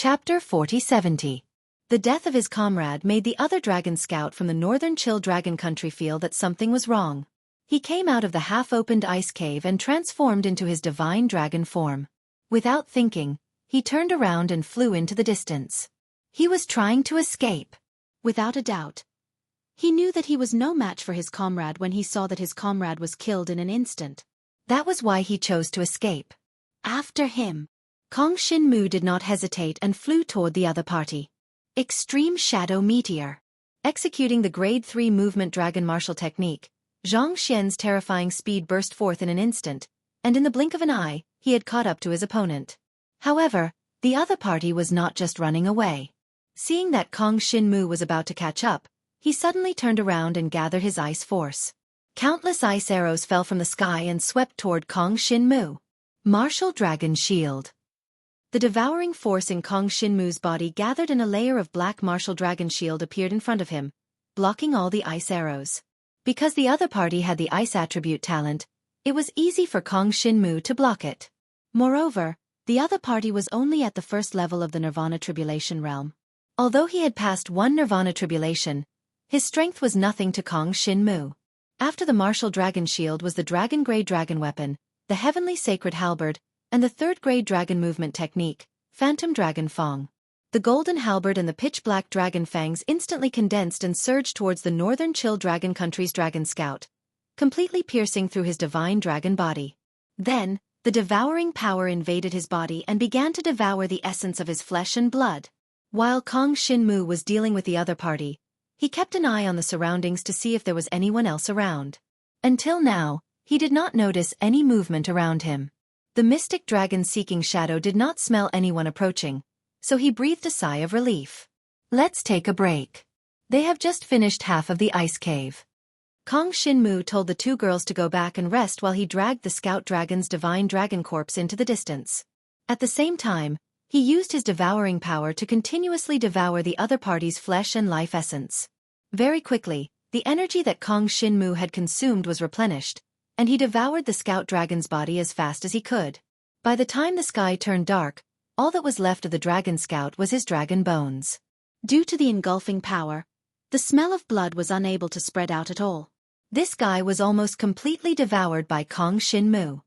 Chapter 40-70. The death of his comrade made the other dragon scout from the northern chill dragon country feel that something was wrong. He came out of the half-opened ice cave and transformed into his divine dragon form. Without thinking, he turned around and flew into the distance. He was trying to escape. Without a doubt. He knew that he was no match for his comrade when he saw that his comrade was killed in an instant. That was why he chose to escape. After him. Kong Shin-mu did not hesitate and flew toward the other party. Extreme Shadow Meteor. Executing the Grade 3 Movement Dragon Martial Technique, Zhang Xian's terrifying speed burst forth in an instant, and in the blink of an eye, he had caught up to his opponent. However, the other party was not just running away. Seeing that Kong Shin-mu was about to catch up, he suddenly turned around and gathered his ice force. Countless ice arrows fell from the sky and swept toward Kong Shin-mu. Martial Dragon Shield. The devouring force in Kong Shin-mu's body gathered and a layer of black martial dragon shield appeared in front of him, blocking all the ice arrows. Because the other party had the ice attribute talent, it was easy for Kong Shin-mu to block it. Moreover, the other party was only at the first level of the Nirvana Tribulation realm. Although he had passed one Nirvana Tribulation, his strength was nothing to Kong Shin-mu. After the martial dragon shield was the dragon grade dragon weapon, the heavenly sacred halberd, and the third-grade dragon movement technique, Phantom Dragon Fang. The golden halberd and the pitch-black dragon fangs instantly condensed and surged towards the northern chill dragon country's dragon scout, completely piercing through his divine dragon body. Then, the devouring power invaded his body and began to devour the essence of his flesh and blood. While Kong Shin-mu was dealing with the other party, he kept an eye on the surroundings to see if there was anyone else around. Until now, he did not notice any movement around him. The mystic dragon-seeking shadow did not smell anyone approaching, so he breathed a sigh of relief. Let's take a break. They have just finished half of the ice cave. Kong Shin-mu told the two girls to go back and rest while he dragged the scout dragon's divine dragon corpse into the distance. At the same time, he used his devouring power to continuously devour the other party's flesh and life essence. Very quickly, the energy that Kong Shin-mu had consumed was replenished, and he devoured the scout dragon's body as fast as he could. By the time the sky turned dark, all that was left of the dragon scout was his dragon bones. Due to the engulfing power, the smell of blood was unable to spread out at all. This guy was almost completely devoured by Kong Shin-mu.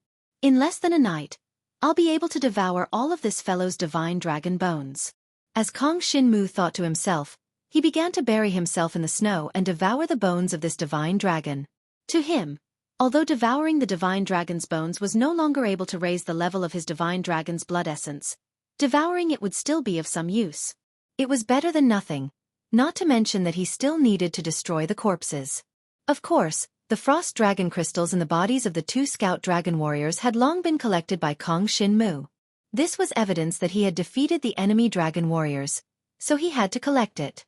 In less than a night, I'll be able to devour all of this fellow's divine dragon bones. As Kong Shin-mu thought to himself, he began to bury himself in the snow and devour the bones of this divine dragon. To him, although devouring the divine dragon's bones was no longer able to raise the level of his divine dragon's blood essence, devouring it would still be of some use. It was better than nothing, not to mention that he still needed to destroy the corpses. Of course, the frost dragon crystals in the bodies of the two scout dragon warriors had long been collected by Kong Shin-mu. This was evidence that he had defeated the enemy dragon warriors, so he had to collect it.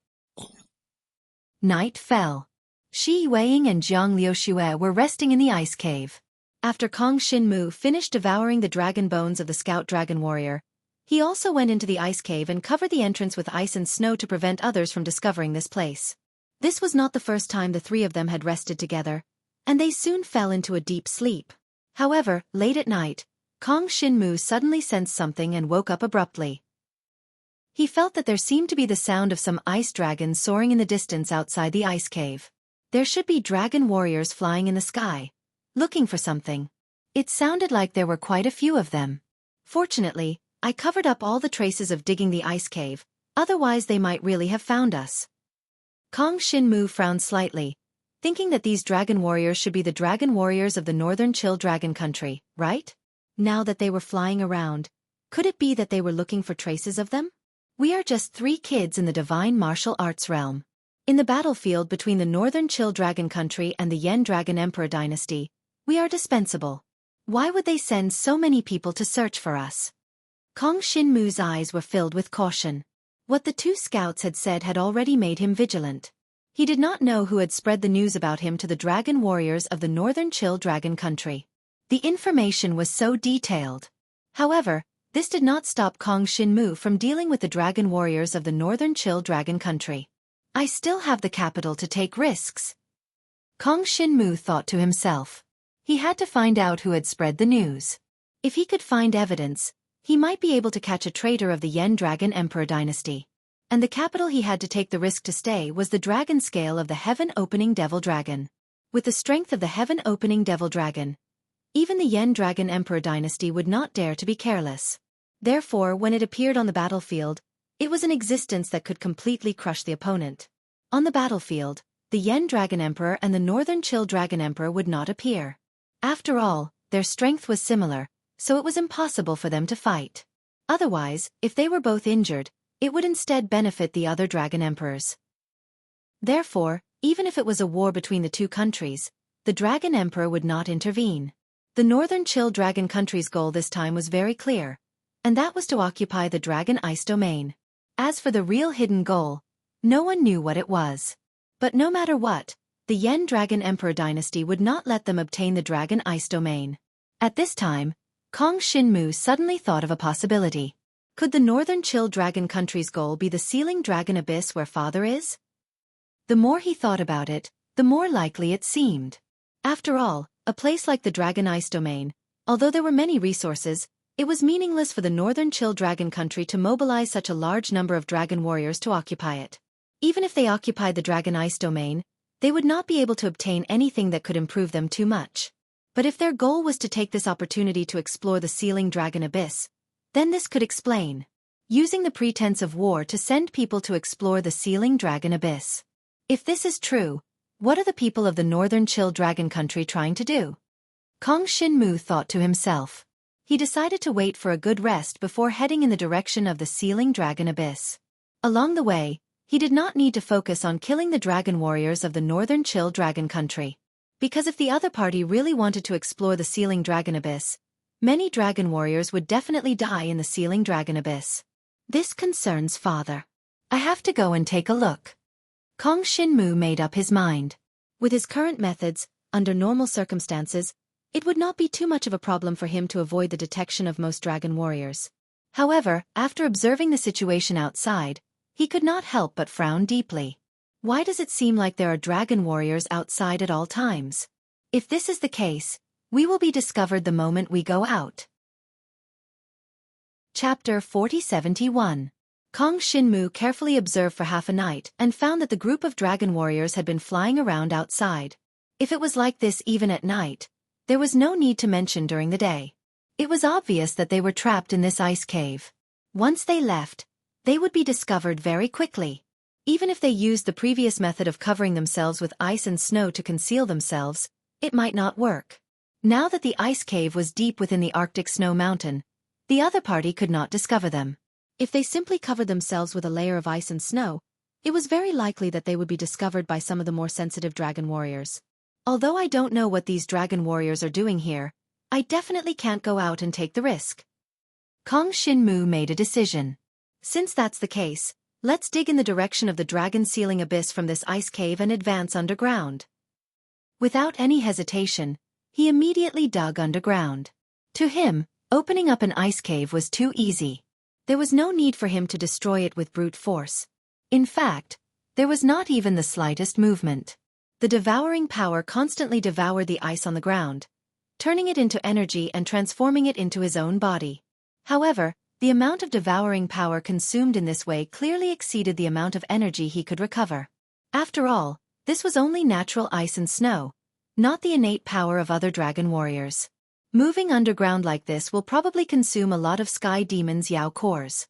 Night fell. Shi Yueying and Jiang Liuxue were resting in the ice cave. After Kong Shin-mu finished devouring the dragon bones of the scout dragon warrior, he also went into the ice cave and covered the entrance with ice and snow to prevent others from discovering this place. This was not the first time the three of them had rested together, and they soon fell into a deep sleep. However, late at night, Kong Shin-mu suddenly sensed something and woke up abruptly. He felt that there seemed to be the sound of some ice dragons soaring in the distance outside the ice cave. There should be dragon warriors flying in the sky, looking for something. It sounded like there were quite a few of them. Fortunately, I covered up all the traces of digging the ice cave, otherwise they might really have found us. Kong Shin-mu frowned slightly, thinking that these dragon warriors should be the dragon warriors of the northern chill dragon country, right? Now that they were flying around, could it be that they were looking for traces of them? We are just 3 kids in the divine martial arts realm. In the battlefield between the northern chill dragon country and the Yen dragon emperor dynasty, we are dispensable. Why would they send so many people to search for us? Kong Shin-mu's eyes were filled with caution. What the two scouts had said had already made him vigilant. He did not know who had spread the news about him to the dragon warriors of the northern chill dragon country. The information was so detailed. However, this did not stop Kong Shin-mu from dealing with the dragon warriors of the northern chill dragon country. I still have the capital to take risks. Kong Shin-mu thought to himself. He had to find out who had spread the news. If he could find evidence, He might be able to catch a traitor of the Yen Dragon Emperor dynasty. And the capital he had to take the risk to stay was the dragon scale of the heaven-opening devil dragon. With the strength of the heaven-opening devil dragon, even the Yen Dragon Emperor dynasty would not dare to be careless. Therefore, when it appeared on the battlefield, it was an existence that could completely crush the opponent. On the battlefield, the Yen Dragon Emperor and the Northern Chill Dragon Emperor would not appear. After all, their strength was similar, so it was impossible for them to fight. Otherwise, if they were both injured, it would instead benefit the other dragon emperors. Therefore, even if it was a war between the two countries, the Dragon Emperor would not intervene. The Northern Chill Dragon country's goal this time was very clear, and that was to occupy the Dragon Ice domain. As for the real hidden goal, no one knew what it was. But no matter what, the Yen Dragon Emperor dynasty would not let them obtain the Dragon Ice domain. At this time, Kong Shinmu suddenly thought of a possibility. Could the Northern Chill Dragon country's goal be the Sealing Dragon Abyss where Father is? The more he thought about it, the more likely it seemed. After all, a place like the Dragon Ice domain, although there were many resources, it was meaningless for the Northern Chill Dragon country to mobilize such a large number of dragon warriors to occupy it. Even if they occupied the Dragon Ice domain, they would not be able to obtain anything that could improve them too much. But if their goal was to take this opportunity to explore the Sealing Dragon Abyss, then this could explain. Using the pretense of war to send people to explore the Sealing Dragon Abyss. If this is true, what are the people of the Northern Chill Dragon country trying to do? Kong Shinmu thought to himself. He decided to wait for a good rest before heading in the direction of the Sealing Dragon Abyss. Along the way, he did not need to focus on killing the dragon warriors of the Northern Chill Dragon country. Because if the other party really wanted to explore the Sealing Dragon Abyss, many dragon warriors would definitely die in the Sealing Dragon Abyss. This concerns Father. I have to go and take a look. Kong Shinmu made up his mind. With his current methods, under normal circumstances, it would not be too much of a problem for him to avoid the detection of most dragon warriors. However, after observing the situation outside, he could not help but frown deeply. Why does it seem like there are dragon warriors outside at all times? If this is the case, we will be discovered the moment we go out. Chapter 4071. Kong Shinmu carefully observed for half a night and found that the group of dragon warriors had been flying around outside. If it was like this even at night, there was no need to mention during the day. It was obvious that they were trapped in this ice cave. Once they left, they would be discovered very quickly. Even if they used the previous method of covering themselves with ice and snow to conceal themselves, it might not work. Now that the ice cave was deep within the Arctic snow mountain, the other party could not discover them. If they simply covered themselves with a layer of ice and snow, it was very likely that they would be discovered by some of the more sensitive dragon warriors. Although I don't know what these dragon warriors are doing here, I definitely can't go out and take the risk. Kong Shinmu made a decision. Since that's the case, let's dig in the direction of the dragon sealing abyss from this ice cave and advance underground. Without any hesitation, he immediately dug underground. To him, opening up an ice cave was too easy. There was no need for him to destroy it with brute force. In fact, there was not even the slightest movement. The devouring power constantly devoured the ice on the ground, turning it into energy and transforming it into his own body. However, the amount of devouring power consumed in this way clearly exceeded the amount of energy he could recover. After all, this was only natural ice and snow, not the innate power of other dragon warriors. Moving underground like this will probably consume a lot of Sky Demon's Yao cores.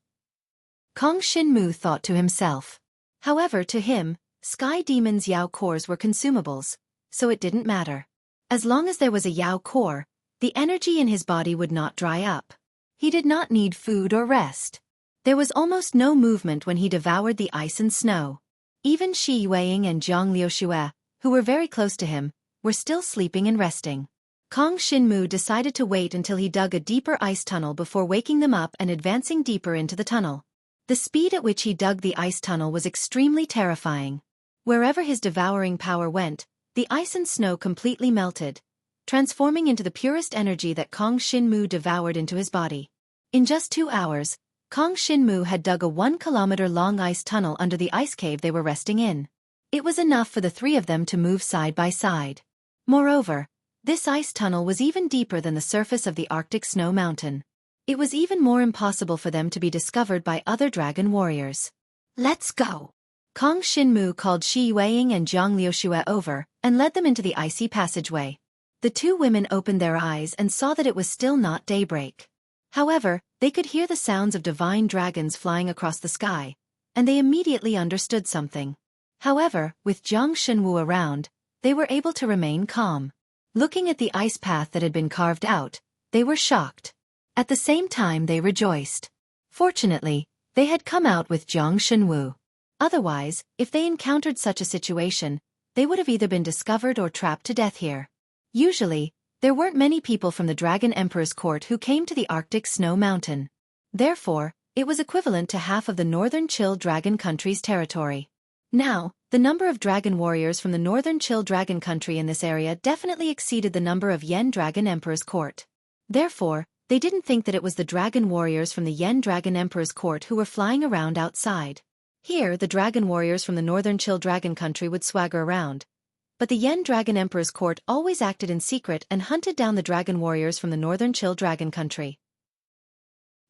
Kong Shinmu thought to himself. However, to him, Sky Demon's Yao cores were consumables, so it didn't matter. As long as there was a Yao core, the energy in his body would not dry up. He did not need food or rest. There was almost no movement when he devoured the ice and snow. Even Shi Yueying and Jiang Liuxue, who were very close to him, were still sleeping and resting. Kong Shinmu decided to wait until he dug a deeper ice tunnel before waking them up and advancing deeper into the tunnel. The speed at which he dug the ice tunnel was extremely terrifying. Wherever his devouring power went, the ice and snow completely melted, transforming into the purest energy that Kong Shinmu devoured into his body. In just 2 hours, Kong Shinmu had dug a 1-kilometer-long ice tunnel under the ice cave they were resting in. It was enough for the three of them to move side by side. Moreover, this ice tunnel was even deeper than the surface of the Arctic snow mountain. It was even more impossible for them to be discovered by other dragon warriors. Let's go. Kong Shinmu called Xueqi and Zhang Liuxue over, and led them into the icy passageway. The two women opened their eyes and saw that it was still not daybreak. However, they could hear the sounds of divine dragons flying across the sky, and they immediately understood something. However, with Zhang Shenwu around, they were able to remain calm. Looking at the ice path that had been carved out, they were shocked. At the same time they rejoiced. Fortunately, they had come out with Zhang Shenwu. Otherwise, if they encountered such a situation, they would have either been discovered or trapped to death here. Usually, there weren't many people from the Dragon Emperor's court who came to the Arctic Snow Mountain. Therefore, it was equivalent to half of the Northern Chill Dragon Country's territory. Now, the number of dragon warriors from the Northern Chill Dragon Country in this area definitely exceeded the number of Yen Dragon Emperor's court. Therefore, they didn't think that it was the dragon warriors from the Yen Dragon Emperor's court who were flying around outside. Here, the dragon warriors from the Northern Chill Dragon Country would swagger around. But the Yen Dragon Emperor's court always acted in secret and hunted down the dragon warriors from the Northern Chill Dragon Country.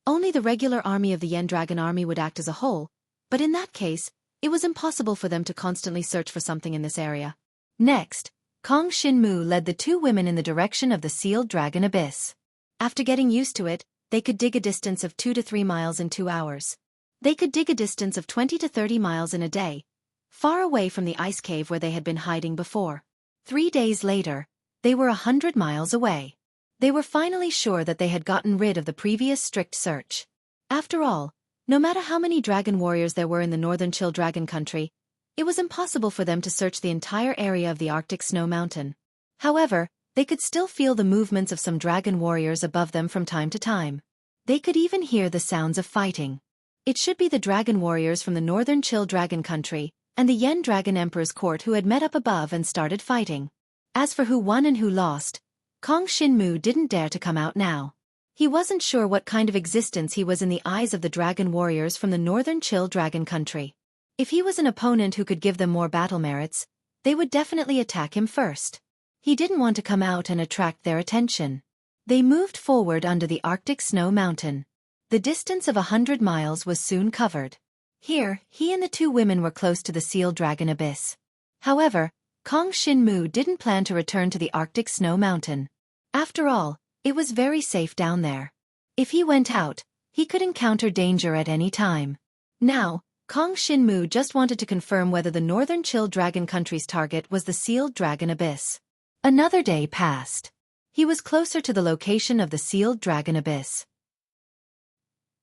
Only the regular army of the Yen Dragon Army would act as a whole, but in that case, it was impossible for them to constantly search for something in this area. Next, Kong Shinmu led the two women in the direction of the sealed dragon abyss. After getting used to it, they could dig a distance of 2 to 3 miles in 2 hours. They could dig a distance of 20 to 30 miles in a day, far away from the ice cave where they had been hiding before. 3 days later, they were 100 miles away. They were finally sure that they had gotten rid of the previous strict search. After all, no matter how many dragon warriors there were in the Northern Chill Dragon Country, it was impossible for them to search the entire area of the Arctic Snow Mountain. However, they could still feel the movements of some dragon warriors above them from time to time. They could even hear the sounds of fighting. It should be the dragon warriors from the Northern Chill Dragon Country and the Yen Dragon Emperor's court who had met up above and started fighting. As for who won and who lost, Kong Shinmu didn't dare to come out now. He wasn't sure what kind of existence he was in the eyes of the dragon warriors from the Northern Chill Dragon Country. If he was an opponent who could give them more battle merits, they would definitely attack him first. He didn't want to come out and attract their attention. They moved forward under the Arctic Snow Mountain. The distance of 100 miles was soon covered. Here, he and the two women were close to the sealed dragon abyss. However, Kong Shinmu didn't plan to return to the Arctic Snow Mountain. After all, it was very safe down there. If he went out, he could encounter danger at any time. Now, Kong Shinmu just wanted to confirm whether the Northern Chill Dragon Country's target was the sealed dragon abyss. Another day passed. He was closer to the location of the sealed dragon abyss.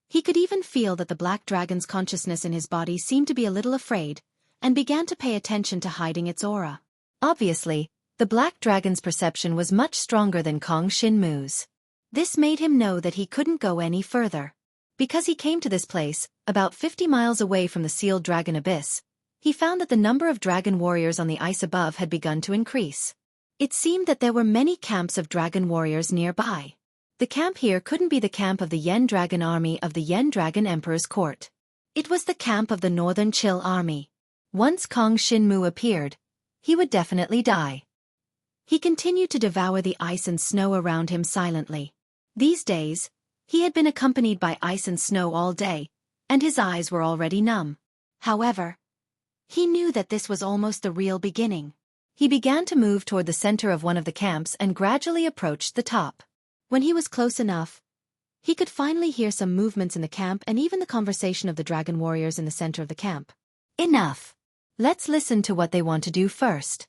He could even feel that the black dragon's consciousness in his body seemed to be a little afraid, and began to pay attention to hiding its aura. Obviously, the black dragon's perception was much stronger than Kong Shinmu's. This made him know that he couldn't go any further. Because he came to this place, about 50 miles away from the sealed dragon abyss, he found that the number of dragon warriors on the ice above had begun to increase. It seemed that there were many camps of dragon warriors nearby. The camp here couldn't be the camp of the Yen Dragon Army of the Yen Dragon Emperor's court. It was the camp of the Northern Chill Army. Once Kong Shinmu appeared, he would definitely die. He continued to devour the ice and snow around him silently. These days, he had been accompanied by ice and snow all day, and his eyes were already numb. However, he knew that this was almost the real beginning. He began to move toward the center of one of the camps and gradually approached the top. When he was close enough, he could finally hear some movements in the camp and even the conversation of the dragon warriors in the center of the camp. Enough! Let's listen to what they want to do first.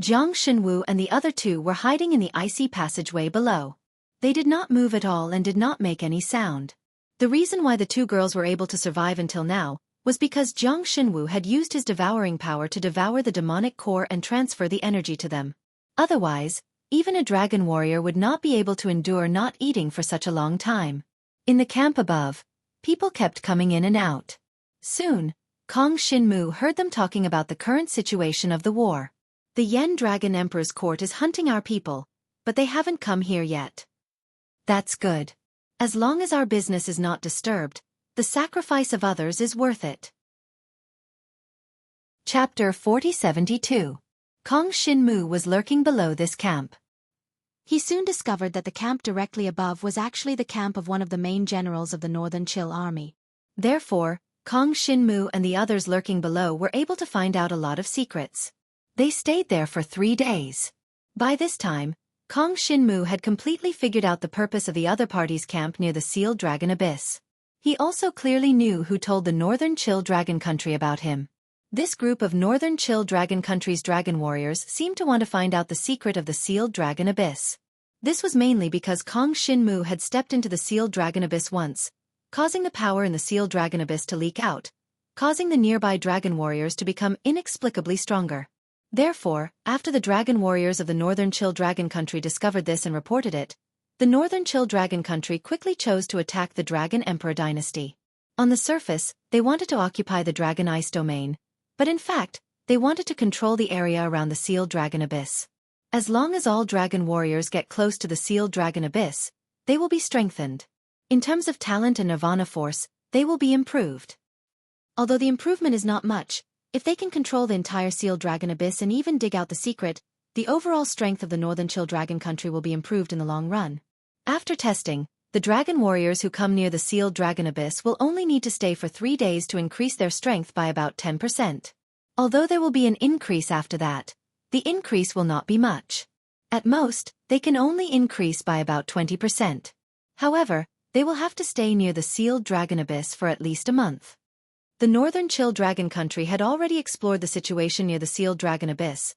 Zhang Shenwu and the other two were hiding in the icy passageway below. They did not move at all and did not make any sound. The reason why the two girls were able to survive until now was because Zhang Shenwu had used his devouring power to devour the demonic core and transfer the energy to them. Otherwise, even a dragon warrior would not be able to endure not eating for such a long time. In the camp above, people kept coming in and out. Soon, Kong Shinmu heard them talking about the current situation of the war. The Yen Dragon Emperor's court is hunting our people, but they haven't come here yet. That's good. As long as our business is not disturbed, the sacrifice of others is worth it. Chapter 4072. Kong Shinmu was lurking below this camp. He soon discovered that the camp directly above was actually the camp of one of the main generals of the Northern Chill Army. Therefore, Kong Shinmu and the others lurking below were able to find out a lot of secrets. They stayed there for 3 days. By this time, Kong Shinmu had completely figured out the purpose of the other party's camp near the sealed dragon abyss. He also clearly knew who told the Northern Chill Dragon Country about him. This group of Northern Chill Dragon Country's dragon warriors seemed to want to find out the secret of the sealed dragon abyss. This was mainly because Kong Shinmu had stepped into the sealed dragon abyss once, causing the power in the sealed dragon abyss to leak out, causing the nearby dragon warriors to become inexplicably stronger. Therefore, after the dragon warriors of the Northern Chill Dragon Country discovered this and reported it, the Northern Chill Dragon Country quickly chose to attack the Dragon Emperor dynasty. On the surface, they wanted to occupy the Dragon Ice domain, but in fact, they wanted to control the area around the sealed dragon abyss. As long as all dragon warriors get close to the sealed dragon abyss, they will be strengthened. In terms of talent and nirvana force, they will be improved. Although the improvement is not much, if they can control the entire sealed dragon abyss and even dig out the secret, the overall strength of the Northern Chill Dragon Country will be improved in the long run. After testing, the dragon warriors who come near the sealed dragon abyss will only need to stay for 3 days to increase their strength by about 10%. Although there will be an increase after that, the increase will not be much. At most, they can only increase by about 20%. However, they will have to stay near the sealed dragon abyss for at least a month. The Northern Chill Dragon Country had already explored the situation near the sealed dragon abyss,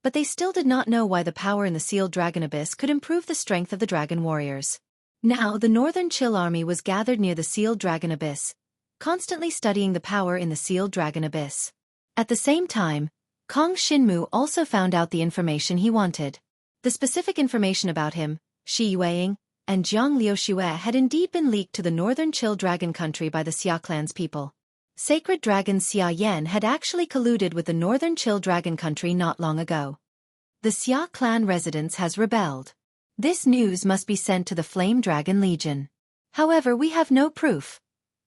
but they still did not know why the power in the sealed dragon abyss could improve the strength of the dragon warriors. Now the Northern Chill Army was gathered near the sealed dragon abyss, constantly studying the power in the sealed dragon abyss. At the same time, Kong Shinmu also found out the information he wanted. The specific information about him, Shi Yueying, and Jiang Liuxue had indeed been leaked to the Northern Chill Dragon Country by the Xia clan's people. Sacred Dragon Xia Yan had actually colluded with the Northern Chill Dragon Country not long ago. The Xia clan residence has rebelled. This news must be sent to the Flame Dragon Legion. However, we have no proof,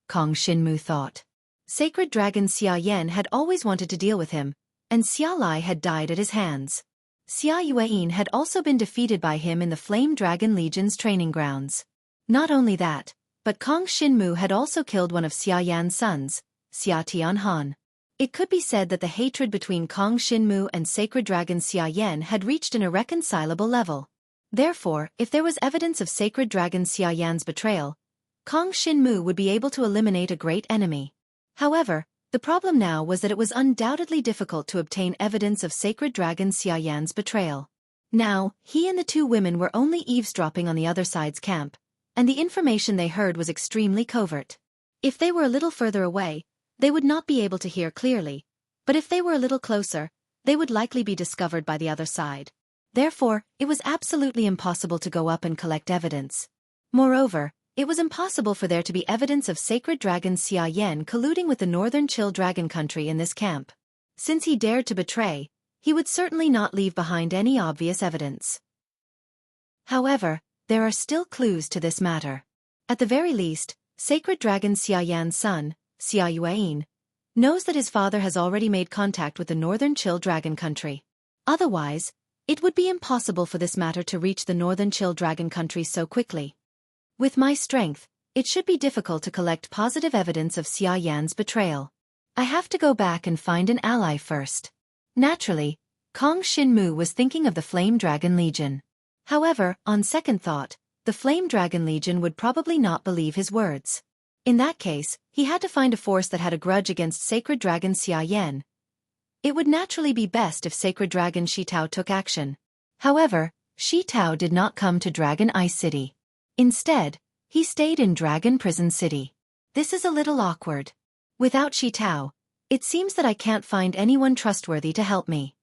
Kong Shinmu thought. Sacred Dragon Xia Yan had always wanted to deal with him, and Xia Lai had died at his hands. Xia Yueyin had also been defeated by him in the Flame Dragon Legion's training grounds. Not only that, but Kong Shinmu had also killed one of Xia Yan's sons, Xia Tianhan. It could be said that the hatred between Kong Shinmu and Sacred Dragon Xia Yan had reached an irreconcilable level. Therefore, if there was evidence of Sacred Dragon Xia Yan's betrayal, Kong Shinmu would be able to eliminate a great enemy. However, the problem now was that it was undoubtedly difficult to obtain evidence of Sacred Dragon Xia Yan's betrayal. Now, he and the two women were only eavesdropping on the other side's camp, and the information they heard was extremely covert. If they were a little further away, they would not be able to hear clearly, but if they were a little closer, they would likely be discovered by the other side. Therefore, it was absolutely impossible to go up and collect evidence. Moreover, it was impossible for there to be evidence of Sacred Dragon Xia Yan colluding with the Northern Chill Dragon Country in this camp. Since he dared to betray, he would certainly not leave behind any obvious evidence. However, there are still clues to this matter. At the very least, Sacred Dragon Xia Yan's son, Xia Yueyin, knows that his father has already made contact with the Northern Chill Dragon Country. Otherwise, it would be impossible for this matter to reach the Northern Chill Dragon Country so quickly. With my strength, it should be difficult to collect positive evidence of Xia Yan's betrayal. I have to go back and find an ally first. Naturally, Kong Shinmu was thinking of the Flame Dragon Legion. However, on second thought, the Flame Dragon Legion would probably not believe his words. In that case, he had to find a force that had a grudge against Sacred Dragon Xia Yan. It would naturally be best if Sacred Dragon Shi Tao took action. However, Shi Tao did not come to Dragon Ice City. Instead, he stayed in Dragon Prison City. This is a little awkward. Without Shi Tao, it seems that I can't find anyone trustworthy to help me.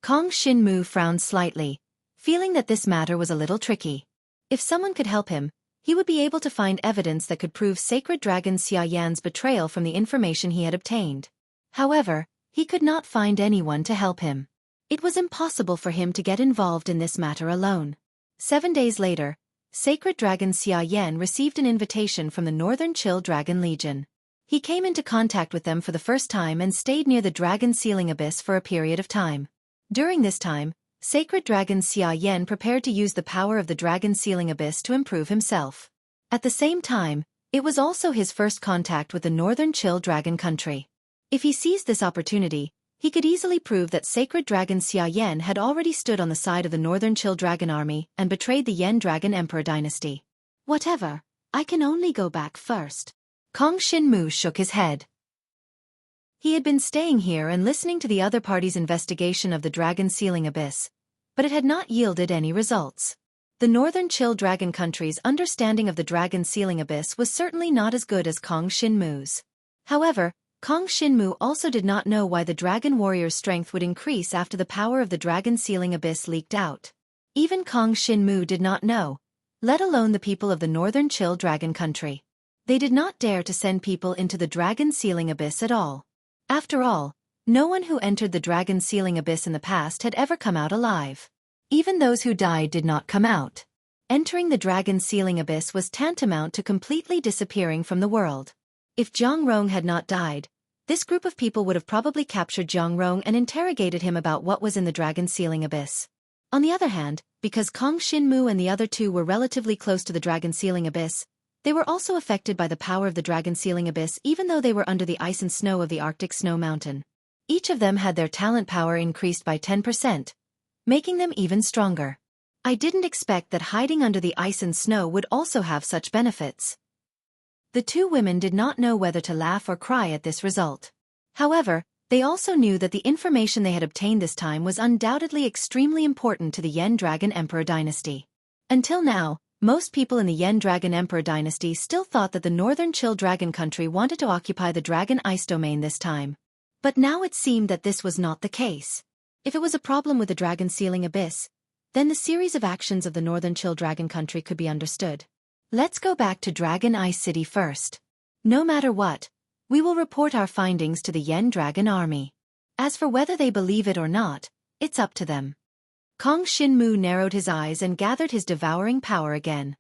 Kong Shinmu frowned slightly, feeling that this matter was a little tricky. If someone could help him, he would be able to find evidence that could prove Sacred Dragon Xia Yan's betrayal from the information he had obtained. However, he could not find anyone to help him. It was impossible for him to get involved in this matter alone. 7 days later, Sacred Dragon Xia Yan received an invitation from the Northern Chill Dragon Legion. He came into contact with them for the first time and stayed near the Dragon Sealing Abyss for a period of time. During this time, Sacred Dragon Xia Yan prepared to use the power of the dragon sealing abyss to improve himself. At the same time, it was also his first contact with the Northern Chill Dragon country. If he seized this opportunity, he could easily prove that Sacred Dragon Xia Yan had already stood on the side of the Northern Chill Dragon army and betrayed the Yen Dragon Emperor dynasty. Whatever, I can only go back first. Kong Shinmu shook his head. He had been staying here and listening to the other party's investigation of the dragon sealing abyss, but it had not yielded any results. The Northern Chill Dragon country's understanding of the dragon sealing abyss was certainly not as good as Kong Shinmu's. However, Kong Shinmu also did not know why the dragon warrior's strength would increase after the power of the dragon sealing abyss leaked out. Even Kong Shinmu did not know, let alone the people of the Northern Chill Dragon country. They did not dare to send people into the dragon sealing abyss at all. After all, no one who entered the dragon sealing abyss in the past had ever come out alive. Even those who died did not come out. Entering the dragon sealing abyss was tantamount to completely disappearing from the world. If Zhang Rong had not died, this group of people would have probably captured Zhang Rong and interrogated him about what was in the dragon sealing abyss. On the other hand, because Kong Shinmu and the other two were relatively close to the dragon sealing abyss, they were also affected by the power of the dragon sealing abyss even though they were under the ice and snow of the Arctic Snow Mountain. Each of them had their talent power increased by 10%, making them even stronger. I didn't expect that hiding under the ice and snow would also have such benefits. The two women did not know whether to laugh or cry at this result. However, they also knew that the information they had obtained this time was undoubtedly extremely important to the Yen Dragon Emperor dynasty. Until now, most people in the Yen Dragon Emperor dynasty still thought that the Northern Chill Dragon country wanted to occupy the Dragon Ice domain this time. But now it seemed that this was not the case. If it was a problem with the dragon sealing abyss, then the series of actions of the Northern Chill Dragon country could be understood. Let's go back to Dragon Ice City first. No matter what, we will report our findings to the Yen Dragon army. As for whether they believe it or not, it's up to them. Kong Shinmu narrowed his eyes and gathered his devouring power again.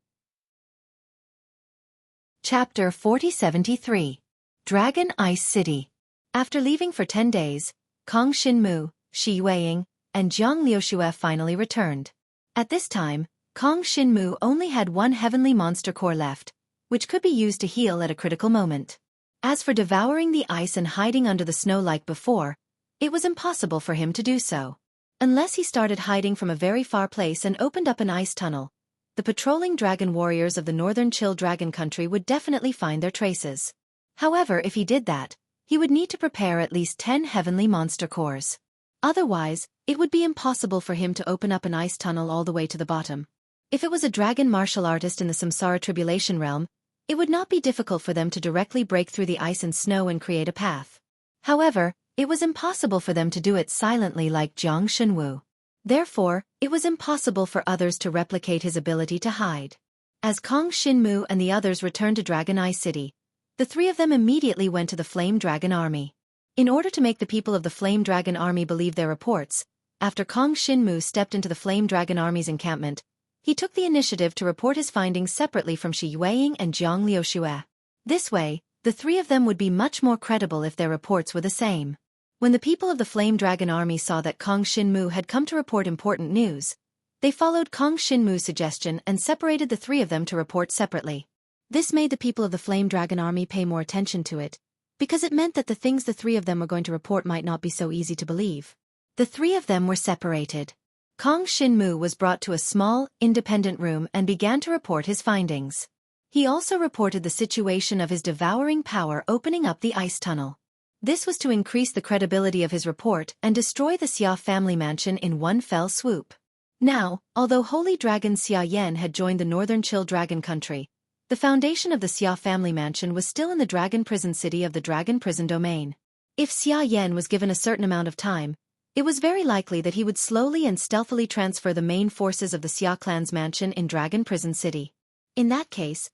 Chapter 4073. Dragon Ice City. After leaving for 10 days, Kong Shinmu, Shi Yueying, and Jiang Liuxue finally returned. At this time, Kong Shinmu only had one heavenly monster core left, which could be used to heal at a critical moment. As for devouring the ice and hiding under the snow like before, it was impossible for him to do so. Unless he started hiding from a very far place and opened up an ice tunnel, the patrolling dragon warriors of the Northern Chill Dragon country would definitely find their traces. However, if he did that, he would need to prepare at least 10 heavenly monster cores. Otherwise, it would be impossible for him to open up an ice tunnel all the way to the bottom. If it was a dragon martial artist in the Samsara Tribulation realm, it would not be difficult for them to directly break through the ice and snow and create a path. However, it was impossible for them to do it silently like Jiang Shenwu. Therefore, it was impossible for others to replicate his ability to hide. As Kong Shinmu and the others returned to Dragon Eye City, the three of them immediately went to the Flame Dragon Army. In order to make the people of the Flame Dragon Army believe their reports, after Kong Shinmu stepped into the Flame Dragon Army's encampment, he took the initiative to report his findings separately from Shi Yueying and Jiang Liuxue. This way, the three of them would be much more credible if their reports were the same. When the people of the Flame Dragon Army saw that Kong Shinmu had come to report important news, they followed Kong Shinmu's suggestion and separated the three of them to report separately. This made the people of the Flame Dragon Army pay more attention to it, because it meant that the things the three of them were going to report might not be so easy to believe. The three of them were separated. Kong Shinmu was brought to a small, independent room and began to report his findings. He also reported the situation of his devouring power opening up the ice tunnel. This was to increase the credibility of his report and destroy the Xia family mansion in one fell swoop. Now, although Holy Dragon Xia Yan had joined the Northern Chill Dragon country, the foundation of the Xia family mansion was still in the Dragon Prison City of the Dragon Prison Domain. If Xia Yan was given a certain amount of time, it was very likely that he would slowly and stealthily transfer the main forces of the Xia clan's mansion in Dragon Prison City. In that case,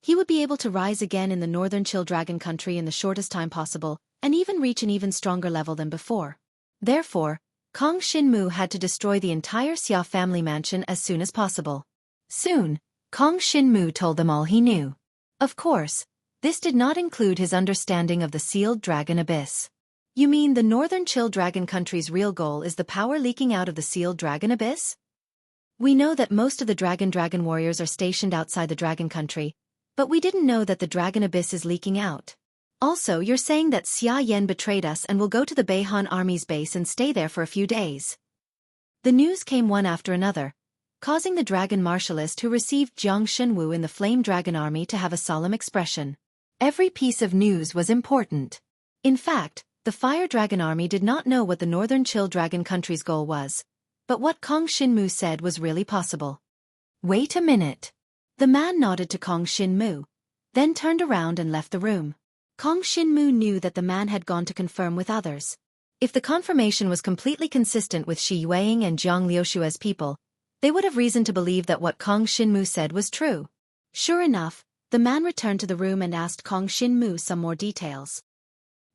he would be able to rise again in the Northern Chill Dragon country in the shortest time possible, and even reach an even stronger level than before. Therefore, Kong Shinmu had to destroy the entire Xia family mansion as soon as possible. Soon, Kong Shinmu told them all he knew. Of course, this did not include his understanding of the sealed dragon abyss. You mean the Northern Chill Dragon Country's real goal is the power leaking out of the sealed dragon abyss? We know that most of the dragon warriors are stationed outside the Dragon Country, but we didn't know that the dragon abyss is leaking out. Also, you're saying that Xia Yan betrayed us and will go to the Beihan Army's base and stay there for a few days. The news came one after another, causing the dragon martialist who received Jiang Shenwu in the Flame Dragon Army to have a solemn expression. Every piece of news was important. In fact, the Fire Dragon Army did not know what the Northern Chill Dragon Country's goal was, but what Kong Shinmu said was really possible. Wait a minute. The man nodded to Kong Shinmu, then turned around and left the room. Kong Shinmu knew that the man had gone to confirm with others. If the confirmation was completely consistent with Shi Yueying and Jiang Liushue's people, they would have reason to believe that what Kong Shinmu said was true. Sure enough, the man returned to the room and asked Kong Shinmu some more details.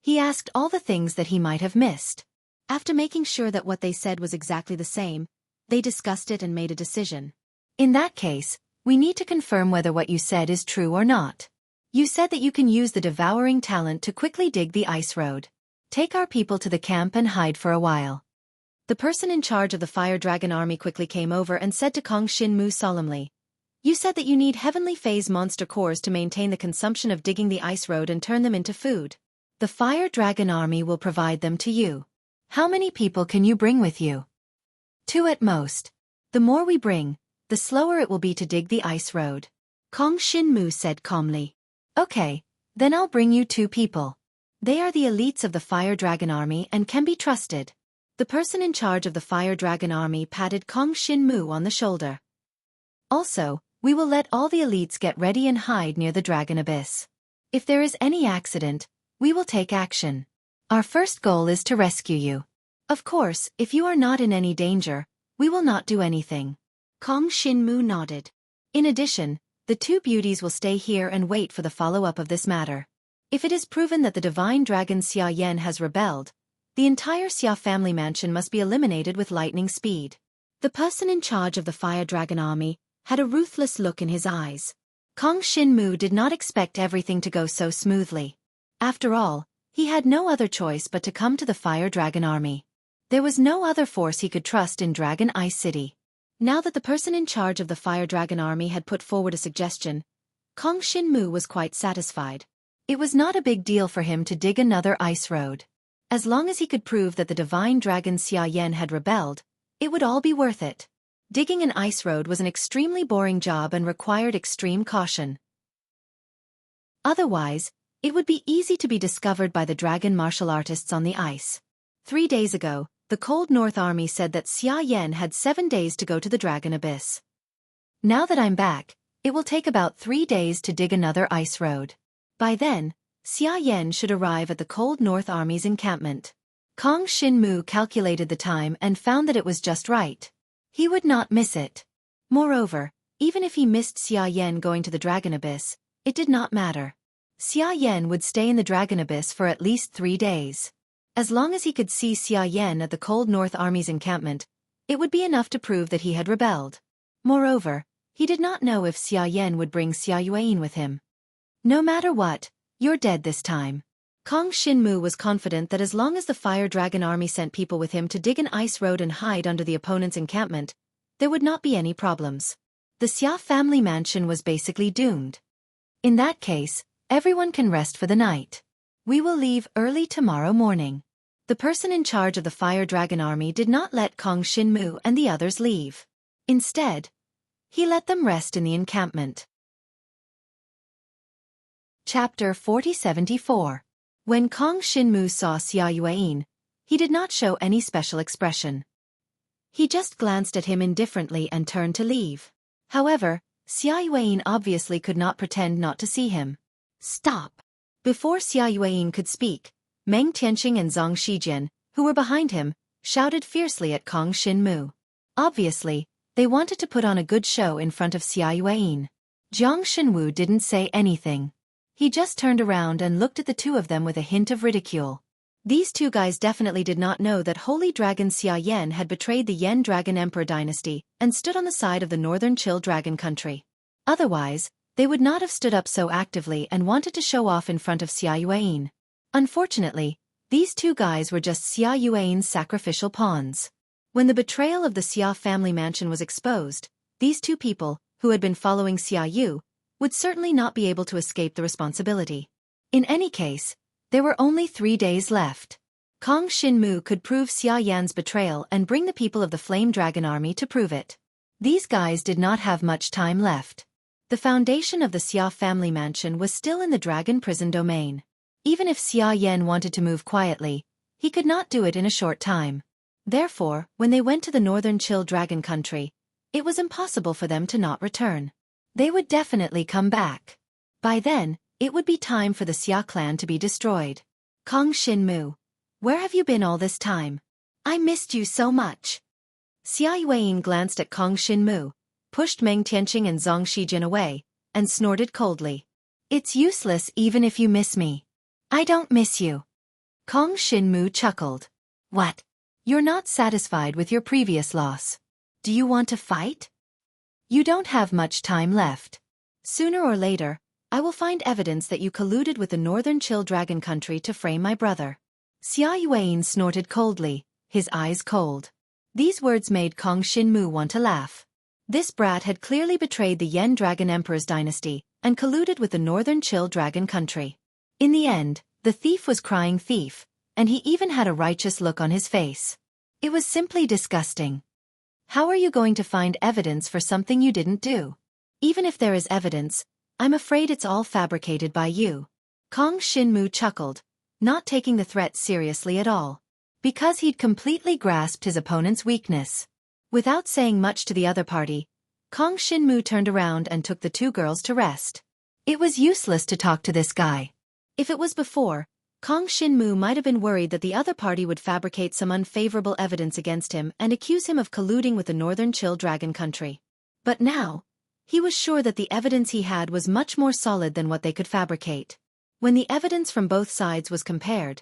He asked all the things that he might have missed. After making sure that what they said was exactly the same, they discussed it and made a decision. In that case, we need to confirm whether what you said is true or not. You said that you can use the devouring talent to quickly dig the ice road. Take our people to the camp and hide for a while. The person in charge of the Fire Dragon Army quickly came over and said to Kong Shinmu solemnly, "You said that you need heavenly phase monster cores to maintain the consumption of digging the ice road and turn them into food. The Fire Dragon Army will provide them to you. How many people can you bring with you?" "2 at most. The more we bring, the slower it will be to dig the ice road," Kong Shinmu said calmly. "Okay, then I'll bring you 2 people. They are the elites of the Fire Dragon Army and can be trusted." The person in charge of the Fire Dragon Army patted Kong Shinmu on the shoulder. "Also, we will let all the elites get ready and hide near the Dragon Abyss. If there is any accident, we will take action. Our first goal is to rescue you. Of course, if you are not in any danger, we will not do anything." Kong Shinmu nodded. In addition, the 2 beauties will stay here and wait for the follow-up of this matter. If it is proven that the divine dragon Xia Yan has rebelled, the entire Xia family mansion must be eliminated with lightning speed. The person in charge of the Fire Dragon Army had a ruthless look in his eyes. Kong Shinmu did not expect everything to go so smoothly. After all, he had no other choice but to come to the Fire Dragon Army. There was no other force he could trust in Dragon Ice City. Now that the person in charge of the Fire Dragon Army had put forward a suggestion, Kong Shinmu was quite satisfied. It was not a big deal for him to dig another ice road. As long as he could prove that the divine dragon Xia Yan had rebelled, it would all be worth it. Digging an ice road was an extremely boring job and required extreme caution. Otherwise, it would be easy to be discovered by the dragon martial artists on the ice. 3 days ago, the Cold North Army said that Xia Yan had 7 days to go to the Dragon Abyss. Now that I'm back, it will take about 3 days to dig another ice road. By then, Xia Yan should arrive at the Cold North Army's encampment. Kong Shinmu calculated the time and found that it was just right. He would not miss it. Moreover, even if he missed Xia Yan going to the Dragon Abyss, it did not matter. Xia Yan would stay in the Dragon Abyss for at least 3 days. As long as he could see Xia Yan at the Cold North Army's encampment, it would be enough to prove that he had rebelled. Moreover, he did not know if Xia Yan would bring Xia Yueying with him. No matter what, you're dead this time. Kong Shinmu was confident that as long as the Fire Dragon Army sent people with him to dig an ice road and hide under the opponent's encampment, there would not be any problems. The Xia family mansion was basically doomed. In that case, everyone can rest for the night. We will leave early tomorrow morning. The person in charge of the Fire Dragon Army did not let Kong Shinmu and the others leave. Instead, he let them rest in the encampment. Chapter 4074. When Kong Shinmu saw Xia Yueying, he did not show any special expression. He just glanced at him indifferently and turned to leave. However, Xia Yueying obviously could not pretend not to see him. "Stop!" Before Xia Yueying could speak, Meng Tianqing and Zhang Shijian, who were behind him, shouted fiercely at Kong Shinmu. Obviously, they wanted to put on a good show in front of Xia Yueying. Jiang Shenwu didn't say anything. He just turned around and looked at the 2 of them with a hint of ridicule. These 2 guys definitely did not know that Holy Dragon Xia Yan had betrayed the Yan Dragon Emperor dynasty and stood on the side of the Northern Chill Dragon Country. Otherwise, they would not have stood up so actively and wanted to show off in front of Xia Yueying. Unfortunately, These two guys were just Xia Yuan's sacrificial pawns. When the betrayal of the Xia family mansion was exposed, these two people, who had been following Xia Yu, would certainly not be able to escape the responsibility. In any case, there were only 3 days left. Kong Shinmu could prove Xia Yan's betrayal and bring the people of the Flame Dragon Army to prove it. These guys did not have much time left. The foundation of the Xia family mansion was still in the dragon prison domain. Even if Xia Yan wanted to move quietly, he could not do it in a short time. Therefore, when they went to the northern Chill Dragon country, it was impossible for them to not return. They would definitely come back. By then, it would be time for the Xia clan to be destroyed. Kong Shinmu, where have you been all this time? I missed you so much. Xia Yuan glanced at Kong Shinmu, pushed Meng Tianqing and Zhang Shijin away, and snorted coldly. It's useless even if you miss me. I don't miss you. Kong Shinmu chuckled. What? You're not satisfied with your previous loss. Do you want to fight? You don't have much time left. Sooner or later, I will find evidence that you colluded with the northern Chill Dragon country to frame my brother. Xia Yuan snorted coldly, his eyes cold. These words made Kong Shinmu want to laugh. This brat had clearly betrayed the Yen Dragon Emperor's dynasty and colluded with the northern Chill Dragon country. In the end, the thief was crying thief, and he even had a righteous look on his face. It was simply disgusting. How are you going to find evidence for something you didn't do? Even if there is evidence, I'm afraid it's all fabricated by you. Kong Shinmu chuckled, not taking the threat seriously at all. Because he'd completely grasped his opponent's weakness. Without saying much to the other party, Kong Shinmu turned around and took the two girls to rest. It was useless to talk to this guy. If it was before, Kong Shinmu might have been worried that the other party would fabricate some unfavorable evidence against him and accuse him of colluding with the northern Chill Dragon country. But now, he was sure that the evidence he had was much more solid than what they could fabricate. When the evidence from both sides was compared,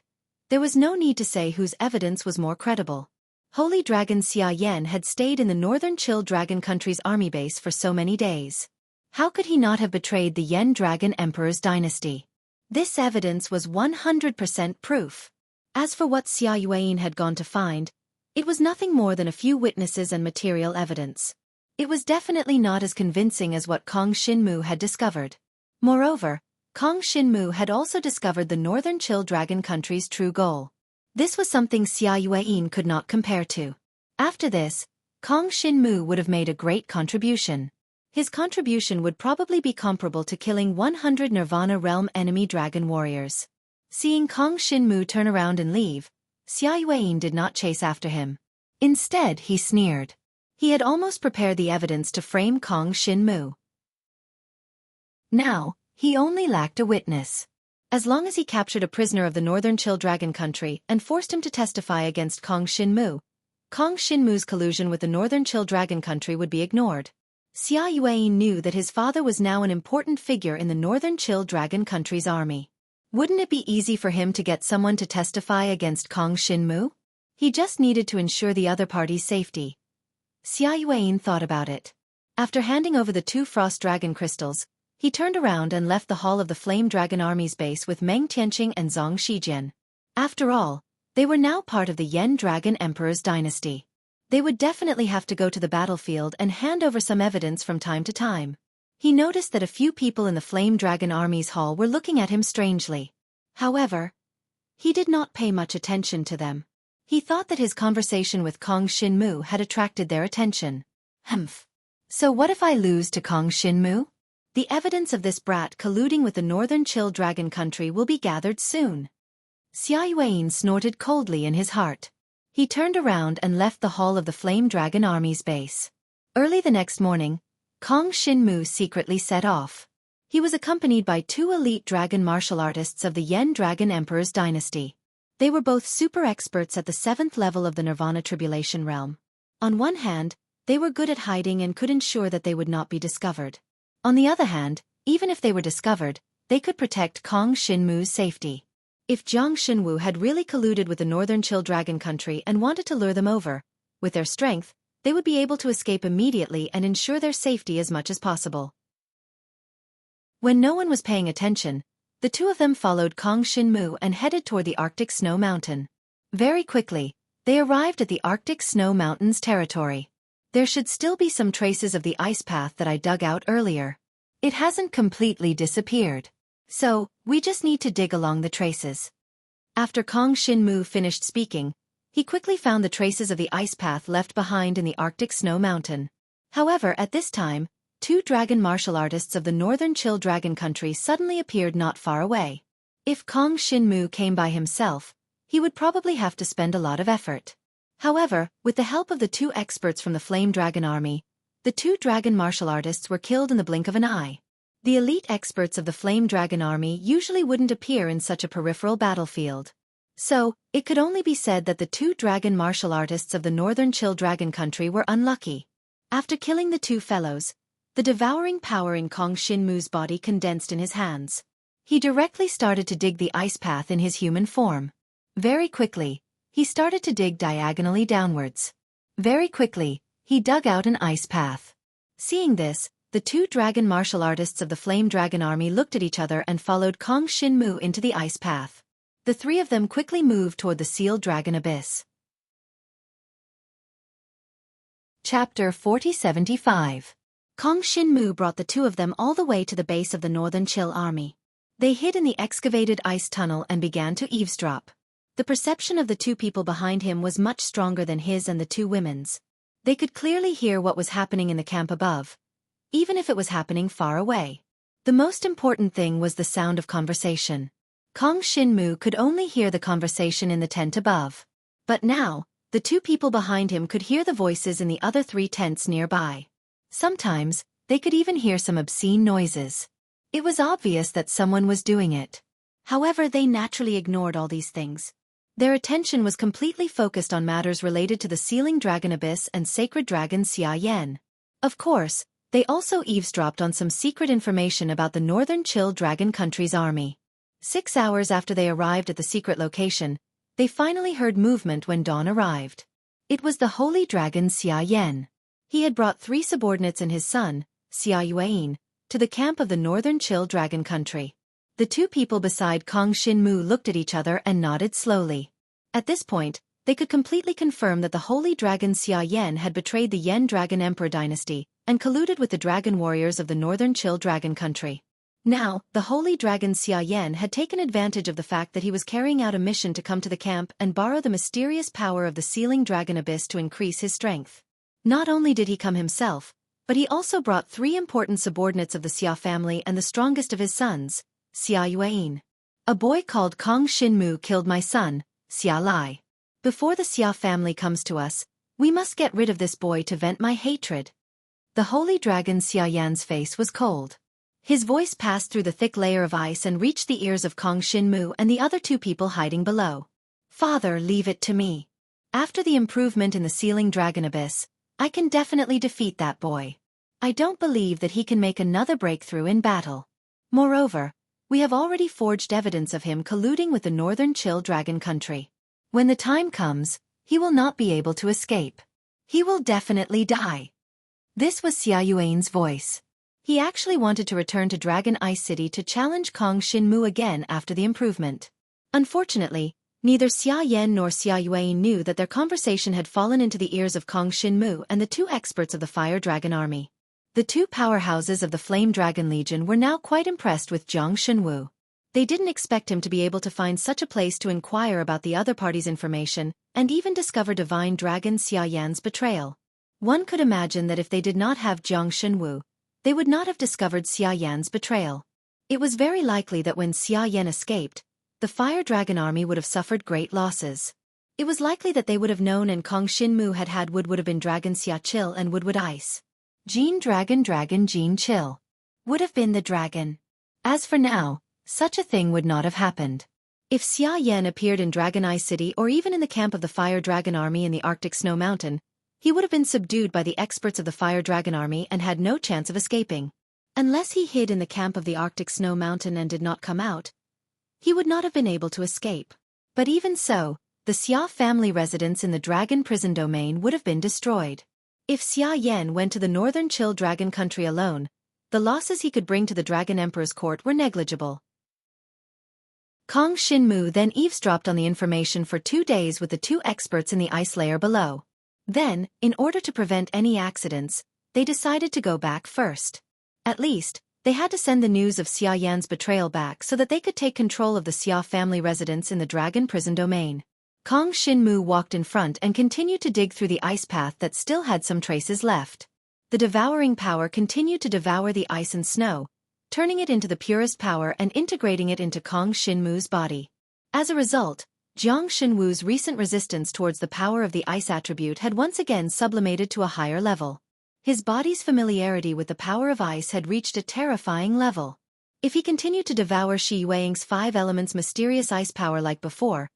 there was no need to say whose evidence was more credible. Holy Dragon Xia Yan had stayed in the northern Chill Dragon country's army base for so many days. How could he not have betrayed the Yen Dragon Emperor's dynasty? This evidence was 100% proof. As for what Xia Yuan had gone to find, it was nothing more than a few witnesses and material evidence. It was definitely not as convincing as what Kong Shinmu had discovered. Moreover, Kong Shinmu had also discovered the northern Chill Dragon country's true goal. This was something Xia Yuan could not compare to. After this, Kong Shinmu would have made a great contribution. His contribution would probably be comparable to killing 100 Nirvana Realm enemy dragon warriors. Seeing Kong Shinmu turn around and leave, Xia Yuan did not chase after him. Instead, he sneered. He had almost prepared the evidence to frame Kong Shinmu. Now, he only lacked a witness. As long as he captured a prisoner of the northern Chill Dragon country and forced him to testify against Kong Shinmu's collusion with the northern Chill Dragon country would be ignored. Xia Yuan knew that his father was now an important figure in the northern Chill Dragon country's army. Wouldn't it be easy for him to get someone to testify against Kong Shinmu? He just needed to ensure the other party's safety. Xia Yuan thought about it. After handing over the 2 frost dragon crystals, he turned around and left the hall of the Flame Dragon Army's base with Meng Tianqing and Zhang Shijin. After all, they were now part of the Yen Dragon Emperor's dynasty. They would definitely have to go to the battlefield and hand over some evidence from time to time. He noticed that a few people in the Flame Dragon Army's hall were looking at him strangely. However, he did not pay much attention to them. He thought that his conversation with Kong Shinmu had attracted their attention. Humph. So what if I lose to Kong Shinmu? The evidence of this brat colluding with the northern Chill Dragon country will be gathered soon. Xia Yuan snorted coldly in his heart. He turned around and left the hall of the Flame Dragon Army's base. Early the next morning, Kong Shinmu secretly set off. He was accompanied by 2 elite dragon martial artists of the Yen Dragon Emperor's dynasty. They were both super experts at the 7th level of the Nirvana Tribulation Realm. On one hand, they were good at hiding and could ensure that they would not be discovered. On the other hand, even if they were discovered, they could protect Kong Shinmu's safety. If Jiang Xinwu had really colluded with the northern Chill Dragon country and wanted to lure them over, with their strength, they would be able to escape immediately and ensure their safety as much as possible. When no one was paying attention, The two of them followed Kong Shinmu and headed toward the Arctic Snow Mountain. Very quickly, they arrived at the Arctic Snow Mountain's territory. There should still be some traces of the ice path that I dug out earlier. It hasn't completely disappeared. So, we just need to dig along the traces. After Kong Shinmu finished speaking, he quickly found the traces of the ice path left behind in the Arctic Snow Mountain. However, at this time, two dragon martial artists of the northern Chill Dragon country suddenly appeared not far away. If Kong Shinmu came by himself, he would probably have to spend a lot of effort. However, with the help of the two experts from the Flame Dragon army, the two dragon martial artists were killed in the blink of an eye. The elite experts of the Flame Dragon army usually wouldn't appear in such a peripheral battlefield. So, it could only be said that the two dragon martial artists of the northern Chill Dragon country were unlucky. After killing the two fellows, the devouring power in Kong Shinmu's body condensed in his hands. He directly started to dig the ice path in his human form. Very quickly, he started to dig diagonally downwards. Very quickly, he dug out an ice path. Seeing this, the two dragon martial artists of the Flame Dragon army looked at each other and followed Kong Shinmu into the ice path. The three of them quickly moved toward the sealed dragon abyss. Chapter 4075. Kong Shinmu brought the two of them all the way to the base of the Northern Chill army. They hid in the excavated ice tunnel and began to eavesdrop. The perception of the two people behind him was much stronger than his and the two women's. They could clearly hear what was happening in the camp above, even if it was happening far away. The most important thing was the sound of conversation. Kong Shinmu could only hear the conversation in the tent above. But now, the two people behind him could hear the voices in the other three tents nearby. Sometimes, they could even hear some obscene noises. It was obvious that someone was doing it. However, they naturally ignored all these things. Their attention was completely focused on matters related to the Sealing Dragon Abyss and Sacred Dragon Xia Yan. Of course, they also eavesdropped on some secret information about the Northern Chill Dragon country's army. 6 hours after they arrived at the secret location, they finally heard movement when dawn arrived. It was the Holy Dragon Xia Yan. He had brought 3 subordinates and his son, Xia Yuan, to the camp of the Northern Chill Dragon country. The two people beside Kong Shinmu looked at each other and nodded slowly. At this point, they could completely confirm that the Holy Dragon Xia Yan had betrayed the Yen Dragon Emperor dynasty and colluded with the dragon warriors of the Northern Chill Dragon country. Now, the Holy Dragon Xia Yan had taken advantage of the fact that he was carrying out a mission to come to the camp and borrow the mysterious power of the Sealing Dragon Abyss to increase his strength. Not only did he come himself, but he also brought 3 important subordinates of the Xia family and the strongest of his sons, Xia Yuan. A boy called Kong Shinmu killed my son, Xia Lai. Before the Xia family comes to us, we must get rid of this boy to vent my hatred. The Holy Dragon Xia Yan's face was cold. His voice passed through the thick layer of ice and reached the ears of Kong Shinmu and the other 2 people hiding below. Father, leave it to me. After the improvement in the Sealing Dragon Abyss, I can definitely defeat that boy. I don't believe that he can make another breakthrough in battle. Moreover, we have already forged evidence of him colluding with the Northern Chill Dragon country. When the time comes, he will not be able to escape. He will definitely die. This was Xia Yuan's voice. He actually wanted to return to Dragon Ice City to challenge Kong Shinmu again after the improvement. Unfortunately, neither Xia Yan nor Xia Yuan knew that their conversation had fallen into the ears of Kong Shinmu and the 2 experts of the Fire Dragon army. The 2 powerhouses of the Flame Dragon Legion were now quite impressed with Jiang Shunwu. They didn't expect him to be able to find such a place to inquire about the other party's information and even discover Divine Dragon Xia Yan's betrayal. One could imagine that if they did not have Jiang Shunwu, they would not have discovered Xia Yan's betrayal. It was very likely that when Xia Yan escaped, the Fire Dragon army would have suffered great losses. It was likely that they would have known and Kong Shinmu had would have been Dragon Xia Chill and Woodwood Ice. Jean Dragon Jean Chill would have been the dragon. As for now, such a thing would not have happened. If Xia Yan appeared in Dragon Eye City or even in the camp of the Fire Dragon army in the Arctic Snow Mountain, he would have been subdued by the experts of the Fire Dragon army and had no chance of escaping. Unless he hid in the camp of the Arctic Snow Mountain and did not come out, he would not have been able to escape. But even so, the Xia family residence in the Dragon Prison Domain would have been destroyed. If Xia Yan went to the Northern Chill Dragon country alone, the losses he could bring to the Dragon Emperor's court were negligible. Kong Shinmu then eavesdropped on the information for 2 days with the 2 experts in the ice layer below. Then, in order to prevent any accidents, they decided to go back first. At least, they had to send the news of Xia Yan's betrayal back so that they could take control of the Xia family residence in the dragon prison domain. Kong Shinmu walked in front and continued to dig through the ice path that still had some traces left. The devouring power continued to devour the ice and snow, turning it into the purest power and integrating it into Kong Shinmu's body. As a result, Jiang Shenwu's recent resistance towards the power of the ice attribute had once again sublimated to a higher level. His body's familiarity with the power of ice had reached a terrifying level. If he continued to devour Shi Yueying's 5 elements mysterious ice power like before,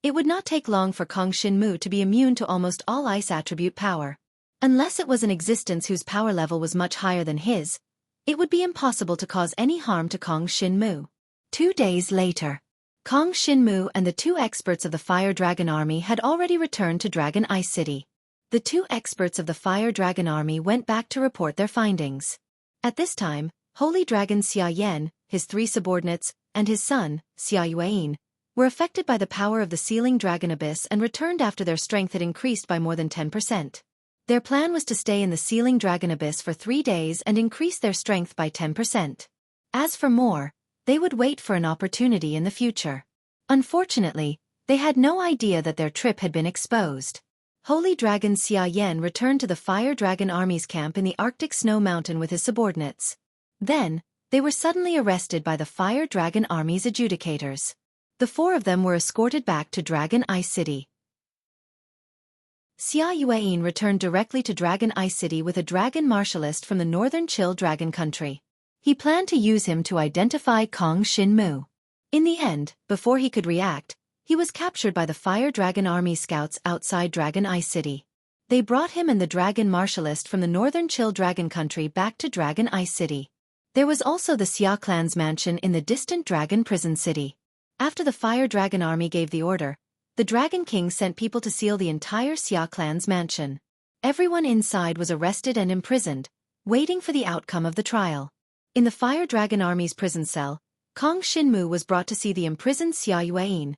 it would not take long for Kong Shinmu to be immune to almost all ice attribute power. Unless it was an existence whose power level was much higher than his, it would be impossible to cause any harm to Kong Shinmu. 2 days later, Kong Shinmu and the 2 experts of the Fire Dragon Army had already returned to Dragon Ice City. The 2 experts of the Fire Dragon Army went back to report their findings. At this time, Holy Dragon Xia Yan, his 3 subordinates, and his son, Xia Yueyin, were affected by the power of the Sealing Dragon Abyss and returned after their strength had increased by more than 10%. Their plan was to stay in the Sealing Dragon Abyss for 3 days and increase their strength by 10%. As for more, they would wait for an opportunity in the future. Unfortunately, they had no idea that their trip had been exposed. Holy Dragon Xia Yan returned to the Fire Dragon Army's camp in the Arctic Snow Mountain with his subordinates. Then, they were suddenly arrested by the Fire Dragon Army's adjudicators. The 4 of them were escorted back to Dragon Ice City. Xia Yueyin returned directly to Dragon Ice City with a dragon martialist from the northern Chill Dragon country. He planned to use him to identify Kong Shinmu. In the end, before he could react, he was captured by the Fire Dragon Army scouts outside Dragon Ice City. They brought him and the dragon martialist from the northern Chill Dragon country back to Dragon Ice City. There was also the Xia clan's mansion in the distant Dragon Prison City. After the Fire Dragon Army gave the order, the Dragon King sent people to seal the entire Xia clan's mansion. Everyone inside was arrested and imprisoned, waiting for the outcome of the trial. In the Fire Dragon Army's prison cell, Kong Shinmu was brought to see the imprisoned Xia Yueyin,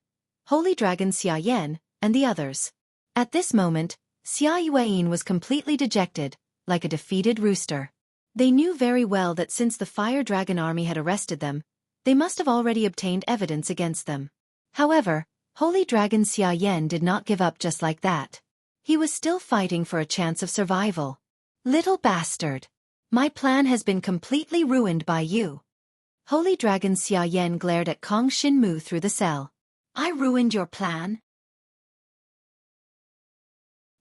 Holy Dragon Xia Yan, and the others. At this moment, Xia Yueyin was completely dejected, like a defeated rooster. They knew very well that since the Fire Dragon Army had arrested them, they must have already obtained evidence against them. However, Holy Dragon Xia Yan did not give up just like that. He was still fighting for a chance of survival. Little bastard! My plan has been completely ruined by you. Holy Dragon Xia Yan glared at Kong Shinmu through the cell. I ruined your plan?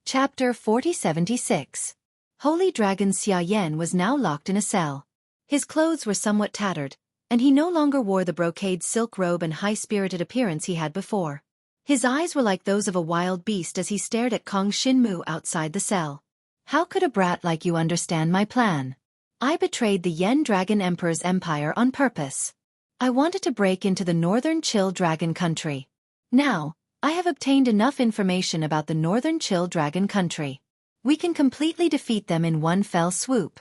Chapter 4076. Holy Dragon Xia Yan was now locked in a cell. His clothes were somewhat tattered, and he no longer wore the brocade silk robe and high-spirited appearance he had before. His eyes were like those of a wild beast as he stared at Kong Shinmu outside the cell. How could a brat like you understand my plan? I betrayed the Yen Dragon Emperor's empire on purpose. I wanted to break into the northern Chill Dragon country. Now, I have obtained enough information about the northern Chill Dragon country. We can completely defeat them in one fell swoop.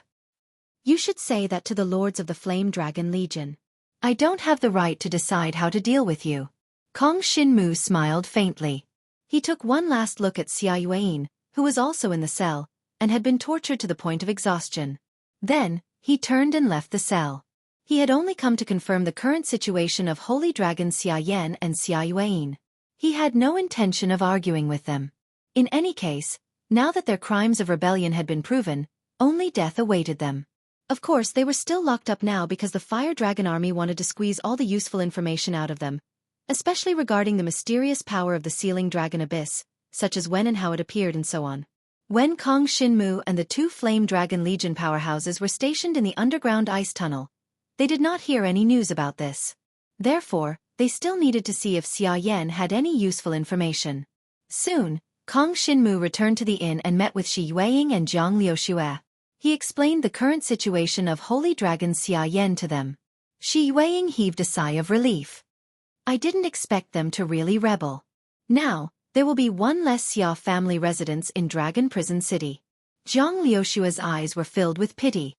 You should say that to the lords of the Flame Dragon Legion. I don't have the right to decide how to deal with you. Kong Shinmu smiled faintly. He took one last look at Xia Yueyin, who was also in the cell, and had been tortured to the point of exhaustion. Then, he turned and left the cell. He had only come to confirm the current situation of Holy Dragon Xia Yan and Xia Yueyin. He had no intention of arguing with them. In any case, now that their crimes of rebellion had been proven, only death awaited them. Of course, they were still locked up now because the Fire Dragon Army wanted to squeeze all the useful information out of them, especially regarding the mysterious power of the Sealing Dragon Abyss, such as when and how it appeared and so on. When Kong Shinmu and the 2 Flame Dragon Legion powerhouses were stationed in the underground ice tunnel, they did not hear any news about this. Therefore, they still needed to see if Xia Yan had any useful information. Soon, Kong Shinmu returned to the inn and met with Shi Yueying and Jiang Liuxue. He explained the current situation of Holy Dragon Xia Yan to them. Shi Yueying heaved a sigh of relief. I didn't expect them to really rebel. Now, there will be one less Xia family residence in Dragon Prison City. Jiang Liuxue's eyes were filled with pity.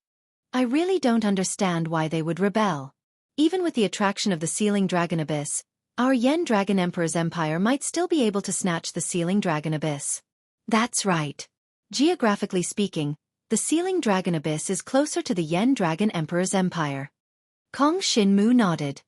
I really don't understand why they would rebel. Even with the attraction of the Sealing Dragon Abyss, Our Yen Dragon Emperor's empire might still be able to snatch the Sealing Dragon Abyss. That's right. Geographically speaking, the Sealing Dragon Abyss is closer to the Yen Dragon Emperor's empire. Kong Shinmu nodded.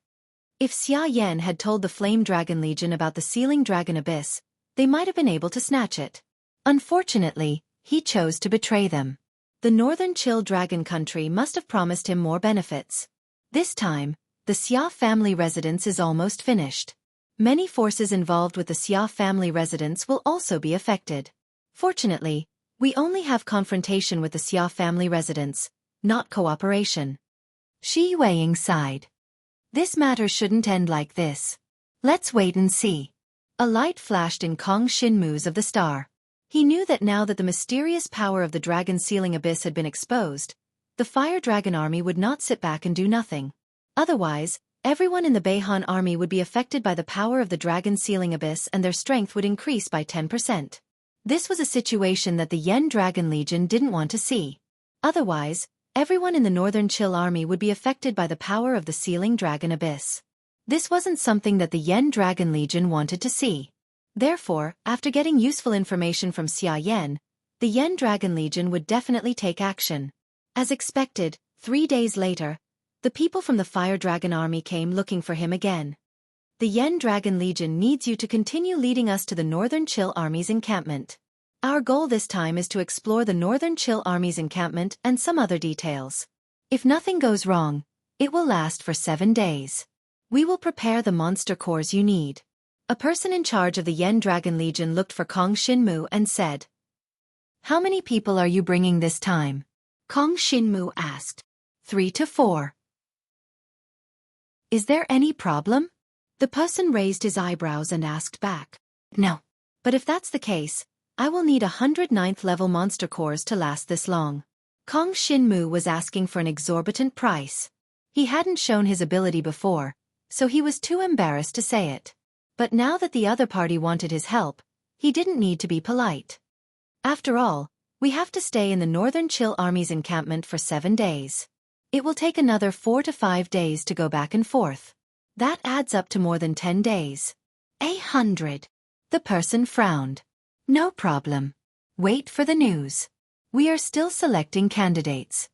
If Xia Yan had told the Flame Dragon Legion about the Sealing Dragon Abyss, they might have been able to snatch it. Unfortunately, he chose to betray them. The Northern Chill Dragon Country must have promised him more benefits. This time, the Xia family residence is almost finished. Many forces involved with the Xia family residence will also be affected. Fortunately, we only have confrontation with the Xia family residence, not cooperation. Shi Yueying sighed. This matter shouldn't end like this. Let's wait and see. A light flashed in Kong Shinmu's of the star. He knew that now that the mysterious power of the dragon sealing abyss had been exposed, the Fire Dragon army would not sit back and do nothing. Otherwise, everyone in the Beihan army would be affected by the power of the dragon sealing abyss and their strength would increase by 10%. This was a situation that the Yen Dragon Legion didn't want to see. Otherwise, everyone in the Northern Chill army would be affected by the power of the sealing dragon abyss. This wasn't something that the Yen Dragon Legion wanted to see. Therefore, after getting useful information from Xia Yan, the Yen Dragon Legion would definitely take action. As expected, 3 days later, the people from the Fire Dragon army came looking for him again. The Yen Dragon Legion needs you to continue leading us to the Northern Chill Army's encampment. Our goal this time is to explore the Northern Chill Army's encampment and some other details. If nothing goes wrong, it will last for 7 days. We will prepare the monster cores you need. A person in charge of the Yen Dragon Legion looked for Kong Shinmu and said, "How many people are you bringing this time?" Kong Shinmu asked. 3 to 4. Is there any problem? The person raised his eyebrows and asked back. No. But if that's the case, I will need 109th level monster cores to last this long. Kong Shinmu was asking for an exorbitant price. He hadn't shown his ability before, so he was too embarrassed to say it. But now that the other party wanted his help, he didn't need to be polite. After all, we have to stay in the Northern Chill Army's encampment for 7 days. It will take another 4 to 5 days to go back and forth. That adds up to more than 10 days. 100. The person frowned. No problem. Wait for the news. We are still selecting candidates.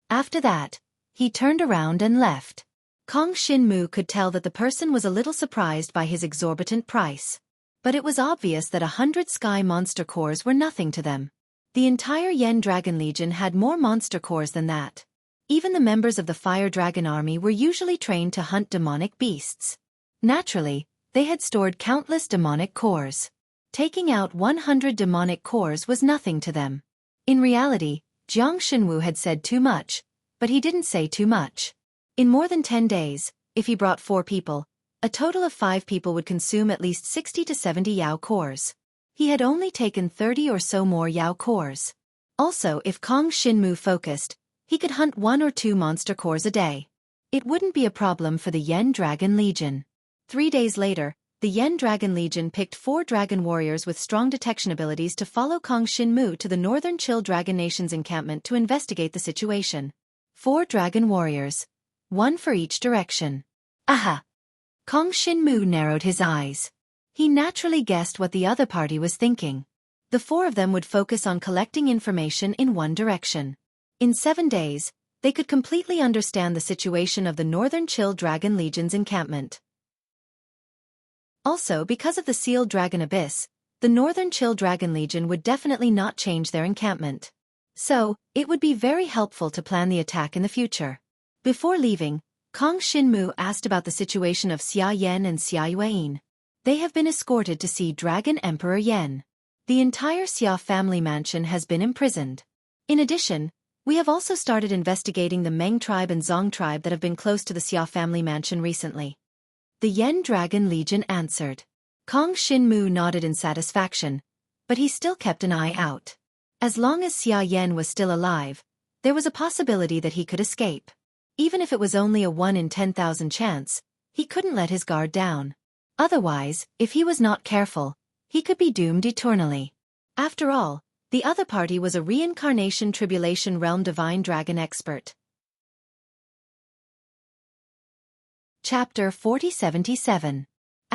After that, he turned around and left. Kong Shinmu could tell that the person was a little surprised by his exorbitant price. But it was obvious that 100 sky monster cores were nothing to them. The entire Yen Dragon Legion had more monster cores than that. Even the members of the Fire Dragon army were usually trained to hunt demonic beasts. Naturally, they had stored countless demonic cores. Taking out 100 demonic cores was nothing to them. In reality, Jiang Shenwu had said too much, but he didn't say too much. In more than 10 days, if he brought 4 people, a total of 5 people would consume at least 60 to 70 Yao cores. He had only taken 30 or so more Yao cores. Also, if Kong Shinmu focused, he could hunt 1 or 2 monster cores a day. It wouldn't be a problem for the Yen Dragon Legion. 3 days later, the Yen Dragon Legion picked 4 dragon warriors with strong detection abilities to follow Kong Shinmu to the Northern Chill Dragon Nation's encampment to investigate the situation. 4 dragon warriors. 1 for each direction. Aha! Kong Shinmu narrowed his eyes. He naturally guessed what the other party was thinking. The 4 of them would focus on collecting information in one direction. In 7 days, they could completely understand the situation of the Northern Chill Dragon Legion's encampment. Also, because of the sealed dragon abyss, the Northern Chill Dragon Legion would definitely not change their encampment. So, it would be very helpful to plan the attack in the future. Before leaving, Kong Shinmu asked about the situation of Xia Yan and Xia Yueyin. They have been escorted to see Dragon Emperor Yan. The entire Xia family mansion has been imprisoned. In addition, we have also started investigating the Meng tribe and Zong tribe that have been close to the Xia family mansion recently. The Yen Dragon Legion answered. Kong Shinmu nodded in satisfaction, but he still kept an eye out. As long as Xia Yan was still alive, there was a possibility that he could escape. Even if it was only a 1 in 10,000 chance, he couldn't let his guard down. Otherwise, if he was not careful, he could be doomed eternally. After all, the other party was a reincarnation tribulation realm divine dragon expert. Chapter 4077.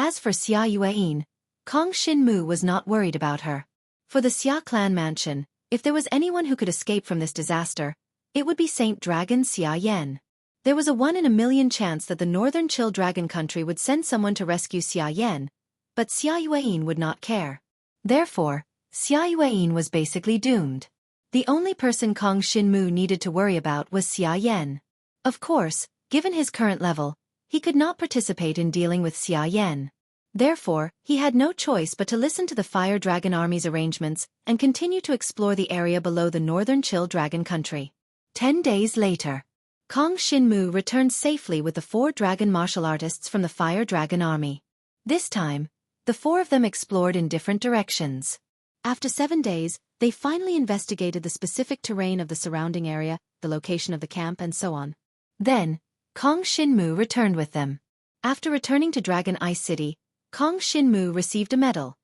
As for Xueqi, Kong Xinmu was not worried about her. For the Xia clan mansion, if there was anyone who could escape from this disaster, it would be Saint Dragon Xia Yan. There was a 1 in a million chance that the Northern Chill Dragon Country would send someone to rescue Xia Yan, but Xueqi would not care. Therefore, Xueqi was basically doomed. The only person Kong Xinmu needed to worry about was Xia Yan. Of course, given his current level, he could not participate in dealing with Xia Yan. Therefore, he had no choice but to listen to the Fire Dragon Army's arrangements and continue to explore the area below the Northern Chill Dragon Country. 10 days later, Kong Xinmu returned safely with the 4 dragon martial artists from the Fire Dragon Army. This time, the 4 of them explored in different directions. After 7 days, they finally investigated the specific terrain of the surrounding area, the location of the camp, and so on. Then, Kong Xinmu returned with them. After returning to Dragon Ice City, Kong Xinmu received a medal.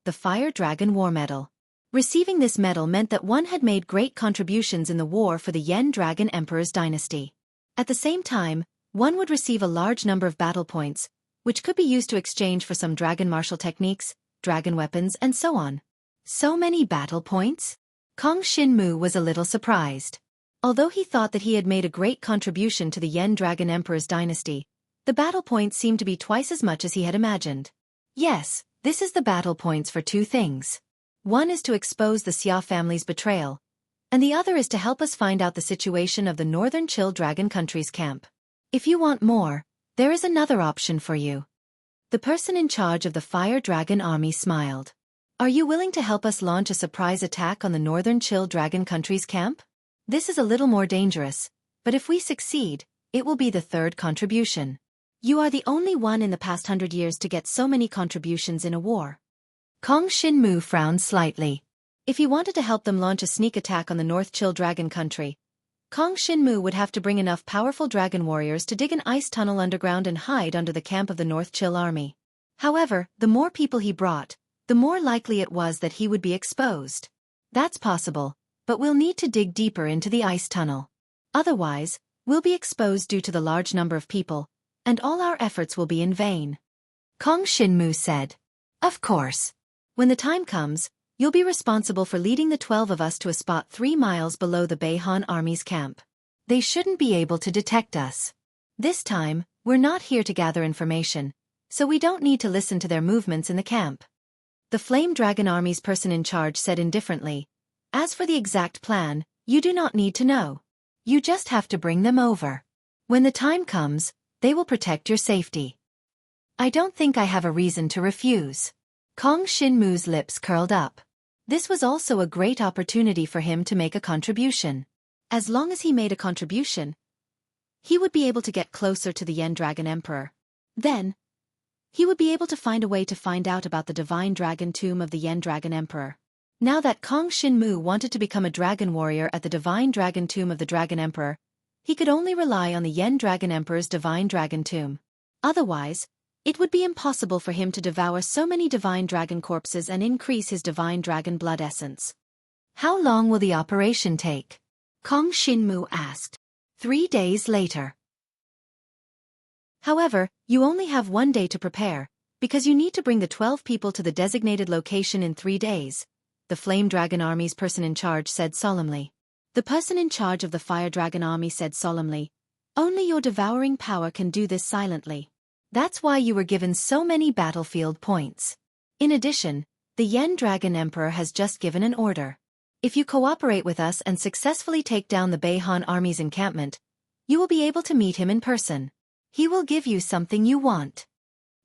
The Fire Dragon War Medal. Receiving this medal meant that one had made great contributions in the war for the Yen Dragon Emperor's dynasty. At the same time, one would receive a large number of battle points, which could be used to exchange for some dragon martial techniques, dragon weapons, and so on. So many battle points? Kong Xinmu was a little surprised. Although he thought that he had made a great contribution to the Yen Dragon Emperor's dynasty, the battle points seemed to be twice as much as he had imagined. Yes, this is the battle points for 2 things. One is to expose the Xia family's betrayal, and the other is to help us find out the situation of the Northern Chill Dragon Country's camp. If you want more, there is another option for you. The person in charge of the Fire Dragon Army smiled. Are you willing to help us launch a surprise attack on the Northern Chill Dragon Country's camp? This is a little more dangerous, but if we succeed, it will be the 3rd contribution. You are the only one in the past 100 years to get so many contributions in a war. Kong Xinmu frowned slightly. If he wanted to help them launch a sneak attack on the North Chill Dragon Country, Kong Xinmu would have to bring enough powerful dragon warriors to dig an ice tunnel underground and hide under the camp of the North Chill Army. However, the more people he brought, the more likely it was that he would be exposed. That's possible, but we'll need to dig deeper into the ice tunnel. Otherwise, we'll be exposed due to the large number of people, and all our efforts will be in vain. Kong Xinmu said. Of course. When the time comes, you'll be responsible for leading the 12 of us to a spot 3 miles below the Beihan Army's camp. They shouldn't be able to detect us. This time, we're not here to gather information, so we don't need to listen to their movements in the camp. The Flame Dragon Army's person in charge said indifferently, as for the exact plan, you do not need to know. You just have to bring them over. When the time comes, they will protect your safety. I don't think I have a reason to refuse. Kong Xinmu's lips curled up. This was also a great opportunity for him to make a contribution. As long as he made a contribution, he would be able to get closer to the Yen Dragon Emperor. Then, he would be able to find a way to find out about the divine dragon tomb of the Yen Dragon Emperor. Now that Kong Xinmu wanted to become a dragon warrior at the divine dragon tomb of the Dragon Emperor, he could only rely on the Yen Dragon Emperor's divine dragon tomb. Otherwise, it would be impossible for him to devour so many divine dragon corpses and increase his divine dragon blood essence. How long will the operation take? Kong Xinmu asked. 3 days later. However, you only have 1 day to prepare, because you need to bring the 12 people to the designated location in 3 days, the Flame Dragon Army's person in charge said solemnly. The person in charge of the Fire Dragon Army said solemnly, only your devouring power can do this silently. That's why you were given so many battlefield points. In addition, the Yen Dragon Emperor has just given an order. If you cooperate with us and successfully take down the Beihan Army's encampment, you will be able to meet him in person. He will give you something you want.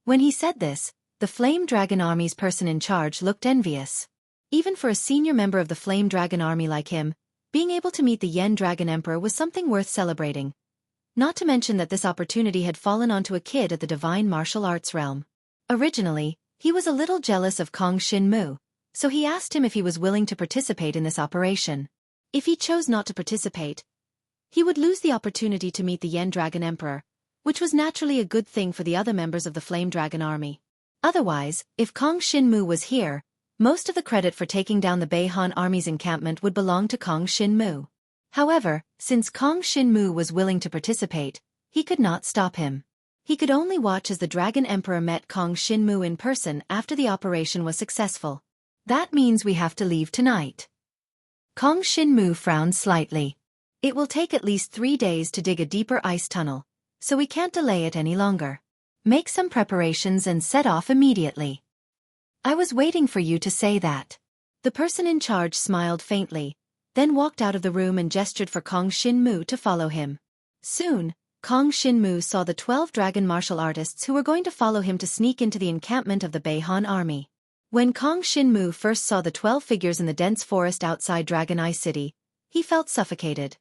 When he said this, the Flame Dragon Army's person in charge looked envious. Even for a senior member of the Flame Dragon Army like him, being able to meet the Yen Dragon Emperor was something worth celebrating. Not to mention that this opportunity had fallen onto a kid at the divine martial arts realm. Originally, he was a little jealous of Kong Xinmu, so he asked him if he was willing to participate in this operation. If he chose not to participate, he would lose the opportunity to meet the Yen Dragon Emperor, which was naturally a good thing for the other members of the Flame Dragon Army. Otherwise, if Kong Xinmu was here, most of the credit for taking down the Beihan Army's encampment would belong to Kong Xinmu. However, since Kong Xinmu was willing to participate, he could not stop him. He could only watch as the Dragon Emperor met Kong Shinmu in person after the operation was successful. That means we have to leave tonight. Kong Shinmu frowned slightly. It will take at least 3 days to dig a deeper ice tunnel, so we can't delay it any longer. Make some preparations and set off immediately. I was waiting for you to say that. The person in charge smiled faintly, then walked out of the room and gestured for Kong Shinmu to follow him. Soon, Kong Shinmu saw the 12 dragon martial artists who were going to follow him to sneak into the encampment of the Beihan army. When Kong Shinmu first saw the 12 figures in the dense forest outside Dragon Eye City, he felt suffocated.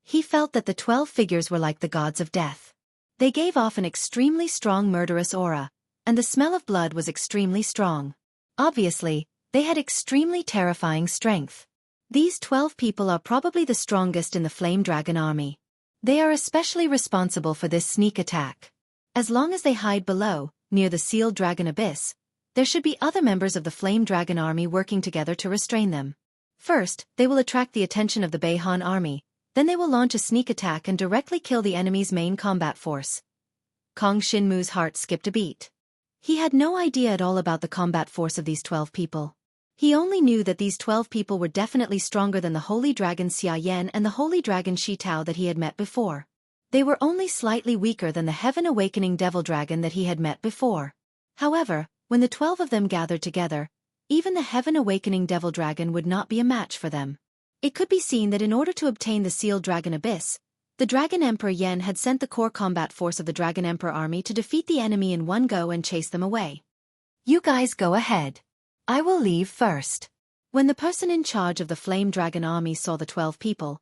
He felt that the 12 figures were like the gods of death. They gave off an extremely strong murderous aura, and the smell of blood was extremely strong. Obviously, they had extremely terrifying strength. These 12 people are probably the strongest in the Flame Dragon army. They are especially responsible for this sneak attack. As long as they hide below, near the sealed dragon abyss, there should be other members of the Flame Dragon army working together to restrain them. First, they will attract the attention of the Beihan army, then they will launch a sneak attack and directly kill the enemy's main combat force. Kong Shinmu's heart skipped a beat. He had no idea at all about the combat force of these 12 people. He only knew that these 12 people were definitely stronger than the Holy Dragon Xia Yan and the Holy Dragon Shi Tao that he had met before. They were only slightly weaker than the Heaven Awakening Devil Dragon that he had met before. However, when the 12 of them gathered together, even the Heaven Awakening Devil Dragon would not be a match for them. It could be seen that in order to obtain the sealed dragon abyss, the Dragon Emperor Yen had sent the core combat force of the Dragon Emperor army to defeat the enemy in one go and chase them away. You guys go ahead. I will leave first. When the person in charge of the Flame Dragon army saw the 12 people,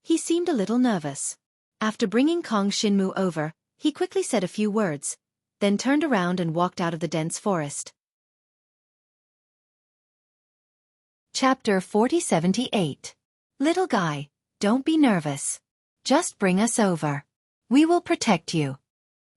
he seemed a little nervous. After bringing Kong Shinmu over, he quickly said a few words, then turned around and walked out of the dense forest. Chapter 4078. Little guy, don't be nervous. Just bring us over. We will protect you.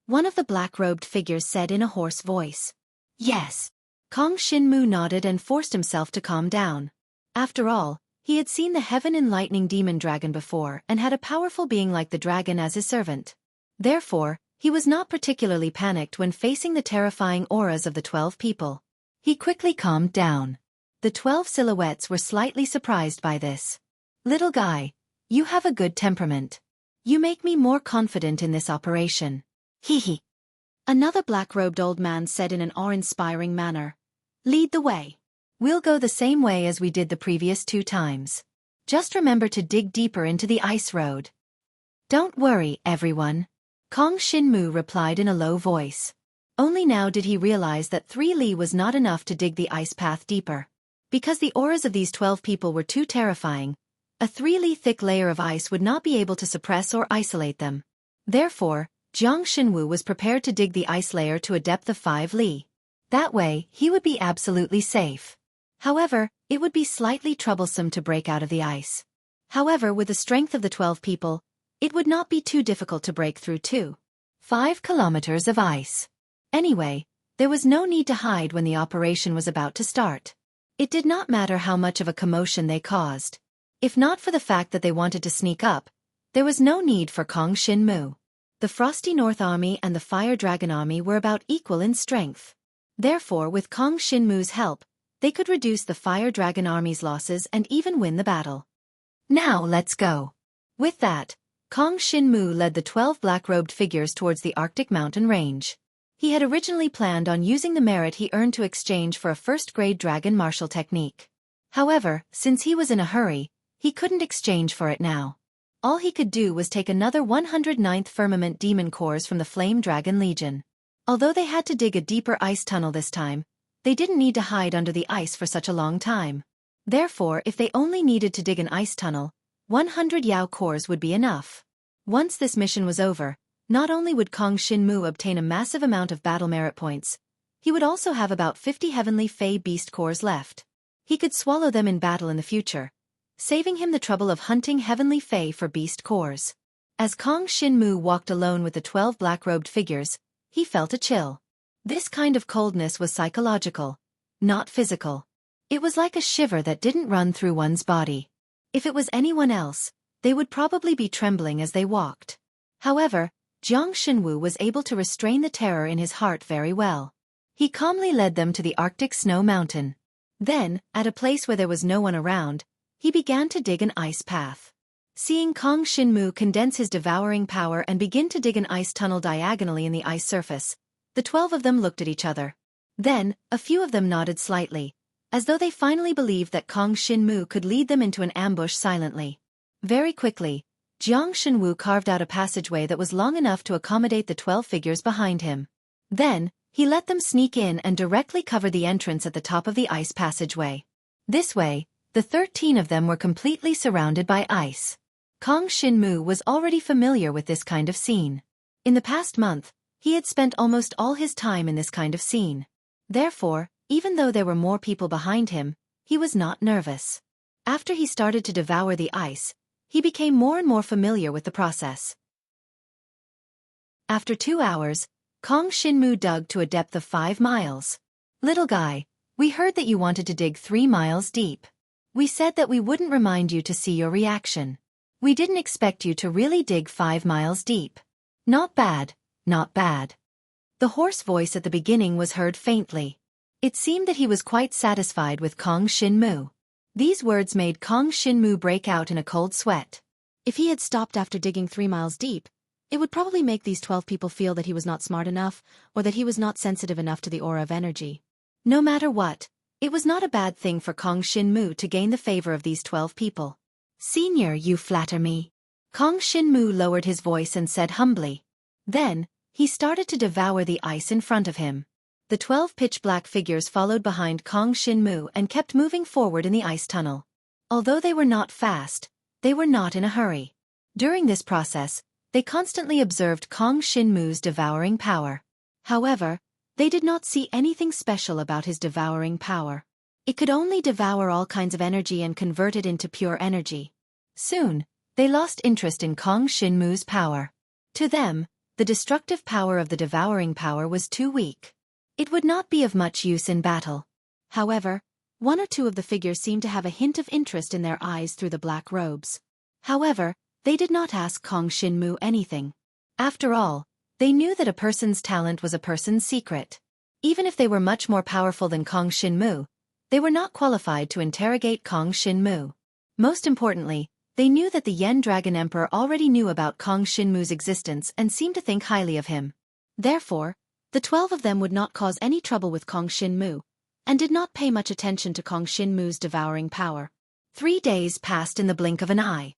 One of the black-robed figures said in a hoarse voice. Yes. Kong Shinmu nodded and forced himself to calm down. After all, he had seen the Heaven Enlightening Demon Dragon before and had a powerful being like the dragon as his servant. Therefore, he was not particularly panicked when facing the terrifying auras of the 12 people. He quickly calmed down. The 12 silhouettes were slightly surprised by this. Little guy, you have a good temperament. You make me more confident in this operation. Hee. Another black-robed old man said in an awe-inspiring manner. Lead the way. We'll go the same way as we did the previous 2 times. Just remember to dig deeper into the ice road. Don't worry, everyone. Kong Shinmu replied in a low voice. Only now did he realize that 3 li was not enough to dig the ice path deeper. Because the auras of these 12 people were too terrifying, a 3 li thick layer of ice would not be able to suppress or isolate them. Therefore, Jiang Xinwu was prepared to dig the ice layer to a depth of 5 li. That way, he would be absolutely safe. However, it would be slightly troublesome to break out of the ice. However, with the strength of the 12 people, it would not be too difficult to break through 5 kilometers of ice. Anyway, there was no need to hide when the operation was about to start. It did not matter how much of a commotion they caused. If not for the fact that they wanted to sneak up, there was no need for Kong Shinmu. The Frosty North Army and the Fire Dragon Army were about equal in strength. Therefore, with Kong Shinmu's help, they could reduce the Fire Dragon Army's losses and even win the battle. Now let's go. With that, Kong Shinmu led the 12 black-robed figures towards the Arctic mountain range. He had originally planned on using the merit he earned to exchange for a first-grade dragon martial technique. However, since he was in a hurry, he couldn't exchange for it now. All he could do was take another 109th Firmament Demon Cores from the Flame Dragon Legion. Although they had to dig a deeper ice tunnel this time, they didn't need to hide under the ice for such a long time. Therefore, if they only needed to dig an ice tunnel, 100 Yao Cores would be enough. Once this mission was over, not only would Kong Shinmu obtain a massive amount of battle merit points, he would also have about 50 Heavenly Fey Beast Cores left. He could swallow them in battle in the future, saving him the trouble of hunting Heavenly Fey for Beast Cores. As Kong Shinmu walked alone with the 12 black-robed figures, he felt a chill. This kind of coldness was psychological, not physical. It was like a shiver that didn't run through one's body. If it was anyone else, they would probably be trembling as they walked. However, Jiang Shenwu was able to restrain the terror in his heart very well. He calmly led them to the Arctic snow mountain. Then, at a place where there was no one around, he began to dig an ice path. Seeing Kong Shinmu condense his devouring power and begin to dig an ice tunnel diagonally in the ice surface, the 12 of them looked at each other. Then, a few of them nodded slightly, as though they finally believed that Kong Shinmu could lead them into an ambush silently. Very quickly, Jiang Shenwu carved out a passageway that was long enough to accommodate the 12 figures behind him. Then, he let them sneak in and directly cover the entrance at the top of the ice passageway. This way, the 13 of them were completely surrounded by ice. Kong Shinmu was already familiar with this kind of scene. In the past month, he had spent almost all his time in this kind of scene. Therefore, even though there were more people behind him, he was not nervous. After he started to devour the ice, he became more and more familiar with the process. After 2 hours, Kong Shinmu dug to a depth of 5 miles. Little guy, we heard that you wanted to dig 3 miles deep. We said that we wouldn't remind you to see your reaction. We didn't expect you to really dig 5 miles deep. Not bad, not bad. The hoarse voice at the beginning was heard faintly. It seemed that he was quite satisfied with Kong Shinmu. These words made Kong Shinmu break out in a cold sweat. If he had stopped after digging 3 miles deep, it would probably make these 12 people feel that he was not smart enough, or that he was not sensitive enough to the aura of energy. No matter what, it was not a bad thing for Kong Shinmu to gain the favor of these 12 people. Senior, you flatter me. Kong Shinmu lowered his voice and said humbly. Then, he started to devour the ice in front of him. The 12 pitch-black figures followed behind Kong Shinmu and kept moving forward in the ice tunnel. Although they were not fast, they were not in a hurry. During this process, they constantly observed Kong Shinmu's devouring power. However, they did not see anything special about his devouring power. It could only devour all kinds of energy and convert it into pure energy. Soon, they lost interest in Kong Shinmu's power. To them, the destructive power of the devouring power was too weak. It would not be of much use in battle. However, 1 or 2 of the figures seemed to have a hint of interest in their eyes through the black robes. However, they did not ask Kong Shinmu anything. After all, they knew that a person's talent was a person's secret. Even if they were much more powerful than Kong Shinmu, they were not qualified to interrogate Kong Shinmu. Most importantly, they knew that the Yen Dragon Emperor already knew about Kong Shinmu's existence and seemed to think highly of him. Therefore, the 12 of them would not cause any trouble with Kong Shinmu, and did not pay much attention to Kong Shinmu's devouring power. 3 days passed in the blink of an eye.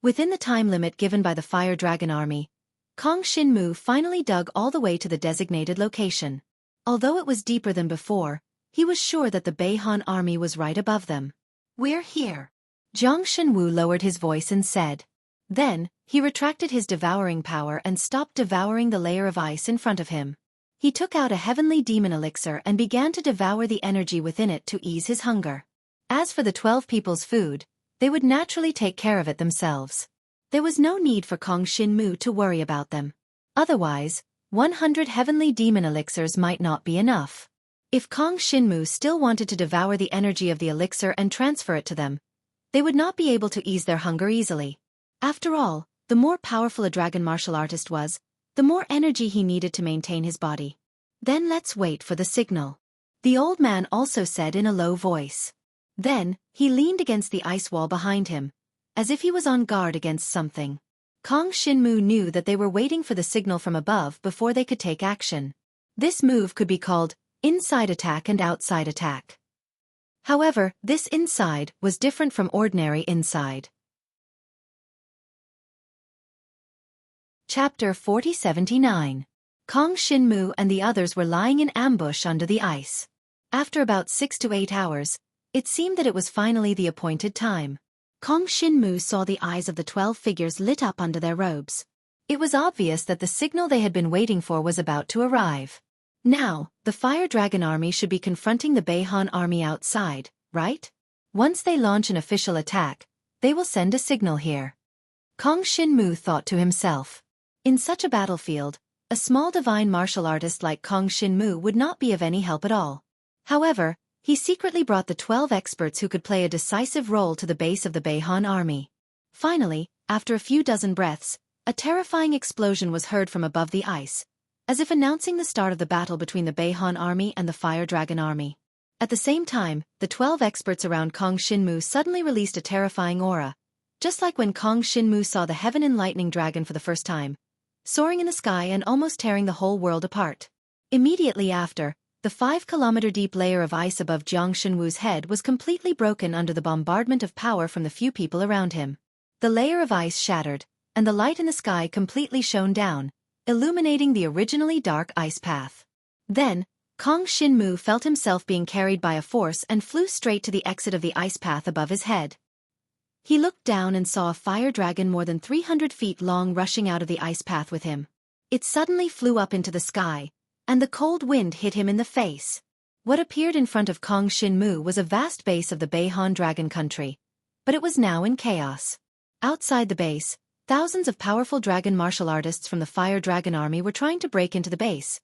Within the time limit given by the Fire Dragon Army, Kong Shinmu finally dug all the way to the designated location. Although it was deeper than before, he was sure that the Beihan army was right above them. We're here. Jiang Shenwu lowered his voice and said. Then, he retracted his devouring power and stopped devouring the layer of ice in front of him. He took out a heavenly demon elixir and began to devour the energy within it to ease his hunger. As for the 12 people's food, they would naturally take care of it themselves. There was no need for Kong Shinmu to worry about them. Otherwise, 100 heavenly demon elixirs might not be enough. If Kong Shinmu still wanted to devour the energy of the elixir and transfer it to them, they would not be able to ease their hunger easily. After all, the more powerful a dragon martial artist was, the more energy he needed to maintain his body. Then let's wait for the signal. The old man also said in a low voice. Then, he leaned against the ice wall behind him, as if he was on guard against something. Kong Shinmu knew that they were waiting for the signal from above before they could take action. This move could be called inside attack and outside attack. However, this inside was different from ordinary inside. Chapter 4079. Kong Shinmu and the others were lying in ambush under the ice. After about 6 to 8 hours, it seemed that it was finally the appointed time. Kong Shinmu saw the eyes of the 12 figures lit up under their robes. It was obvious that the signal they had been waiting for was about to arrive. Now, the Fire Dragon Army should be confronting the Beihan Army outside, right? Once they launch an official attack, they will send a signal here. Kong Shinmu thought to himself. In such a battlefield, a small divine martial artist like Kong Shinmu would not be of any help at all. However, he secretly brought the 12 experts who could play a decisive role to the base of the Beihan army. Finally, after a few dozen breaths, A terrifying explosion was heard from above the ice, as if announcing the start of the battle between the Beihan army and the Fire Dragon army. At the same time, the 12 experts around Kong Shinmu suddenly released a terrifying aura, just like when Kong Shinmu saw the Heaven Enlightening Dragon for the first time, soaring in the sky and almost tearing the whole world apart. Immediately after, the 5-kilometer-deep layer of ice above Jiang Shenwu's head was completely broken under the bombardment of power from the few people around him. The layer of ice shattered, and the light in the sky completely shone down, illuminating the originally dark ice path. Then, Kong Shinmu felt himself being carried by a force and flew straight to the exit of the ice path above his head. He looked down and saw a fire dragon more than 300 feet long rushing out of the ice path with him. It suddenly flew up into the sky, and the cold wind hit him in the face. What appeared in front of Kong Shinmu was a vast base of the Beihan Dragon country, but it was now in chaos. Outside the base, thousands of powerful dragon martial artists from the Fire Dragon army were trying to break into the base,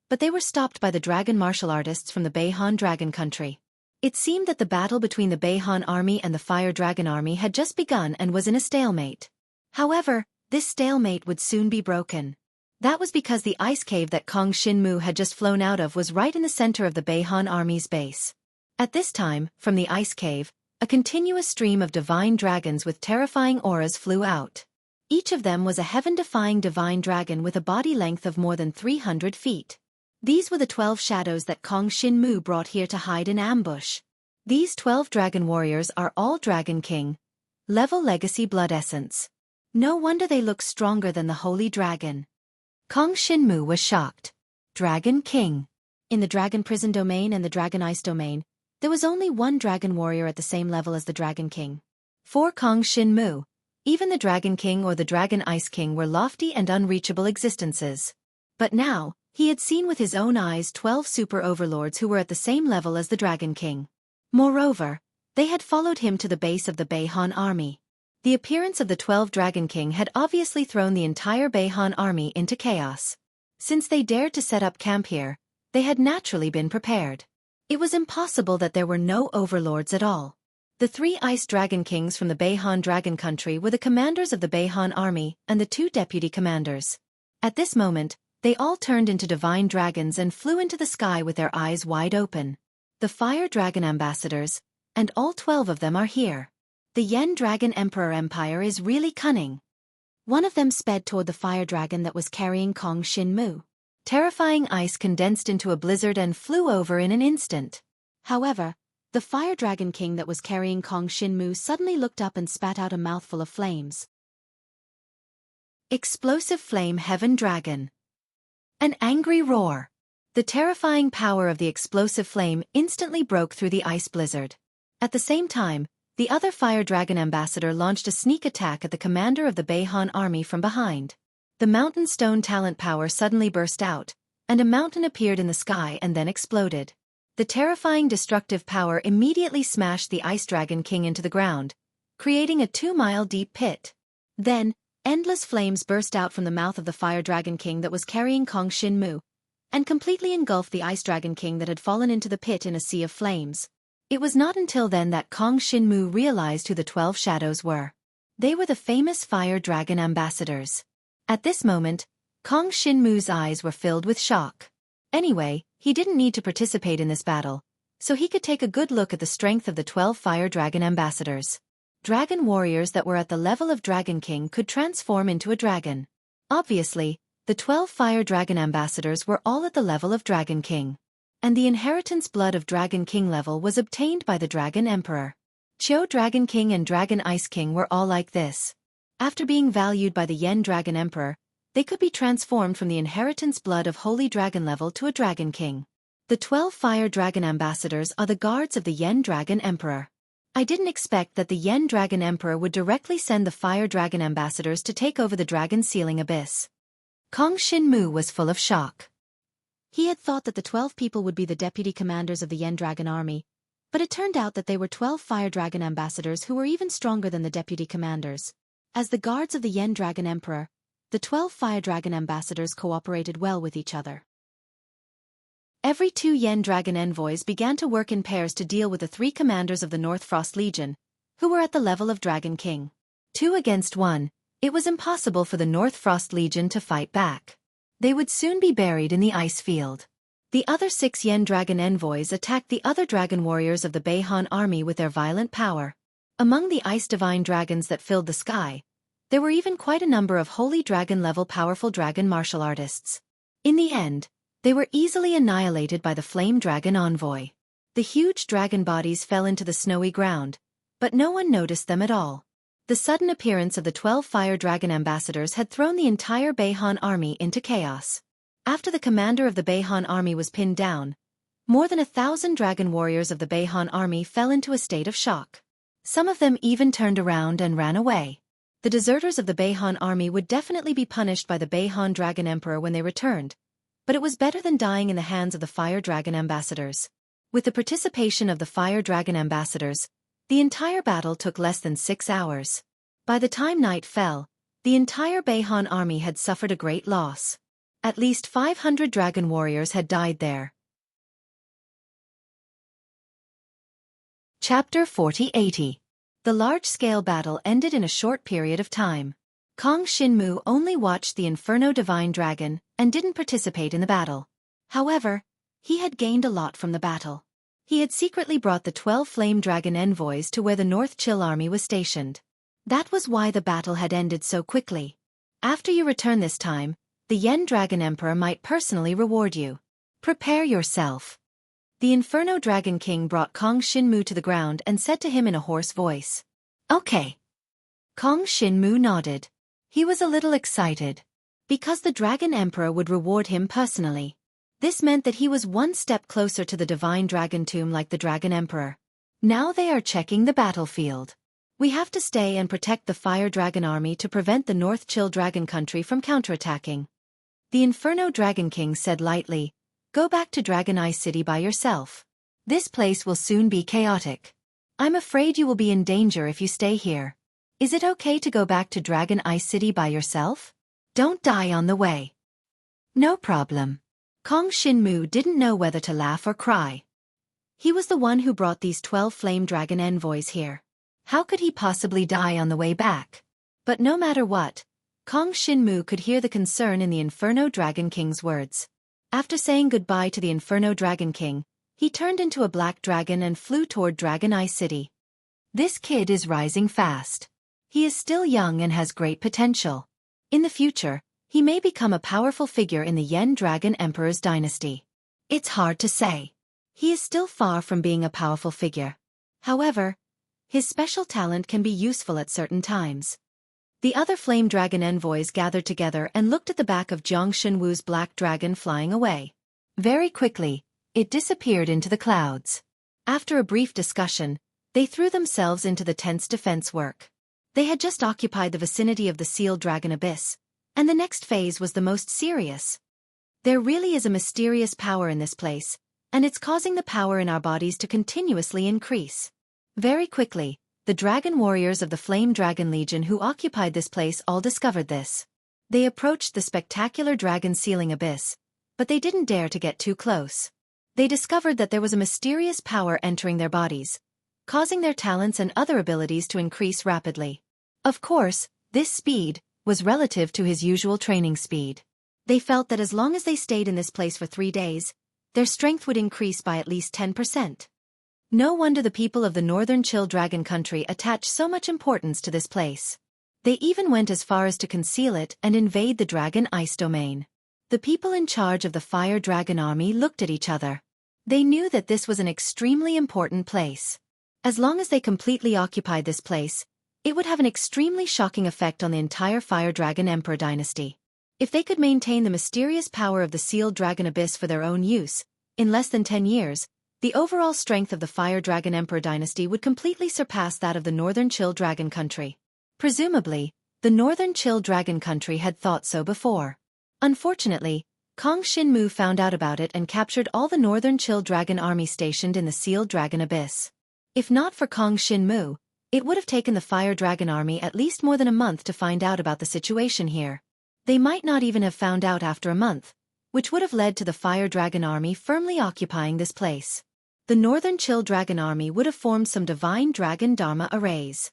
but they were stopped by the dragon martial artists from the Beihan Dragon country. It seemed that the battle between the Beihan army and the Fire Dragon army had just begun and was in a stalemate. However, this stalemate would soon be broken. That was because the ice cave that Kong Shinmu had just flown out of was right in the center of the Beihan army's base. At this time, from the ice cave, a continuous stream of divine dragons with terrifying auras flew out. Each of them was a heaven-defying divine dragon with a body length of more than 300 feet. These were the 12 shadows that Kong Shinmu brought here to hide in ambush. These 12 dragon warriors are all Dragon King, level legacy blood essence. No wonder they look stronger than the Holy Dragon. Kong Shinmu was shocked. Dragon King. In the Dragon Prison domain and the Dragon Ice domain, there was only one dragon warrior at the same level as the Dragon King. For Kong Shinmu, even the Dragon King or the Dragon Ice King were lofty and unreachable existences. But now, he had seen with his own eyes 12 super overlords who were at the same level as the Dragon King. Moreover, they had followed him to the base of the Beihan army. The appearance of the 12 Dragon King had obviously thrown the entire Beihan army into chaos. Since they dared to set up camp here, they had naturally been prepared. It was impossible that there were no overlords at all. The 3 Ice Dragon Kings from the Beihan Dragon country were the commanders of the Beihan army and the 2 deputy commanders. At this moment, they all turned into divine dragons and flew into the sky with their eyes wide open. The Fire Dragon ambassadors, and all 12 of them are here. The Yen Dragon Emperor Empire is really cunning. One of them sped toward the fire dragon that was carrying Kong Shinmu. Terrifying ice condensed into a blizzard and flew over in an instant. However, the Fire Dragon King that was carrying Kong Shinmu suddenly looked up and spat out a mouthful of flames. Explosive Flame Heaven Dragon. An angry roar. The terrifying power of the explosive flame instantly broke through the ice blizzard. At the same time, the other Fire Dragon ambassador launched a sneak attack at the commander of the Beihan army from behind. The Mountain Stone talent power suddenly burst out, and a mountain appeared in the sky and then exploded. The terrifying destructive power immediately smashed the Ice Dragon King into the ground, creating a 2-mile-deep pit. Then, endless flames burst out from the mouth of the Fire Dragon King that was carrying Kong Shinmu, and completely engulfed the Ice Dragon King that had fallen into the pit in a sea of flames. It was not until then that Kong Shinmu realized who the 12 shadows were. They were the famous Fire Dragon ambassadors. At this moment, Kong Shinmu's eyes were filled with shock. Anyway, he didn't need to participate in this battle, so he could take a good look at the strength of the 12 Fire Dragon ambassadors. Dragon warriors that were at the level of Dragon King could transform into a dragon. Obviously, the 12 Fire Dragon ambassadors were all at the level of Dragon King. And the inheritance blood of Dragon King level was obtained by the Dragon Emperor. Qiu Dragon King and Dragon Ice King were all like this. After being valued by the Yen Dragon Emperor, they could be transformed from the inheritance blood of Holy Dragon level to a Dragon King. The 12 Fire Dragon ambassadors are the guards of the Yen Dragon Emperor. I didn't expect that the Yen Dragon Emperor would directly send the Fire Dragon ambassadors to take over the Dragon Sealing Abyss. Kong Shinmu was full of shock. He had thought that the 12 people would be the deputy commanders of the Yen Dragon army, but it turned out that they were 12 Fire Dragon ambassadors who were even stronger than the deputy commanders. As the guards of the Yen Dragon Emperor, the 12 Fire Dragon ambassadors cooperated well with each other. Every 2 Yen Dragon envoys began to work in pairs to deal with the 3 commanders of the North Frost Legion, who were at the level of Dragon King. 2 against 1, It was impossible for the North Frost Legion to fight back. They would soon be buried in the ice field. The other 6 Yen Dragon envoys attacked the other dragon warriors of the Beihan army with their violent power. Among the ice divine dragons that filled the sky, there were even quite a number of holy dragon-level powerful dragon martial artists. In the end, they were easily annihilated by the flame dragon envoy. The huge dragon bodies fell into the snowy ground, but no one noticed them at all. The sudden appearance of the 12 fire dragon ambassadors had thrown the entire Beihan army into chaos. After the commander of the Beihan army was pinned down, more than 1,000 dragon warriors of the Beihan army fell into a state of shock. Some of them even turned around and ran away. The deserters of the Beihan army would definitely be punished by the Beihan Dragon Emperor when they returned, but it was better than dying in the hands of the fire dragon ambassadors. With the participation of the fire dragon ambassadors, the entire battle took less than 6 hours. By the time night fell, the entire Beihan army had suffered a great loss. At least 500 dragon warriors had died there. Chapter 4080. The large-scale battle ended in a short period of time. Kong Shinmu only watched the Inferno Divine Dragon and didn't participate in the battle. However, he had gained a lot from the battle. He had secretly brought the 12 Flame Dragon envoys to where the North Chill Army was stationed. That was why the battle had ended so quickly. After you return this time, the Yen Dragon Emperor might personally reward you. Prepare yourself. The Inferno Dragon King brought Kong Shinmu to the ground and said to him in a hoarse voice, "Okay." Kong Shinmu nodded. He was a little excited. Because the Dragon Emperor would reward him personally. This meant that he was one step closer to the Divine Dragon Tomb like the Dragon Emperor. Now they are checking the battlefield. We have to stay and protect the Fire Dragon Army to prevent the North Chill Dragon Country from counterattacking. The Inferno Dragon King said lightly, "Go back to Dragon Ice City by yourself. This place will soon be chaotic. I'm afraid you will be in danger if you stay here. Is it okay to go back to Dragon Ice City by yourself? Don't die on the way." "No problem." Kong Shinmu didn't know whether to laugh or cry. He was the one who brought these 12 Flame Dragon envoys here. How could he possibly die on the way back? But no matter what, Kong Shinmu could hear the concern in the Inferno Dragon King's words. After saying goodbye to the Inferno Dragon King, he turned into a black dragon and flew toward Dragon Eye City. This kid is rising fast. He is still young and has great potential. In the future, he may become a powerful figure in the Yen Dragon Emperor's dynasty. It's hard to say. He is still far from being a powerful figure. However, his special talent can be useful at certain times. The other Flame Dragon envoys gathered together and looked at the back of Jiang Shenwu's black dragon flying away. Very quickly, it disappeared into the clouds. After a brief discussion, they threw themselves into the tense defense work. They had just occupied the vicinity of the sealed dragon abyss, and the next phase was the most serious. There really is a mysterious power in this place, and it's causing the power in our bodies to continuously increase. Very quickly, the dragon warriors of the Flame Dragon Legion who occupied this place all discovered this. They approached the spectacular dragon ceiling abyss, but they didn't dare to get too close. They discovered that there was a mysterious power entering their bodies, causing their talents and other abilities to increase rapidly. Of course, this speed was relative to his usual training speed. They felt that as long as they stayed in this place for 3 days, their strength would increase by at least 10%. No wonder the people of the Northern Chill Dragon Country attach so much importance to this place. They even went as far as to conceal it and invade the Dragon Ice domain. The people in charge of the Fire Dragon Army looked at each other. They knew that this was an extremely important place. As long as they completely occupied this place, it would have an extremely shocking effect on the entire Fire Dragon Emperor dynasty. If they could maintain the mysterious power of the sealed dragon abyss for their own use, in less than 10 years, the overall strength of the Fire Dragon Emperor dynasty would completely surpass that of the Northern Chill Dragon Country. Presumably, the Northern Chill Dragon Country had thought so before. Unfortunately, Kong Shinmu found out about it and captured all the Northern Chill Dragon army stationed in the sealed dragon abyss. If not for Kong Shinmu, it would have taken the Fire Dragon army at least more than a month to find out about the situation here. They might not even have found out after a month, which would have led to the Fire Dragon army firmly occupying this place. The Northern Chill Dragon army would have formed some divine dragon dharma arrays.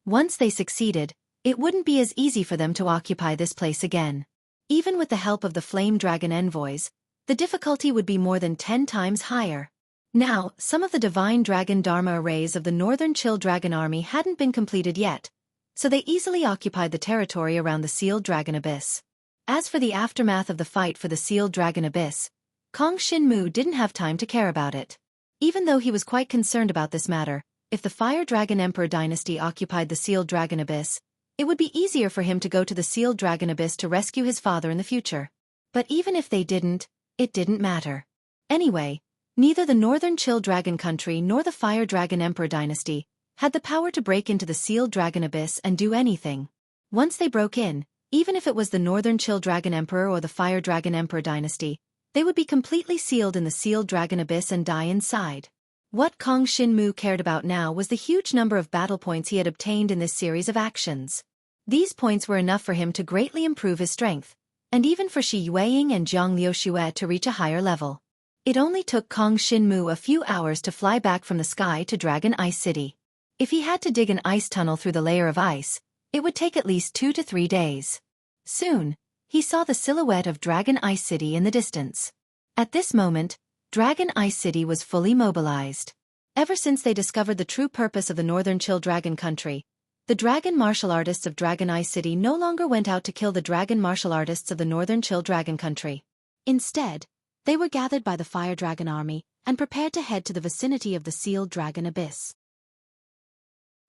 Once they succeeded, it wouldn't be as easy for them to occupy this place again. Even with the help of the Flame Dragon envoys, the difficulty would be more than 10 times higher. Now, some of the Divine Dragon Dharma arrays of the Northern Chill Dragon Army hadn't been completed yet, so they easily occupied the territory around the Sealed Dragon Abyss. As for the aftermath of the fight for the Sealed Dragon Abyss, Kong Shinmu didn't have time to care about it. Even though he was quite concerned about this matter, if the Fire Dragon Emperor dynasty occupied the Sealed Dragon Abyss, it would be easier for him to go to the Sealed Dragon Abyss to rescue his father in the future. But even if they didn't, it didn't matter. Anyway, neither the Northern Chill Dragon Country nor the Fire Dragon Emperor dynasty had the power to break into the Sealed Dragon Abyss and do anything. Once they broke in, even if it was the Northern Chill Dragon Emperor or the Fire Dragon Emperor dynasty, they would be completely sealed in the Sealed Dragon Abyss and die inside. What Kong Shinmu cared about now was the huge number of battle points he had obtained in this series of actions. These points were enough for him to greatly improve his strength, and even for Shi Yueying and Zhang Liuxue to reach a higher level. It only took Kong Shinmu a few hours to fly back from the sky to Dragon Ice City. If he had to dig an ice tunnel through the layer of ice, it would take at least 2 to 3 days. Soon, he saw the silhouette of Dragon Ice City in the distance. At this moment, Dragon Ice City was fully mobilized. Ever since they discovered the true purpose of the Northern Chill Dragon Country, the dragon martial artists of Dragon Ice City no longer went out to kill the dragon martial artists of the Northern Chill Dragon Country. Instead, they were gathered by the Fire Dragon Army and prepared to head to the vicinity of the Sealed Dragon Abyss.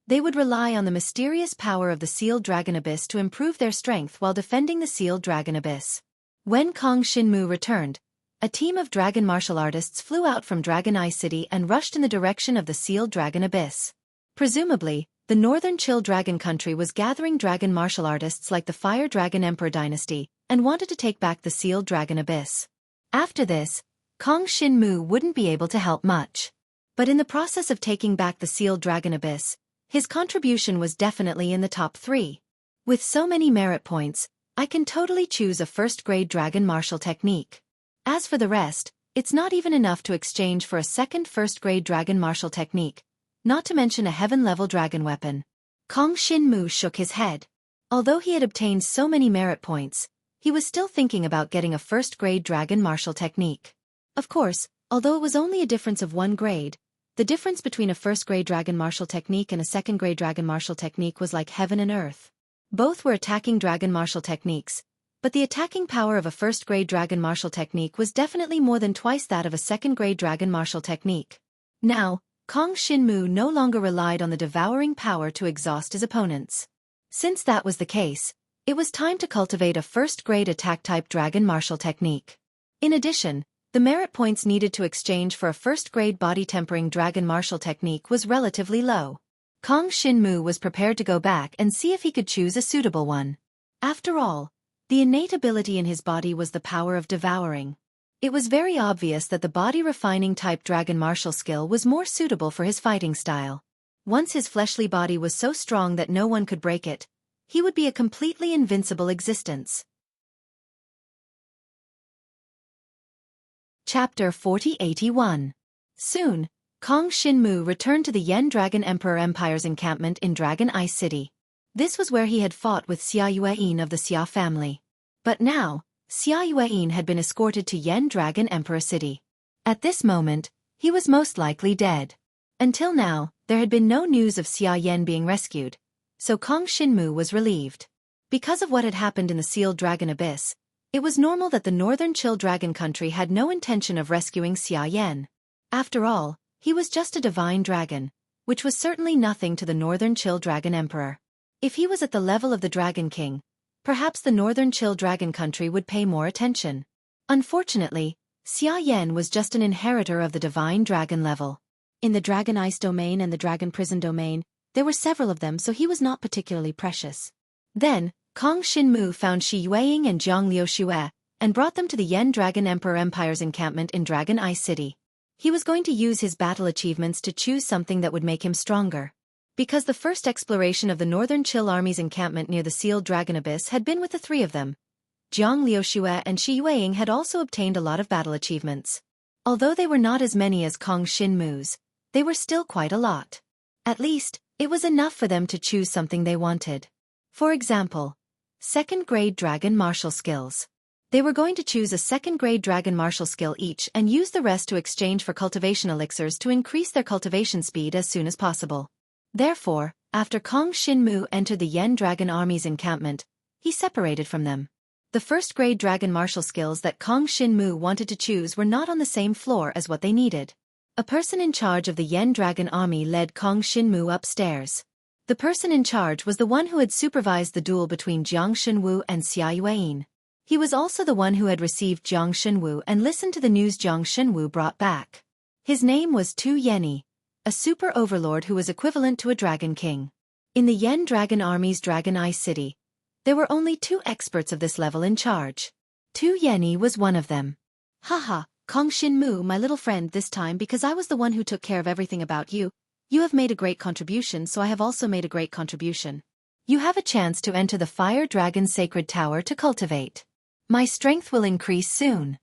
They would rely on the mysterious power of the Sealed Dragon Abyss to improve their strength while defending the Sealed Dragon Abyss. When Kong Shinmu returned, a team of dragon martial artists flew out from Dragon Ice City and rushed in the direction of the Sealed Dragon Abyss. Presumably, the Northern Chill Dragon Country was gathering dragon martial artists like the Fire Dragon Emperor dynasty and wanted to take back the Sealed Dragon Abyss. After this, Kong Shinmu wouldn't be able to help much. But in the process of taking back the Sealed Dragon Abyss, his contribution was definitely in the top 3. With so many merit points, I can totally choose a first-grade dragon martial technique. As for the rest, it's not even enough to exchange for a second first-grade dragon martial technique, not to mention a heaven-level dragon weapon. Kong Shinmu shook his head. Although he had obtained so many merit points, he was still thinking about getting a first-grade dragon martial technique. Of course, although it was only a difference of 1 grade, the difference between a first-grade dragon martial technique and a second-grade dragon martial technique was like heaven and earth. Both were attacking dragon martial techniques, but the attacking power of a first-grade dragon martial technique was definitely more than twice that of a second-grade dragon martial technique. Now, Kong Shinmu no longer relied on the devouring power to exhaust his opponents. Since that was the case, it was time to cultivate a first-grade attack-type dragon martial technique. In addition, the merit points needed to exchange for a first-grade body-tempering dragon martial technique was relatively low. Kong Shinmu was prepared to go back and see if he could choose a suitable one. After all, the innate ability in his body was the power of devouring. It was very obvious that the body-refining type dragon martial skill was more suitable for his fighting style. Once his fleshly body was so strong that no one could break it, he would be a completely invincible existence. Chapter 4081. Soon, Kong Shinmu returned to the Yen Dragon Emperor Empire's encampment in Dragon Ice City. This was where he had fought with Xia Yueying of the Xia family. But now, Xia Yueying had been escorted to Yen Dragon Emperor City. At this moment, he was most likely dead. Until now, there had been no news of Xia Yen being rescued, so Kong Shinmu was relieved. Because of what had happened in the Sealed Dragon Abyss, it was normal that the Northern Chill Dragon Country had no intention of rescuing Xia Yen. After all, he was just a divine dragon, which was certainly nothing to the Northern Chill Dragon Emperor. If he was at the level of the Dragon King, perhaps the Northern Chill Dragon Country would pay more attention. Unfortunately, Xia Yen was just an inheritor of the divine dragon level. In the Dragon Ice domain and the Dragon Prison domain, there were several of them, so he was not particularly precious. Then, Kong Shinmu found Shi Yueying and Zhang Liuxue, and brought them to the Yen Dragon Emperor Empire's encampment in Dragon Ice City. He was going to use his battle achievements to choose something that would make him stronger. Because the first exploration of the Northern Chill Army's encampment near the Sealed Dragon Abyss had been with the 3 of them, Zhang Liuxue and Shi Yueying had also obtained a lot of battle achievements. Although they were not as many as Kong Shinmu's, they were still quite a lot. At least, It was enough for them to choose something they wanted. For example, second-grade dragon martial skills. They were going to choose a second-grade dragon martial skill each and use the rest to exchange for cultivation elixirs to increase their cultivation speed as soon as possible. Therefore, after Kong Shinmu entered the Yen Dragon Army's encampment, he separated from them. The first-grade dragon martial skills that Kong Shinmu wanted to choose were not on the same floor as what they needed. A person in charge of the Yen Dragon Army led Kong Shinmu upstairs. The person in charge was the one who had supervised the duel between Jiang Shenwu and Xia Yuan. He was also the one who had received Jiang Shenwu and listened to the news Jiang Shenwu brought back. His name was Tu Yeni, a super overlord who was equivalent to a dragon king. In the Yen Dragon Army's Dragon Ice City, there were only 2 experts of this level in charge. Tu Yeni was one of them. Haha, Kong Shinmu, my little friend, this time because I was the one who took care of everything about you. You have made a great contribution, so I have also made a great contribution. You have a chance to enter the Fire Dragon Sacred Tower to cultivate. My strength will increase soon.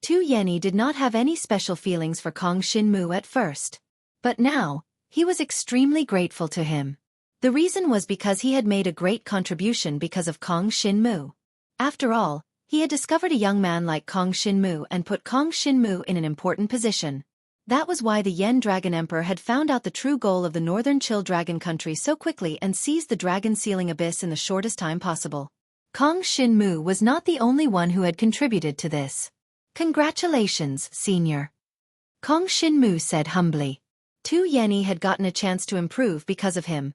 Tu Yeni did not have any special feelings for Kong Shinmu at first. But now, he was extremely grateful to him. The reason was because he had made a great contribution because of Kong Shinmu. After all, he had discovered a young man like Kong Shinmu and put Kong Shinmu in an important position. That was why the Yen Dragon Emperor had found out the true goal of the Northern Chill Dragon country so quickly and seized the dragon sealing abyss in the shortest time possible. Kong Shinmu was not the only one who had contributed to this. Congratulations, senior. Kong Shinmu said humbly. Tu Yeni had gotten a chance to improve because of him,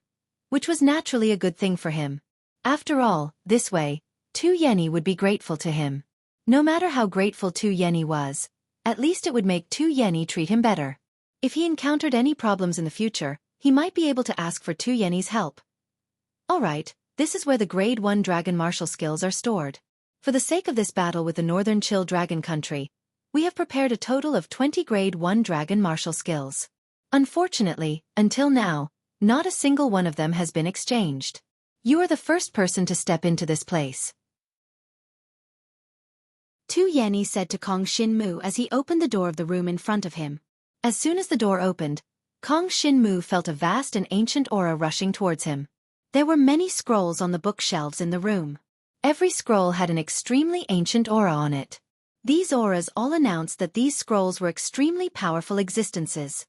which was naturally a good thing for him. After all, this way, Tu Yeni would be grateful to him. No matter how grateful Tu Yeni was, at least it would make Tu Yeni treat him better. If he encountered any problems in the future, he might be able to ask for Tu Yeni's help. Alright, this is where the Grade 1 Dragon Martial skills are stored. For the sake of this battle with the Northern Chill Dragon country, we have prepared a total of 20 Grade 1 Dragon Martial skills. Unfortunately, until now, not a single one of them has been exchanged. You are the first person to step into this place. Tu Yeni said to Kong Shinmu as he opened the door of the room in front of him. As soon as the door opened, Kong Shinmu felt a vast and ancient aura rushing towards him. There were many scrolls on the bookshelves in the room. Every scroll had an extremely ancient aura on it. These auras all announced that these scrolls were extremely powerful existences.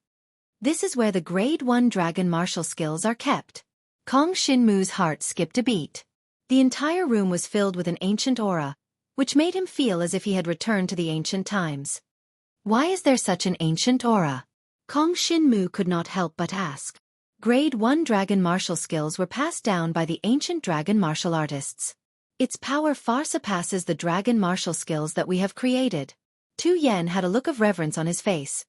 This is where the Grade 1 Dragon Martial skills are kept. Kong Shinmu's heart skipped a beat. The entire room was filled with an ancient aura, which made him feel as if he had returned to the ancient times. Why is there such an ancient aura? Kong Shinmu could not help but ask. Grade 1 Dragon Martial skills were passed down by the ancient dragon martial artists. Its power far surpasses the dragon martial skills that we have created. Tu Yen had a look of reverence on his face.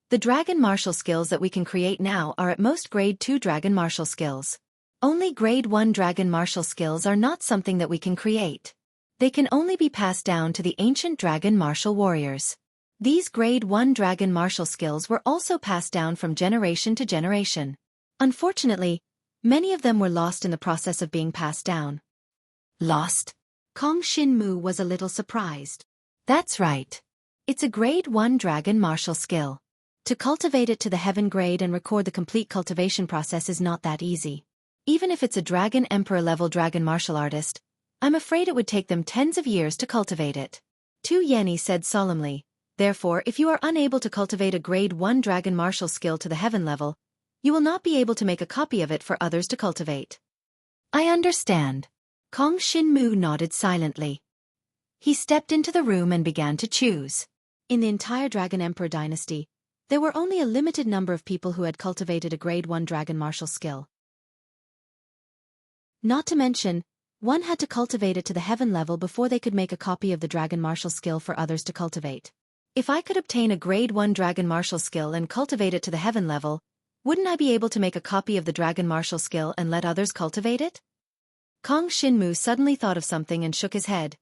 The dragon martial skills that we can create now are at most Grade 2 Dragon Martial skills. Only Grade 1 Dragon Martial skills are not something that we can create. They can only be passed down to the ancient dragon martial warriors. These Grade 1 Dragon Martial skills were also passed down from generation to generation. Unfortunately, many of them were lost in the process of being passed down. Lost? Kong Shinmu was a little surprised. That's right. It's a Grade 1 Dragon Martial skill. To cultivate it to the Heaven grade and record the complete cultivation process is not that easy. Even if it's a Dragon Emperor level Dragon Martial artist, I'm afraid it would take them tens of years to cultivate it. Tu Yeni said solemnly. Therefore, if you are unable to cultivate a Grade 1 Dragon Martial skill to the Heaven level, you will not be able to make a copy of it for others to cultivate. I understand. Kong Shinmu nodded silently. He stepped into the room and began to choose. In the entire Dragon Emperor dynasty, there were only a limited number of people who had cultivated a Grade 1 Dragon Martial skill. Not to mention, one had to cultivate it to the Heaven level before they could make a copy of the Dragon Martial skill for others to cultivate. If I could obtain a Grade 1 Dragon Martial skill and cultivate it to the Heaven level, wouldn't I be able to make a copy of the Dragon Martial skill and let others cultivate it? Kong Shinmu suddenly thought of something and shook his head.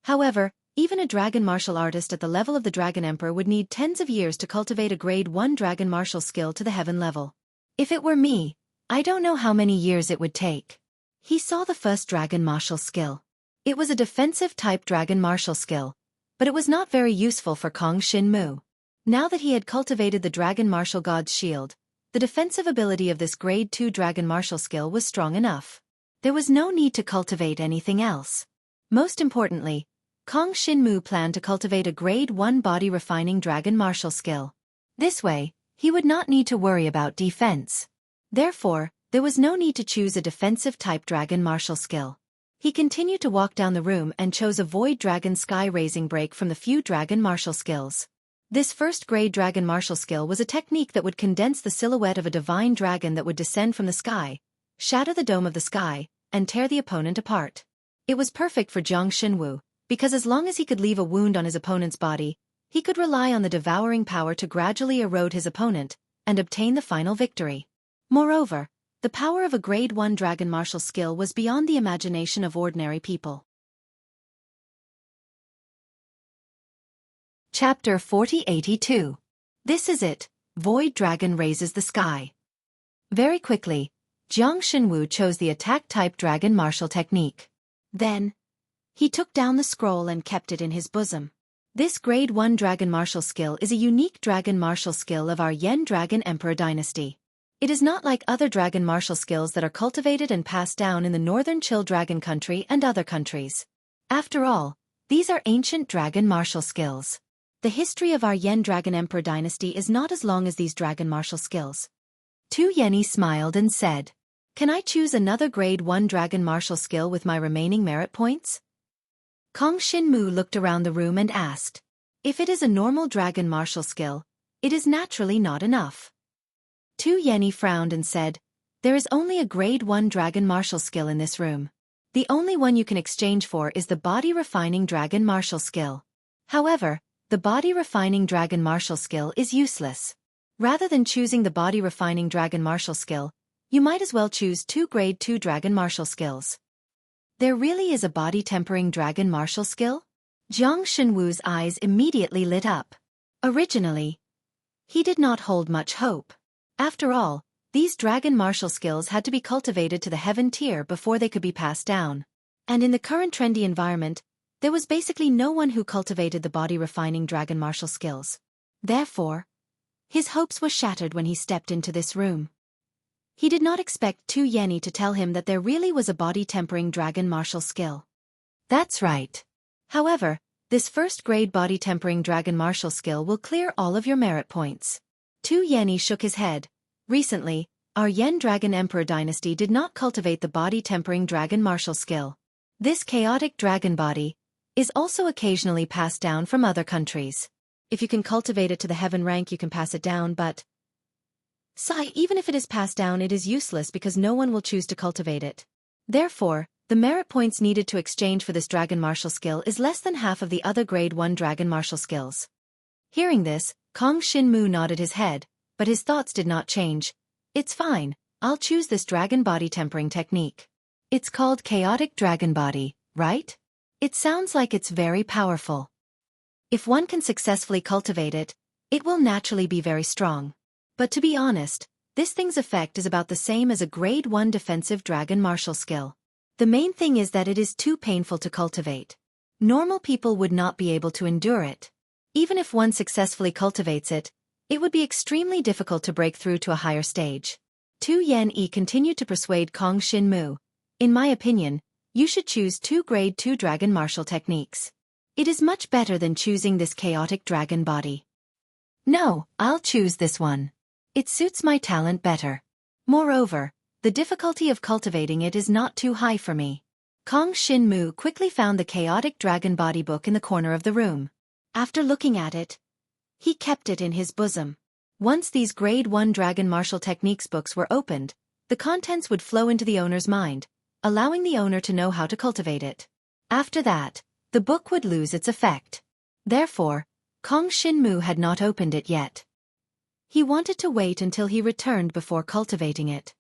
However, even a Dragon Martial artist at the level of the Dragon Emperor would need tens of years to cultivate a Grade 1 Dragon Martial skill to the Heaven level. If it were me, I don't know how many years it would take. He saw the first Dragon Martial skill. It was a defensive type Dragon Martial skill, but it was not very useful for Kong Shinmu. Now that he had cultivated the Dragon Martial God's Shield, The defensive ability of this Grade 2 Dragon Martial skill was strong enough. There was no need to cultivate anything else. Most importantly, Kong Shinmu planned to cultivate a Grade 1 Body Refining Dragon Martial skill. This way, he would not need to worry about defense. Therefore, there was no need to choose a defensive-type Dragon Martial skill. He continued to walk down the room and chose a Void Dragon Sky Raising Break from the few Dragon Martial skills. This first-grade Dragon Martial skill was a technique that would condense the silhouette of a divine dragon that would descend from the sky, shatter the dome of the sky, and tear the opponent apart. It was perfect for Jiang Xinwu, because as long as he could leave a wound on his opponent's body, he could rely on the devouring power to gradually erode his opponent and obtain the final victory. Moreover, the power of a Grade 1 Dragon Martial skill was beyond the imagination of ordinary people. Chapter 4082. This is it, Void Dragon Raises the Sky. Very quickly, Jiang Xinwu chose the attack-type Dragon Martial technique. Then, he took down the scroll and kept it in his bosom. This Grade 1 Dragon Martial skill is a unique Dragon Martial skill of our Yen Dragon Emperor dynasty. It is not like other Dragon Martial skills that are cultivated and passed down in the Northern Chill Dragon Country and other countries. After all, these are ancient Dragon Martial skills. The history of our Yen Dragon Emperor dynasty is not as long as these Dragon Martial skills. Tu Yenny smiled and said, "Can I choose another Grade 1 Dragon Martial skill with my remaining merit points?" Kong Shinmu looked around the room and asked, "If it is a normal Dragon Martial skill, it is naturally not enough." Tu Yenny frowned and said, "There is only a Grade 1 Dragon Martial skill in this room. The only one you can exchange for is the Body Refining Dragon Martial skill. However, the Body Refining Dragon Martial skill is useless. Rather than choosing the Body Refining Dragon Martial skill, you might as well choose 2 Grade 2 Dragon Martial skills." There really is a Body Tempering Dragon Martial skill? Jiang Xinwu's eyes immediately lit up. Originally, he did not hold much hope. After all, these Dragon Martial skills had to be cultivated to the Heaven tier before they could be passed down. And in the current trendy environment, there was basically no one who cultivated the Body Refining Dragon Martial skills. Therefore, his hopes were shattered when he stepped into this room. He did not expect Tu Yenny to tell him that there really was a Body Tempering Dragon Martial skill. That's right. However, this first-grade Body Tempering Dragon Martial skill will clear all of your merit points. Tu Yenny shook his head. Recently, our Yen Dragon Emperor dynasty did not cultivate the Body Tempering Dragon Martial skill. This chaotic dragon body is also occasionally passed down from other countries. If you can cultivate it to the Heaven rank, you can pass it down, but even if it is passed down, it is useless because no one will choose to cultivate it. Therefore, the merit points needed to exchange for this Dragon Martial skill is less than half of the other Grade 1 Dragon Martial skills. Hearing this, Kong Shinmu nodded his head, but his thoughts did not change. "It's fine, I'll choose this Dragon Body Tempering technique. It's called Chaotic Dragon Body, right? It sounds like it's very powerful. If one can successfully cultivate it, it will naturally be very strong. But to be honest, this thing's effect is about the same as a Grade 1 Defensive Dragon Martial skill. The main thing is that it is too painful to cultivate. Normal people would not be able to endure it. Even if one successfully cultivates it, it would be extremely difficult to break through to a higher stage." Tu Yenny continued to persuade Kong Shinmu. "In my opinion, you should choose 2 Grade 2 Dragon Martial techniques. It is much better than choosing this chaotic dragon body." "No, I'll choose this one. It suits my talent better. Moreover, the difficulty of cultivating it is not too high for me." Kong Shinmu quickly found the Chaotic Dragon Body book in the corner of the room. After looking at it, he kept it in his bosom. Once these Grade 1 Dragon Martial Techniques books were opened, the contents would flow into the owner's mind, allowing the owner to know how to cultivate it. After that, the book would lose its effect. Therefore, Kong Shinmu had not opened it yet. He wanted to wait until he returned before cultivating it.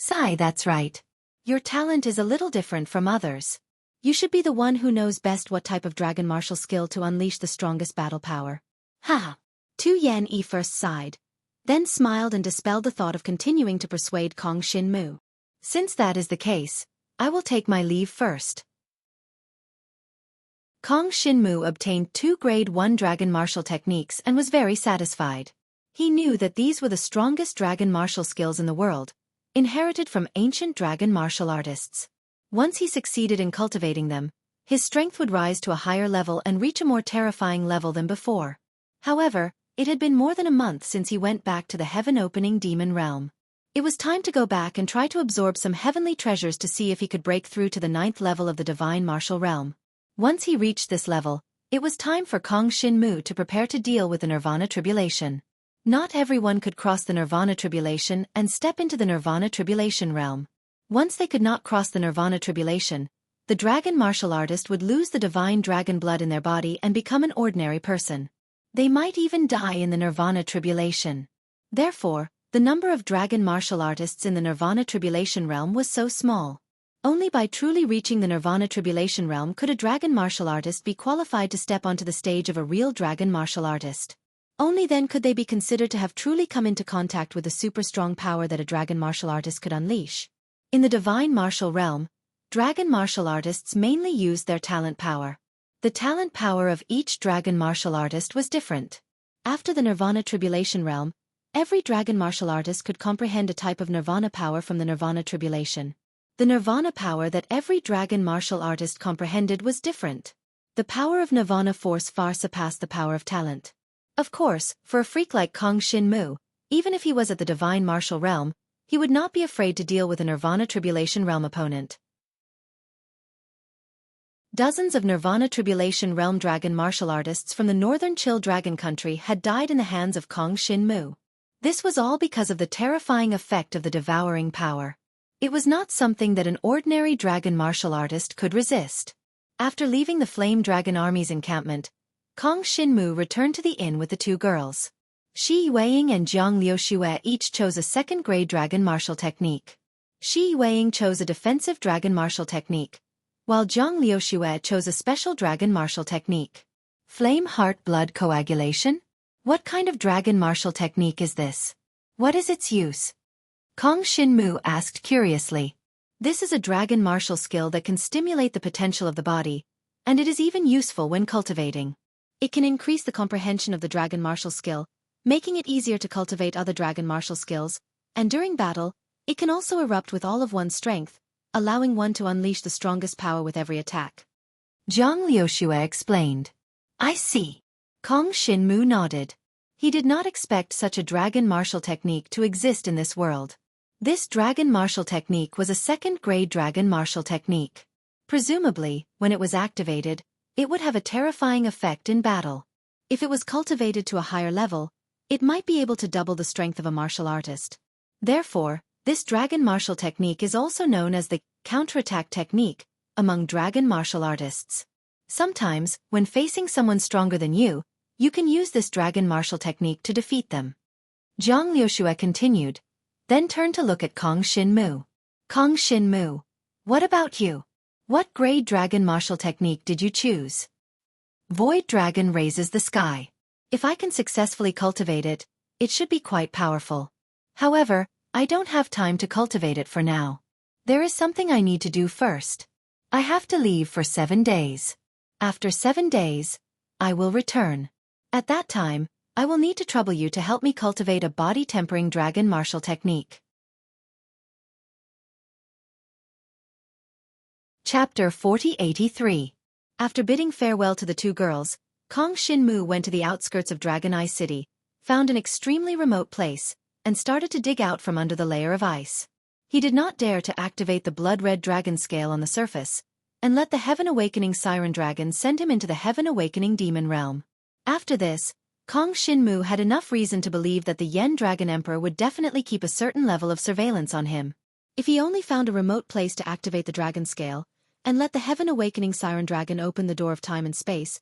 That's right. Your talent is a little different from others. You should be the one who knows best what type of Dragon Martial skill to unleash the strongest battle power." Ha! Tu Yenny first sighed, then smiled and dispelled the thought of continuing to persuade Kong Shinmu. "Since that is the case, I will take my leave first." Kong Shinmu obtained 2 Grade 1 Dragon Martial techniques and was very satisfied. He knew that these were the strongest dragon martial skills in the world, inherited from ancient dragon martial artists. Once he succeeded in cultivating them, his strength would rise to a higher level and reach a more terrifying level than before. However, it had been more than a month since he went back to the heaven-opening demon realm. It was time to go back and try to absorb some heavenly treasures to see if he could break through to the 9th level of the divine martial realm. Once he reached this level, it was time for Kong Shin-mu to prepare to deal with the Nirvana Tribulation. Not everyone could cross the Nirvana Tribulation and step into the Nirvana Tribulation realm. Once they could not cross the Nirvana Tribulation, the dragon martial artist would lose the divine dragon blood in their body and become an ordinary person. They might even die in the Nirvana Tribulation. Therefore, the number of dragon martial artists in the Nirvana Tribulation realm was so small. Only by truly reaching the Nirvana Tribulation realm could a dragon martial artist be qualified to step onto the stage of a real dragon martial artist. Only then could they be considered to have truly come into contact with the super strong power that a dragon martial artist could unleash. In the divine martial realm, dragon martial artists mainly used their talent power. The talent power of each dragon martial artist was different. After the Nirvana Tribulation realm, every dragon martial artist could comprehend a type of Nirvana power from the Nirvana Tribulation. The Nirvana power that every dragon martial artist comprehended was different. The power of Nirvana force far surpassed the power of talent. Of course, for a freak like Kong Shin-mu, even if he was at the divine martial realm, he would not be afraid to deal with a Nirvana Tribulation realm opponent. Dozens of Nirvana Tribulation realm dragon martial artists from the northern Chill Dragon country had died in the hands of Kong Shin-mu. This was all because of the terrifying effect of the devouring power. It was not something that an ordinary dragon martial artist could resist. After leaving the Flame Dragon Army's encampment, Kong Shin-mu returned to the inn with the two girls. Shi Yueying and Jiang Liuxue each chose a second-grade dragon martial technique. Shi Yueying chose a defensive dragon martial technique, while Jiang Liuxue chose a special dragon martial technique. Flame Heart Blood Coagulation? What kind of dragon martial technique is this? What is its use? Kong Shin-mu asked curiously. This is a dragon martial skill that can stimulate the potential of the body, and it is even useful when cultivating. It can increase the comprehension of the dragon martial skill, making it easier to cultivate other dragon martial skills, and during battle, it can also erupt with all of one's strength, allowing one to unleash the strongest power with every attack. Jiang Liuxue explained. I see. Kong Shin-mu nodded. He did not expect such a dragon martial technique to exist in this world. This dragon martial technique was a second-grade dragon martial technique. Presumably, when it was activated, it would have a terrifying effect in battle. If it was cultivated to a higher level, it might be able to double the strength of a martial artist. Therefore, this dragon martial technique is also known as the counterattack technique among dragon martial artists. Sometimes, when facing someone stronger than you can use this dragon martial technique to defeat them. Jiang Liuxue continued, then turned to look at Kong Shin-mu. Kong Shin-mu, what about you? What grade dragon martial technique did you choose? Void Dragon Raises the Sky. If I can successfully cultivate it, it should be quite powerful. However, I don't have time to cultivate it for now. There is something I need to do first. I have to leave for 7 days. After 7 days, I will return. At that time, I will need to trouble you to help me cultivate a body-tempering dragon martial technique. Chapter 4083. After bidding farewell to the two girls, Kong Shin-mu went to the outskirts of Dragon Eye City, found an extremely remote place, and started to dig out from under the layer of ice. He did not dare to activate the blood-red dragon scale on the surface, and let the Heaven Awakening Siren Dragon send him into the Heaven Awakening Demon Realm. After this, Kong Shin-mu had enough reason to believe that the Yen Dragon Emperor would definitely keep a certain level of surveillance on him. If he only found a remote place to activate the dragon scale, and let the Heaven Awakening Siren Dragon open the door of time and space,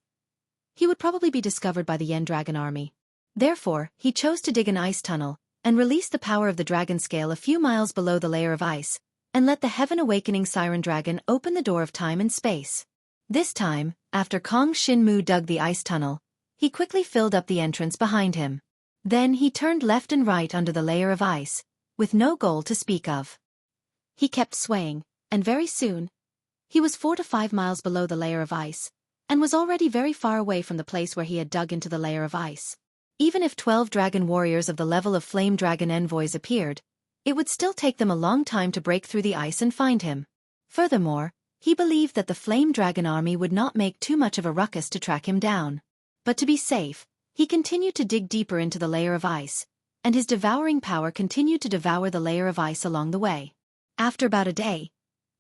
he would probably be discovered by the Yen Dragon army. Therefore, he chose to dig an ice tunnel, and release the power of the dragon scale a few miles below the layer of ice, and let the Heaven Awakening Siren Dragon open the door of time and space. This time, after Kong Shin-mu dug the ice tunnel, he quickly filled up the entrance behind him. Then he turned left and right under the layer of ice, with no goal to speak of. He kept swaying, and very soon, he was 4 to 5 miles below the layer of ice, and was already very far away from the place where he had dug into the layer of ice. Even if 12 dragon warriors of the level of flame dragon envoys appeared, it would still take them a long time to break through the ice and find him. Furthermore, he believed that the flame dragon army would not make too much of a ruckus to track him down. But to be safe, he continued to dig deeper into the layer of ice, and his devouring power continued to devour the layer of ice along the way. After about a day,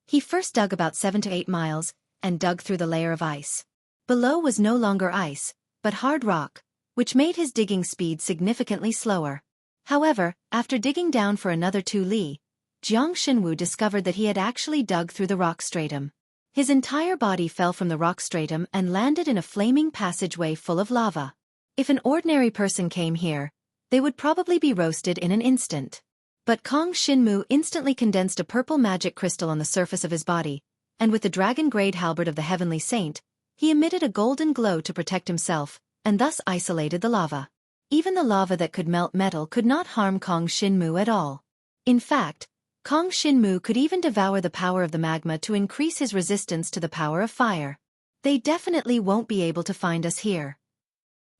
he first dug about 7 to 8 miles, and dug through the layer of ice. Below was no longer ice, but hard rock, which made his digging speed significantly slower. However, after digging down for another 2 li, Jiang Xinwu discovered that he had actually dug through the rock stratum. His entire body fell from the rock stratum and landed in a flaming passageway full of lava. If an ordinary person came here, they would probably be roasted in an instant. But Kong Xinmu instantly condensed a purple magic crystal on the surface of his body, and with the dragon-grade halberd of the Heavenly Saint, he emitted a golden glow to protect himself, and thus isolated the lava. Even the lava that could melt metal could not harm Kong Xinmu at all. In fact, Kong Xinmu could even devour the power of the magma to increase his resistance to the power of fire. They definitely won't be able to find us here.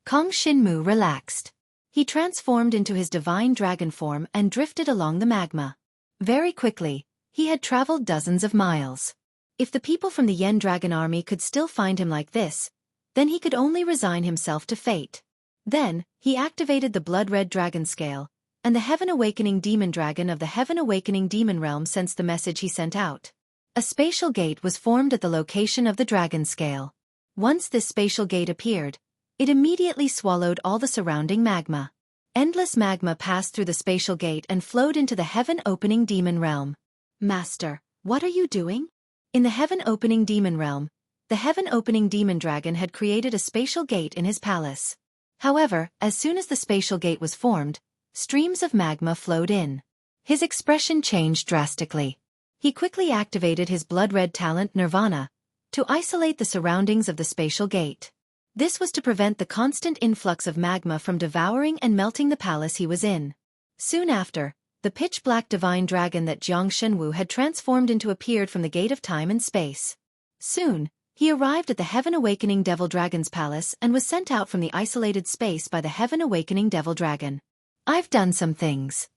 Kong Xinmu relaxed. He transformed into his divine dragon form and drifted along the magma. Very quickly, he had traveled dozens of miles. If the people from the Yen Dragon Army could still find him like this, then he could only resign himself to fate. Then, he activated the blood-red dragon scale, and the Heaven Awakening Demon Dragon of the Heaven Awakening Demon Realm sensed the message he sent out. A spatial gate was formed at the location of the dragon scale. Once this spatial gate appeared, it immediately swallowed all the surrounding magma. Endless magma passed through the spatial gate and flowed into the Heaven Opening Demon Realm. Master, what are you doing? In the Heaven Opening Demon Realm, the Heaven Opening Demon Dragon had created a spatial gate in his palace. However, as soon as the spatial gate was formed, streams of magma flowed in. His expression changed drastically. He quickly activated his blood-red talent Nirvana to isolate the surroundings of the spatial gate. This was to prevent the constant influx of magma from devouring and melting the palace he was in. Soon after, the pitch-black divine dragon that Jiang Xinwu had transformed into appeared from the gate of time and space. Soon, he arrived at the Heaven Awakening Devil Dragon's palace and was sent out from the isolated space by the Heaven Awakening Devil Dragon. I've done some things.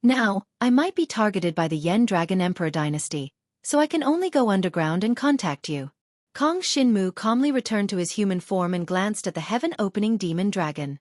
Now, I might be targeted by the Yen Dragon Emperor dynasty, so I can only go underground and contact you. Kong Xinmu calmly returned to his human form and glanced at the Heaven-Opening Demon Dragon.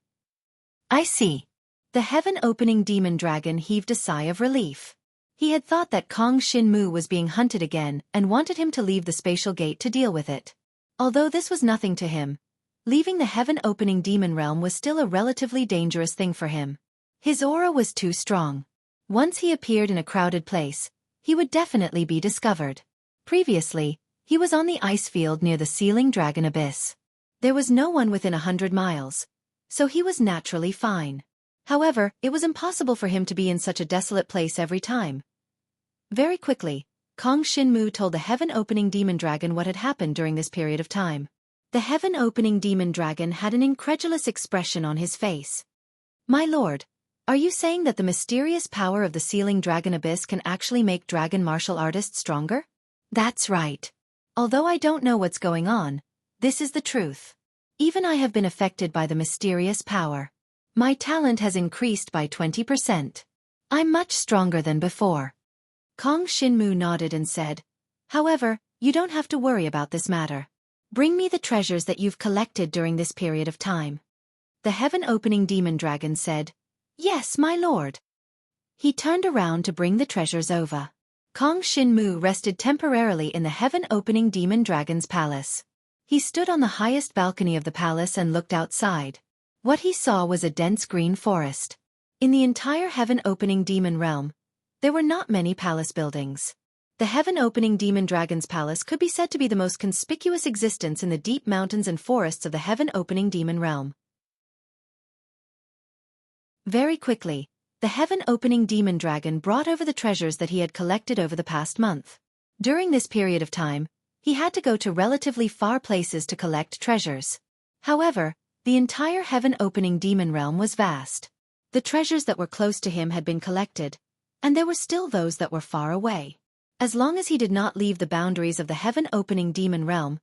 I see. The Heaven-Opening Demon Dragon heaved a sigh of relief. He had thought that Kong Xinmu was being hunted again and wanted him to leave the spatial gate to deal with it. Although this was nothing to him, leaving the Heaven-Opening Demon Realm was still a relatively dangerous thing for him. His aura was too strong. Once he appeared in a crowded place, he would definitely be discovered. Previously, he was on the ice field near the Sealing Dragon Abyss. There was no one within 100 miles, so he was naturally fine. However, it was impossible for him to be in such a desolate place every time. Very quickly, Kong Xinmu told the Heaven-Opening Demon Dragon what had happened during this period of time. The Heaven-Opening Demon Dragon had an incredulous expression on his face. My lord, are you saying that the mysterious power of the Sealing Dragon Abyss can actually make dragon martial artists stronger? That's right. Although I don't know what's going on, this is the truth. Even I have been affected by the mysterious power. My talent has increased by 20%. I'm much stronger than before. Kong Xinmu nodded and said, however, you don't have to worry about this matter. Bring me the treasures that you've collected during this period of time. The Heaven-Opening Demon Dragon said, yes, my lord. He turned around to bring the treasures over. Kong Xinmu rested temporarily in the Heaven-Opening Demon Dragon's palace. He stood on the highest balcony of the palace and looked outside. What he saw was a dense green forest. In the entire Heaven-Opening Demon Realm, there were not many palace buildings. The Heaven-Opening Demon Dragon's palace could be said to be the most conspicuous existence in the deep mountains and forests of the Heaven-Opening Demon Realm. Very quickly, the Heaven-Opening Demon Dragon brought over the treasures that he had collected over the past month. During this period of time, he had to go to relatively far places to collect treasures. However, the entire Heaven-Opening Demon Realm was vast. The treasures that were close to him had been collected, and there were still those that were far away. As long as he did not leave the boundaries of the Heaven-Opening Demon Realm,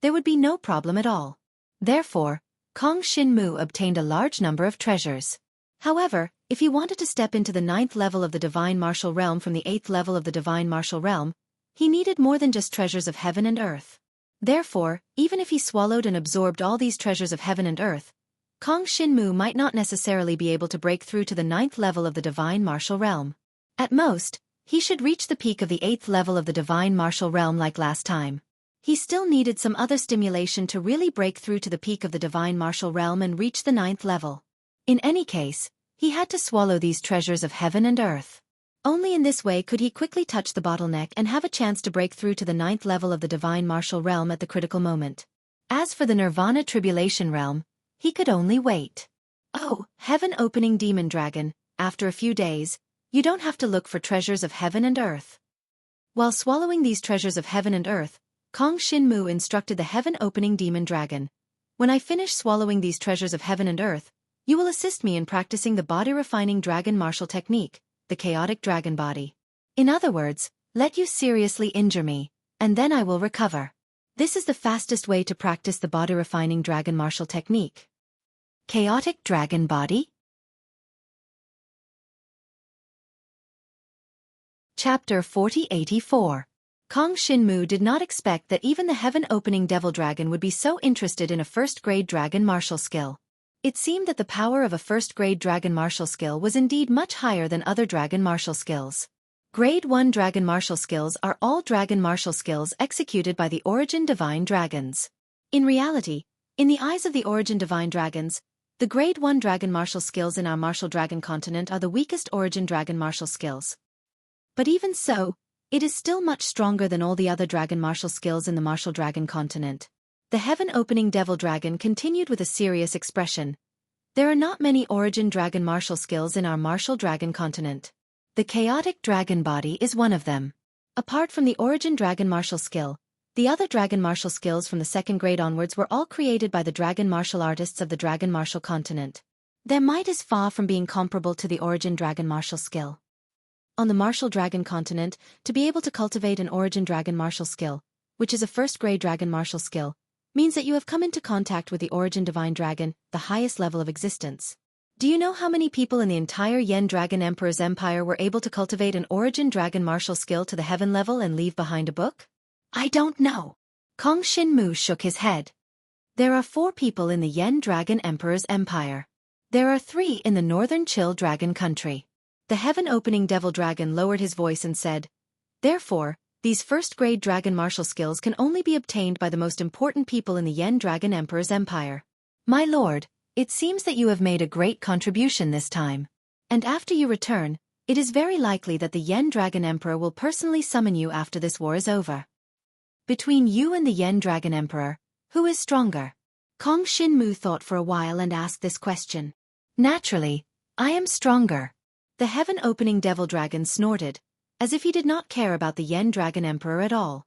there would be no problem at all. Therefore, Kong Shinmu obtained a large number of treasures. However, if he wanted to step into the 9th level of the Divine Martial Realm from the 8th level of the Divine Martial Realm, he needed more than just treasures of heaven and earth. Therefore, even if he swallowed and absorbed all these treasures of heaven and earth, Kong Shinmu might not necessarily be able to break through to the 9th level of the Divine Martial Realm. At most, he should reach the peak of the 8th level of the Divine Martial Realm like last time. He still needed some other stimulation to really break through to the peak of the Divine Martial Realm and reach the 9th level. In any case, he had to swallow these treasures of heaven and earth. Only in this way could he quickly touch the bottleneck and have a chance to break through to the 9th level of the Divine Martial Realm at the critical moment. As for the Nirvana Tribulation Realm, he could only wait. Oh, heaven-opening demon dragon, after a few days, you don't have to look for treasures of heaven and earth. While swallowing these treasures of heaven and earth, Kong Shinmu instructed the heaven-opening demon dragon. When I finish swallowing these treasures of heaven and earth, you will assist me in practicing the body-refining dragon martial technique, the chaotic dragon body. In other words, let you seriously injure me, and then I will recover. This is the fastest way to practice the body-refining dragon martial technique. Chaotic dragon body? Chapter 4084. Kong Shinmu did not expect that even the heaven-opening devil dragon would be so interested in a first-grade dragon martial skill. It seemed that the power of a first-grade dragon martial skill was indeed much higher than other dragon martial skills. Grade 1 dragon martial skills are all dragon martial skills executed by the Origin Divine Dragons. In reality, in the eyes of the Origin Divine Dragons, the Grade 1 dragon martial skills in our Martial Dragon continent are the weakest Origin dragon martial skills. But even so, it is still much stronger than all the other dragon martial skills in the Martial Dragon continent. The heaven-opening devil dragon continued with a serious expression. There are not many Origin dragon martial skills in our Martial Dragon continent. The chaotic dragon body is one of them. Apart from the Origin dragon martial skill, the other dragon martial skills from the 2nd grade onwards were all created by the dragon martial artists of the dragon martial continent. Their might is far from being comparable to the Origin dragon martial skill. On the Martial Dragon continent, to be able to cultivate an Origin dragon martial skill, which is a 1st grade dragon martial skill, means that you have come into contact with the Origin Divine Dragon, the highest level of existence. Do you know how many people in the entire Yen Dragon Emperor's empire were able to cultivate an Origin dragon martial skill to the heaven level and leave behind a book? I don't know. Kong Shinmu shook his head. There are 4 people in the Yen Dragon Emperor's empire. There are 3 in the Northern Chill Dragon country. The heaven-opening devil dragon lowered his voice and said, therefore, these 1st grade dragon martial skills can only be obtained by the most important people in the Yen Dragon Emperor's empire. My lord, it seems that you have made a great contribution this time. And after you return, it is very likely that the Yen Dragon Emperor will personally summon you after this war is over. Between you and the Yen Dragon Emperor, who is stronger? Kong Shinmu thought for a while and asked this question. Naturally, I am stronger. The heaven-opening devil dragon snorted, as if he did not care about the Yen Dragon Emperor at all.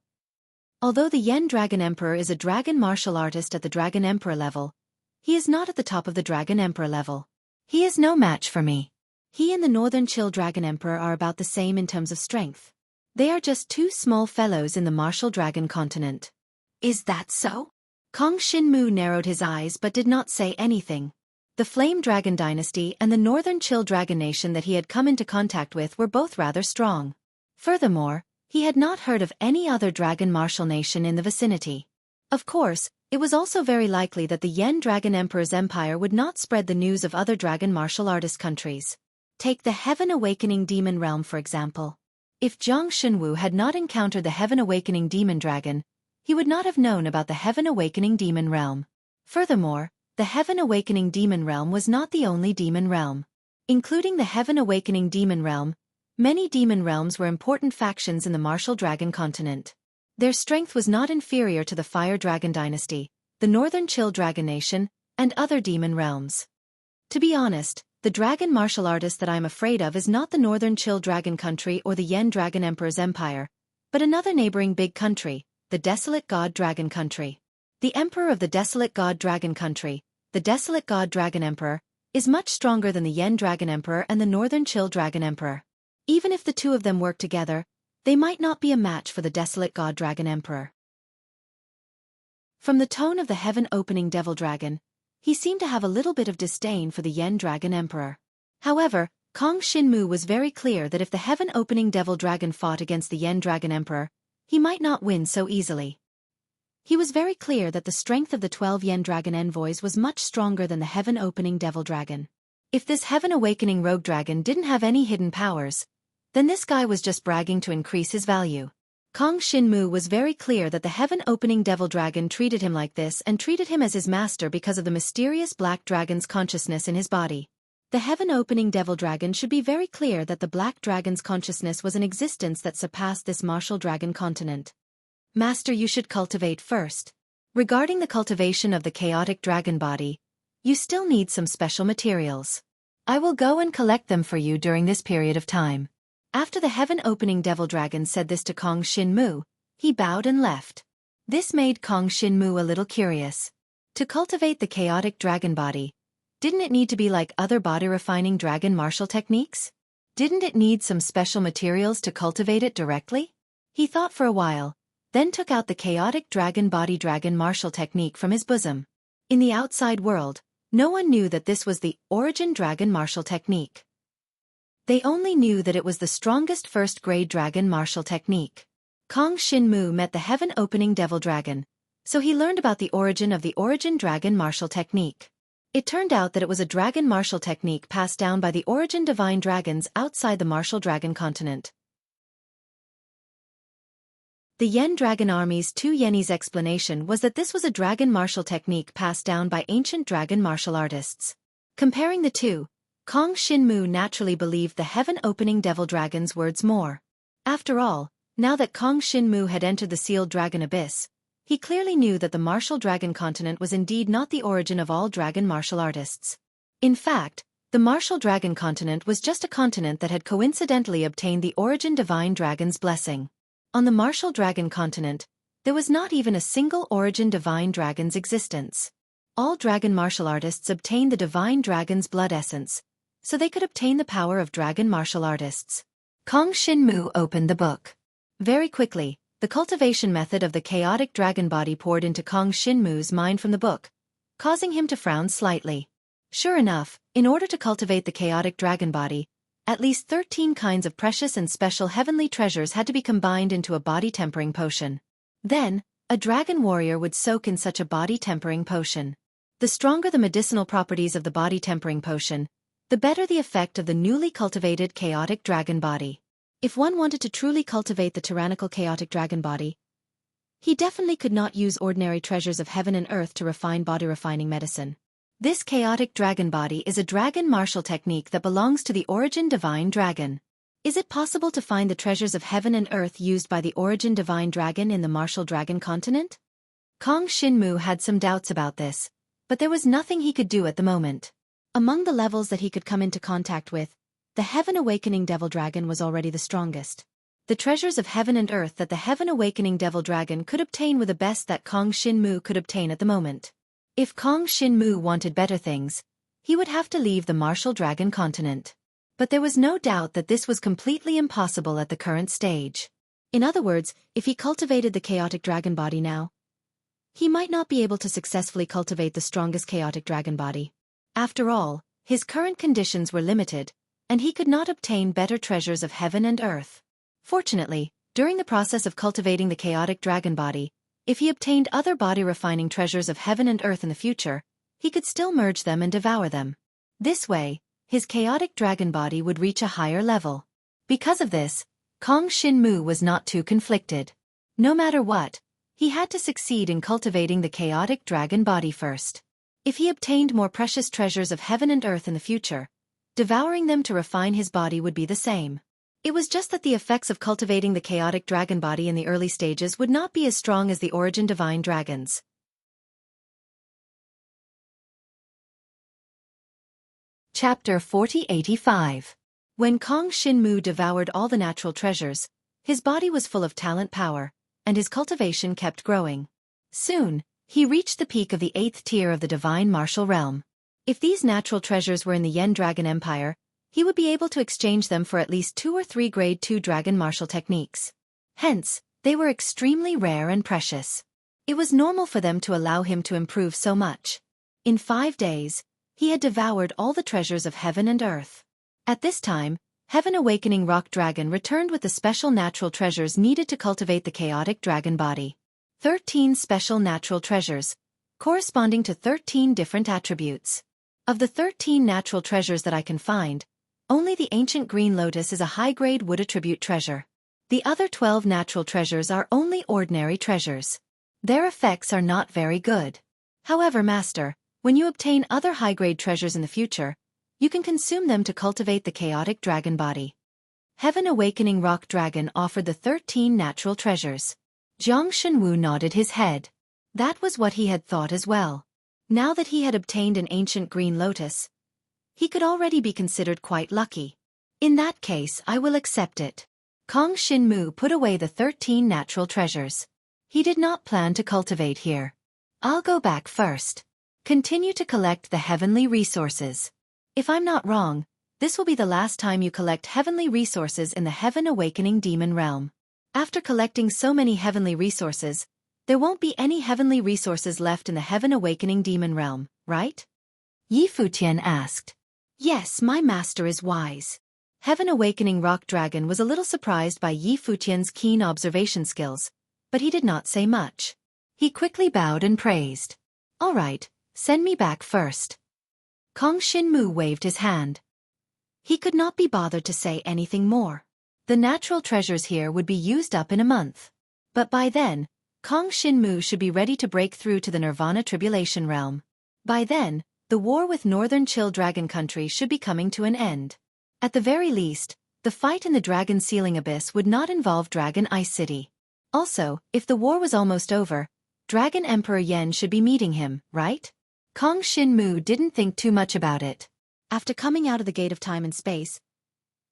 Although the Yen Dragon Emperor is a dragon martial artist at the Dragon Emperor level, he is not at the top of the Dragon Emperor level. He is no match for me. He and the Northern Chill Dragon Emperor are about the same in terms of strength. They are just 2 small fellows in the Martial Dragon continent. Is that so? Kong Shinmu narrowed his eyes but did not say anything. The Flame Dragon Dynasty and the Northern Chill Dragon Nation that he had come into contact with were both rather strong. Furthermore, he had not heard of any other dragon martial nation in the vicinity. Of course, it was also very likely that the Yen Dragon Emperor's empire would not spread the news of other dragon martial artist countries. Take the Heaven Awakening Demon Realm for example. If Jiang Shunwu had not encountered the Heaven Awakening Demon Dragon, he would not have known about the Heaven Awakening Demon Realm. Furthermore, the Heaven Awakening Demon Realm was not the only demon realm. Including the Heaven Awakening Demon Realm, many demon realms were important factions in the Martial Dragon continent. Their strength was not inferior to the Fire Dragon Dynasty, the Northern Chill Dragon Nation, and other demon realms. To be honest, the dragon martial artist that I am afraid of is not the Northern Chill Dragon country or the Yen Dragon Emperor's empire, but another neighboring big country, the Desolate God Dragon country. The Emperor of the Desolate God Dragon country, the Desolate God Dragon Emperor, is much stronger than the Yen Dragon Emperor and the Northern Chill Dragon Emperor. Even if the 2 of them work together, they might not be a match for the Desolate God Dragon Emperor. From the tone of the heaven-opening devil dragon, He seemed to have a little bit of disdain for the Yen Dragon Emperor. However, Kong Shinmu was very clear that if the heaven-opening Devil Dragon fought against the Yen Dragon Emperor, he might not win so easily. He was very clear that the strength of the 12 Yen Dragon envoys was much stronger than the heaven-opening Devil Dragon. If this heaven-awakening rogue dragon didn't have any hidden powers, then this guy was just bragging to increase his value. Kong Shinmu was very clear that the heaven-opening Devil Dragon treated him like this and treated him as his master because of the mysterious Black Dragon's consciousness in his body. The heaven-opening Devil Dragon should be very clear that the Black Dragon's consciousness was an existence that surpassed this martial dragon continent. Master, you should cultivate first. Regarding the cultivation of the chaotic dragon body, you still need some special materials. I will go and collect them for you during this period of time. After the heaven-opening Devil Dragon said this to Kong Shinmu, he bowed and left. This made Kong Shinmu a little curious. To cultivate the chaotic dragon body, didn't it need to be like other body-refining dragon martial techniques? Didn't it need some special materials to cultivate it directly? He thought for a while, then took out the chaotic dragon body dragon martial technique from his bosom. In the outside world, no one knew that this was the origin dragon martial technique. They only knew that it was the strongest first-grade dragon martial technique. Kong Shinmu met the heaven-opening Devil Dragon, so he learned about the origin of the origin dragon martial technique. It turned out that it was a dragon martial technique passed down by the origin divine dragons outside the martial dragon continent. The Yen Dragon Army's 2 Yennies explanation was that this was a dragon martial technique passed down by ancient dragon martial artists. Comparing the two, Kong Shinmu naturally believed the heaven-opening Devil Dragon's words more. After all, now that Kong Shinmu had entered the sealed dragon abyss, he clearly knew that the martial dragon continent was indeed not the origin of all dragon martial artists. In fact, the martial dragon continent was just a continent that had coincidentally obtained the origin divine dragon's blessing. On the martial dragon continent, there was not even a single origin divine dragon's existence. All dragon martial artists obtained the divine dragon's blood essence, so they could obtain the power of dragon martial artists. Kong Shinmu opened the book. Very quickly, the cultivation method of the chaotic dragon body poured into Kong Shinmu's mind from the book, causing him to frown slightly. Sure enough, in order to cultivate the chaotic dragon body, at least 13 kinds of precious and special heavenly treasures had to be combined into a body-tempering potion. Then, a dragon warrior would soak in such a body-tempering potion. The stronger the medicinal properties of the body-tempering potion, the better the effect of the newly cultivated chaotic dragon body. If one wanted to truly cultivate the tyrannical chaotic dragon body, he definitely could not use ordinary treasures of heaven and earth to refine body-refining medicine. This chaotic dragon body is a dragon martial technique that belongs to the origin divine dragon. Is it possible to find the treasures of heaven and earth used by the origin divine dragon in the martial dragon continent? Kong Shinmu had some doubts about this, but there was nothing he could do at the moment. Among the levels that he could come into contact with, the heaven-awakening Devil Dragon was already the strongest. The treasures of heaven and earth that the heaven-awakening Devil Dragon could obtain were the best that Kong Shinmu could obtain at the moment. If Kong Shinmu wanted better things, he would have to leave the martial dragon continent. But there was no doubt that this was completely impossible at the current stage. In other words, if he cultivated the chaotic dragon body now, he might not be able to successfully cultivate the strongest chaotic dragon body. After all, his current conditions were limited, and he could not obtain better treasures of heaven and earth. Fortunately, during the process of cultivating the chaotic dragon body, if he obtained other body-refining treasures of heaven and earth in the future, he could still merge them and devour them. This way, his chaotic dragon body would reach a higher level. Because of this, Kong Shinmu was not too conflicted. No matter what, he had to succeed in cultivating the chaotic dragon body first. If he obtained more precious treasures of heaven and earth in the future, devouring them to refine his body would be the same. It was just that the effects of cultivating the chaotic dragon body in the early stages would not be as strong as the origin divine dragons. Chapter 4085. When Kong Shinmu devoured all the natural treasures, his body was full of talent power, and his cultivation kept growing. Soon, he reached the peak of the 8th tier of the divine martial realm. If these natural treasures were in the Yen Dragon Empire, he would be able to exchange them for at least 2 or 3 grade 2 dragon martial techniques. Hence, they were extremely rare and precious. It was normal for them to allow him to improve so much. In 5 days, he had devoured all the treasures of heaven and earth. At this time, Heaven Awakening Rock Dragon returned with the special natural treasures needed to cultivate the chaotic dragon body. 13 special natural treasures, corresponding to 13 different attributes. Of the 13 natural treasures that I can find, only the ancient green lotus is a high-grade wood attribute treasure. The other 12 natural treasures are only ordinary treasures. Their effects are not very good. However, Master, when you obtain other high-grade treasures in the future, you can consume them to cultivate the chaotic dragon body. Heaven Awakening Rock Dragon offered the 13 natural treasures. Jiang Shenwu nodded his head. That was what he had thought as well. Now that he had obtained an ancient green lotus, he could already be considered quite lucky. In that case, I will accept it. Kong Shinmu put away the 13 natural treasures. He did not plan to cultivate here. I'll go back first. Continue to collect the heavenly resources. If I'm not wrong, this will be the last time you collect heavenly resources in the Heaven Awakening Demon Realm. After collecting so many heavenly resources, there won't be any heavenly resources left in the Heaven Awakening Demon Realm, right? Yi Futian asked. Yes, my master is wise. Heaven Awakening Rock Dragon was a little surprised by Yi Futian's keen observation skills, but he did not say much. He quickly bowed and praised. All right, send me back first. Kong Shinmu waved his hand. He could not be bothered to say anything more. The natural treasures here would be used up in a month. But by then, Kong Shinmu should be ready to break through to the Nirvana Tribulation Realm. By then, the war with Northern Chill Dragon Country should be coming to an end. At the very least, the fight in the Dragon Sealing Abyss would not involve Dragon Ice City. Also, if the war was almost over, Dragon Emperor Yen should be meeting him, right? Kong Shinmu didn't think too much about it. After coming out of the gate of time and space,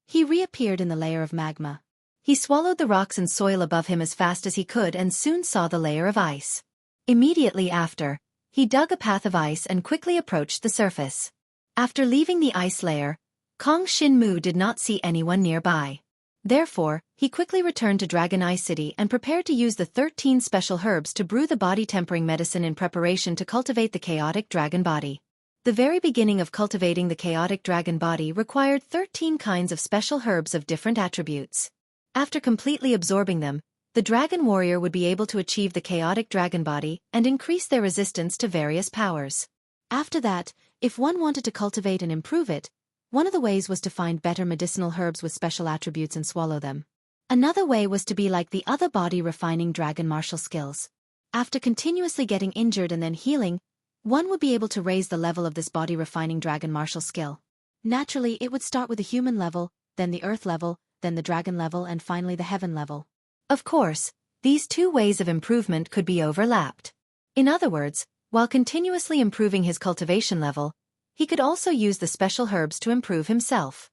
he reappeared in the layer of magma. He swallowed the rocks and soil above him as fast as he could and soon saw the layer of ice. Immediately after, he dug a path of ice and quickly approached the surface. After leaving the ice layer, Kong Shinmu did not see anyone nearby. Therefore, he quickly returned to Dragon Eye City and prepared to use the 13 special herbs to brew the body-tempering medicine in preparation to cultivate the chaotic dragon body. The very beginning of cultivating the chaotic dragon body required 13 kinds of special herbs of different attributes. After completely absorbing them, the dragon warrior would be able to achieve the chaotic dragon body and increase their resistance to various powers. After that, if one wanted to cultivate and improve it, one of the ways was to find better medicinal herbs with special attributes and swallow them. Another way was to be like the other body-refining dragon martial skills. After continuously getting injured and then healing, one would be able to raise the level of this body-refining dragon martial skill. Naturally, it would start with the human level, then the earth level, then the dragon level, and finally the heaven level. Of course, these two ways of improvement could be overlapped. In other words, while continuously improving his cultivation level, he could also use the special herbs to improve himself.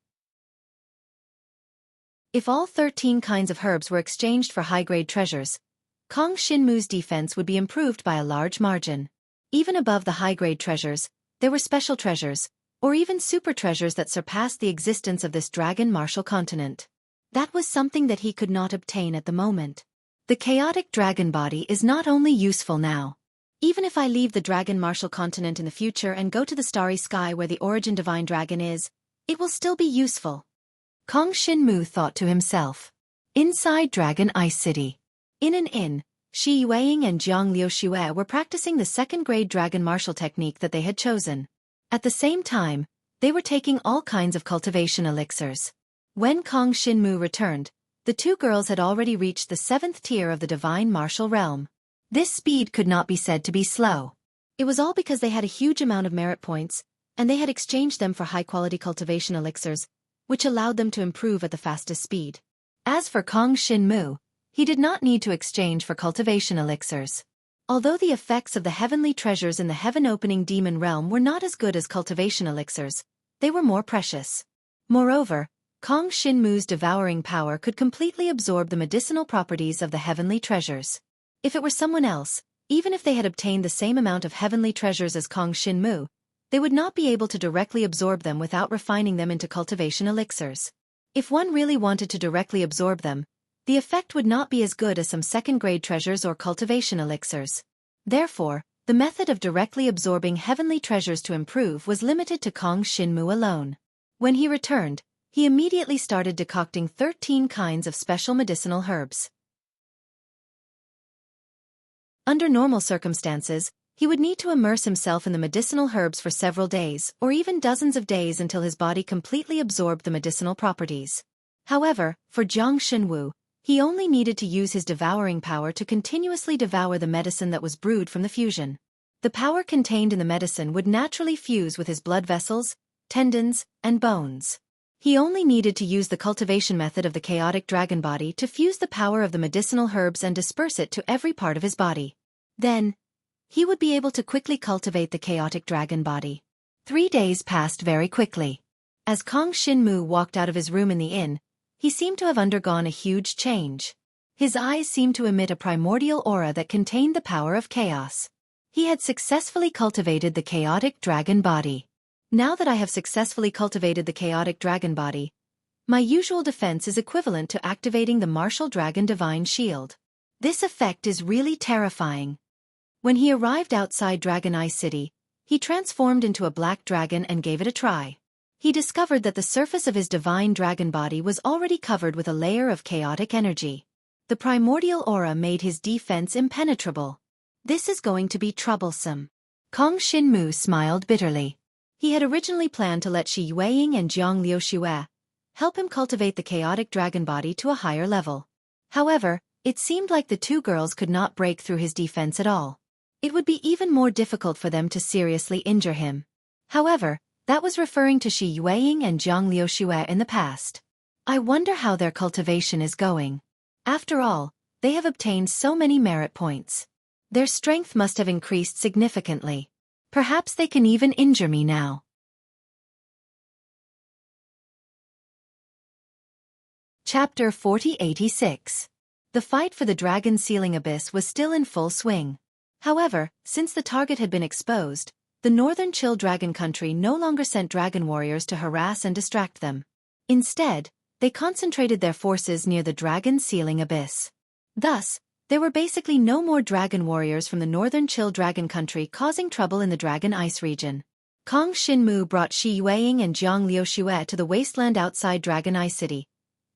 If all 13 kinds of herbs were exchanged for high-grade treasures, Kong Shinmu's defense would be improved by a large margin. Even above the high-grade treasures, there were special treasures, or even super treasures that surpassed the existence of this dragon martial continent. That was something that he could not obtain at the moment. The chaotic dragon body is not only useful now. Even if I leave the dragon martial continent in the future and go to the starry sky where the origin divine dragon is, it will still be useful. Kong Shinmu thought to himself. Inside Dragon Ice City. In an inn, Shi Yueying and Jiang Liuxue were practicing the second-grade dragon martial technique that they had chosen. At the same time, they were taking all kinds of cultivation elixirs. When Kong Shinmu returned, the two girls had already reached the 7th tier of the divine martial realm. This speed could not be said to be slow. It was all because they had a huge amount of merit points, and they had exchanged them for high-quality cultivation elixirs, which allowed them to improve at the fastest speed. As for Kong Shinmu, he did not need to exchange for cultivation elixirs. Although the effects of the heavenly treasures in the heaven-opening demon realm were not as good as cultivation elixirs, they were more precious. Moreover, Kong Shinmu's devouring power could completely absorb the medicinal properties of the heavenly treasures. If it were someone else, even if they had obtained the same amount of heavenly treasures as Kong Shinmu, they would not be able to directly absorb them without refining them into cultivation elixirs. If one really wanted to directly absorb them, the effect would not be as good as some second-grade treasures or cultivation elixirs. Therefore, The method of directly absorbing heavenly treasures to improve was limited to Kong Xinmu alone. When he returned, he immediately started decocting 13 kinds of special medicinal herbs. Under normal circumstances, he would need to immerse himself in the medicinal herbs for several days, or even dozens of days until his body completely absorbed the medicinal properties. However, for Jiang Xinwu, he only needed to use his devouring power to continuously devour the medicine that was brewed from the fusion. The power contained in the medicine would naturally fuse with his blood vessels, tendons, and bones. He only needed to use the cultivation method of the chaotic dragon body to fuse the power of the medicinal herbs and disperse it to every part of his body. Then, he would be able to quickly cultivate the chaotic dragon body. 3 days passed very quickly. As Kong Xinmu walked out of his room in the inn, he seemed to have undergone a huge change. His eyes seemed to emit a primordial aura that contained the power of chaos. He had successfully cultivated the chaotic dragon body. Now that I have successfully cultivated the chaotic dragon body, my usual defense is equivalent to activating the martial dragon divine shield. This effect is really terrifying. When he arrived outside Dragon Eye City, he transformed into a black dragon and gave it a try. He discovered that the surface of his divine dragon body was already covered with a layer of chaotic energy. The primordial aura made his defense impenetrable. This is going to be troublesome. Kong Xinmu smiled bitterly. He had originally planned to let Xueqi and Jiang Liuxue help him cultivate the chaotic dragon body to a higher level. However, it seemed like the two girls could not break through his defense at all. It would be even more difficult for them to seriously injure him. However, that was referring to Xueqi and Jiang Liuxue in the past. I wonder how their cultivation is going. After all, they have obtained so many merit points. Their strength must have increased significantly. Perhaps they can even injure me now. Chapter 4086. The fight for the dragon sealing abyss was still in full swing. However, since the target had been exposed, the northern Chill Dragon country no longer sent dragon warriors to harass and distract them. Instead, they concentrated their forces near the dragon sealing abyss. Thus, there were basically no more dragon warriors from the northern Chill Dragon country causing trouble in the Dragon Ice region. Kong Xinmu brought Xueqi and Jiang Liuxue to the wasteland outside Dragon Eye City,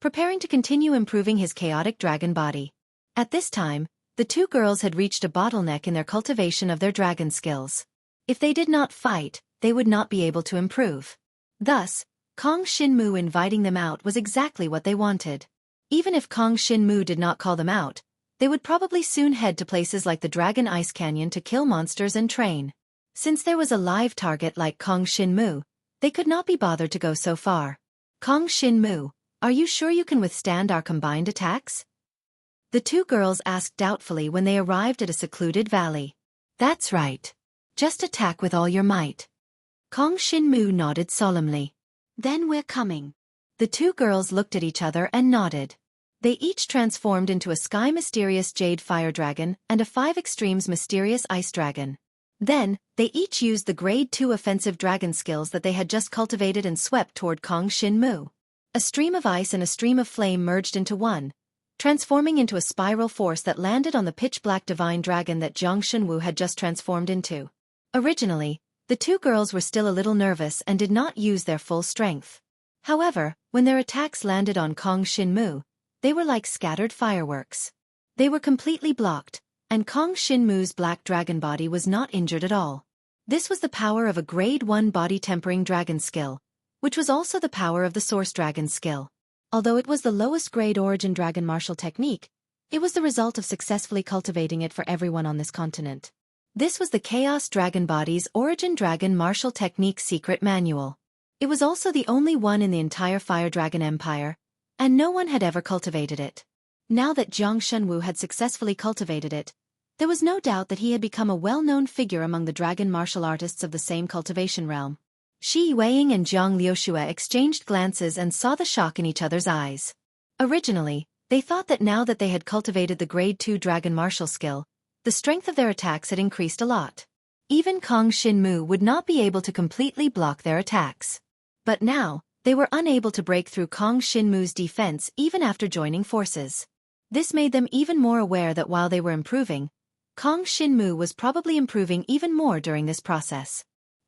preparing to continue improving his chaotic dragon body. At this time, the two girls had reached a bottleneck in their cultivation of their dragon skills. If they did not fight, they would not be able to improve. Thus, Kong Xinmu inviting them out was exactly what they wanted. Even if Kong Xinmu did not call them out, they would probably soon head to places like the Dragon Ice Canyon to kill monsters and train. Since there was a live target like Kong Xinmu, they could not be bothered to go so far. Kong Xinmu, are you sure you can withstand our combined attacks? The two girls asked doubtfully when they arrived at a secluded valley. That's right. Just attack with all your might. Kong Xinmu nodded solemnly. Then we're coming. The two girls looked at each other and nodded. They each transformed into a Sky Mysterious Jade Fire Dragon and a 5 Extremes Mysterious Ice Dragon. Then, they each used the Grade 2 offensive dragon skills that they had just cultivated and swept toward Kong Xinmu. A stream of ice and a stream of flame merged into one, transforming into a spiral force that landed on the pitch-black divine dragon that Jiang Xinwu had just transformed into. Originally, the two girls were still a little nervous and did not use their full strength. However, when their attacks landed on Kong Xinmu, they were like scattered fireworks. They were completely blocked, and Kong Xinmu's black dragon body was not injured at all. This was the power of a Grade 1 body-tempering dragon skill, which was also the power of the Source Dragon skill. Although it was the lowest grade origin dragon martial technique, it was the result of successfully cultivating it for everyone on this continent. This was the Chaos Dragon Body's Origin Dragon Martial Technique Secret Manual. It was also the only one in the entire Fire Dragon Empire, and no one had ever cultivated it. Now that Jiang Xinwu had successfully cultivated it, there was no doubt that he had become a well-known figure among the dragon martial artists of the same cultivation realm. Xueqi and Jiang Liuxue exchanged glances and saw the shock in each other's eyes. Originally, they thought that now that they had cultivated the Grade 2 dragon martial skill, the strength of their attacks had increased a lot. Even Kong Xinmu would not be able to completely block their attacks. But now, they were unable to break through Kong Xinmu's defense even after joining forces. This made them even more aware that while they were improving, Kong Shinmu was probably improving even more during this process.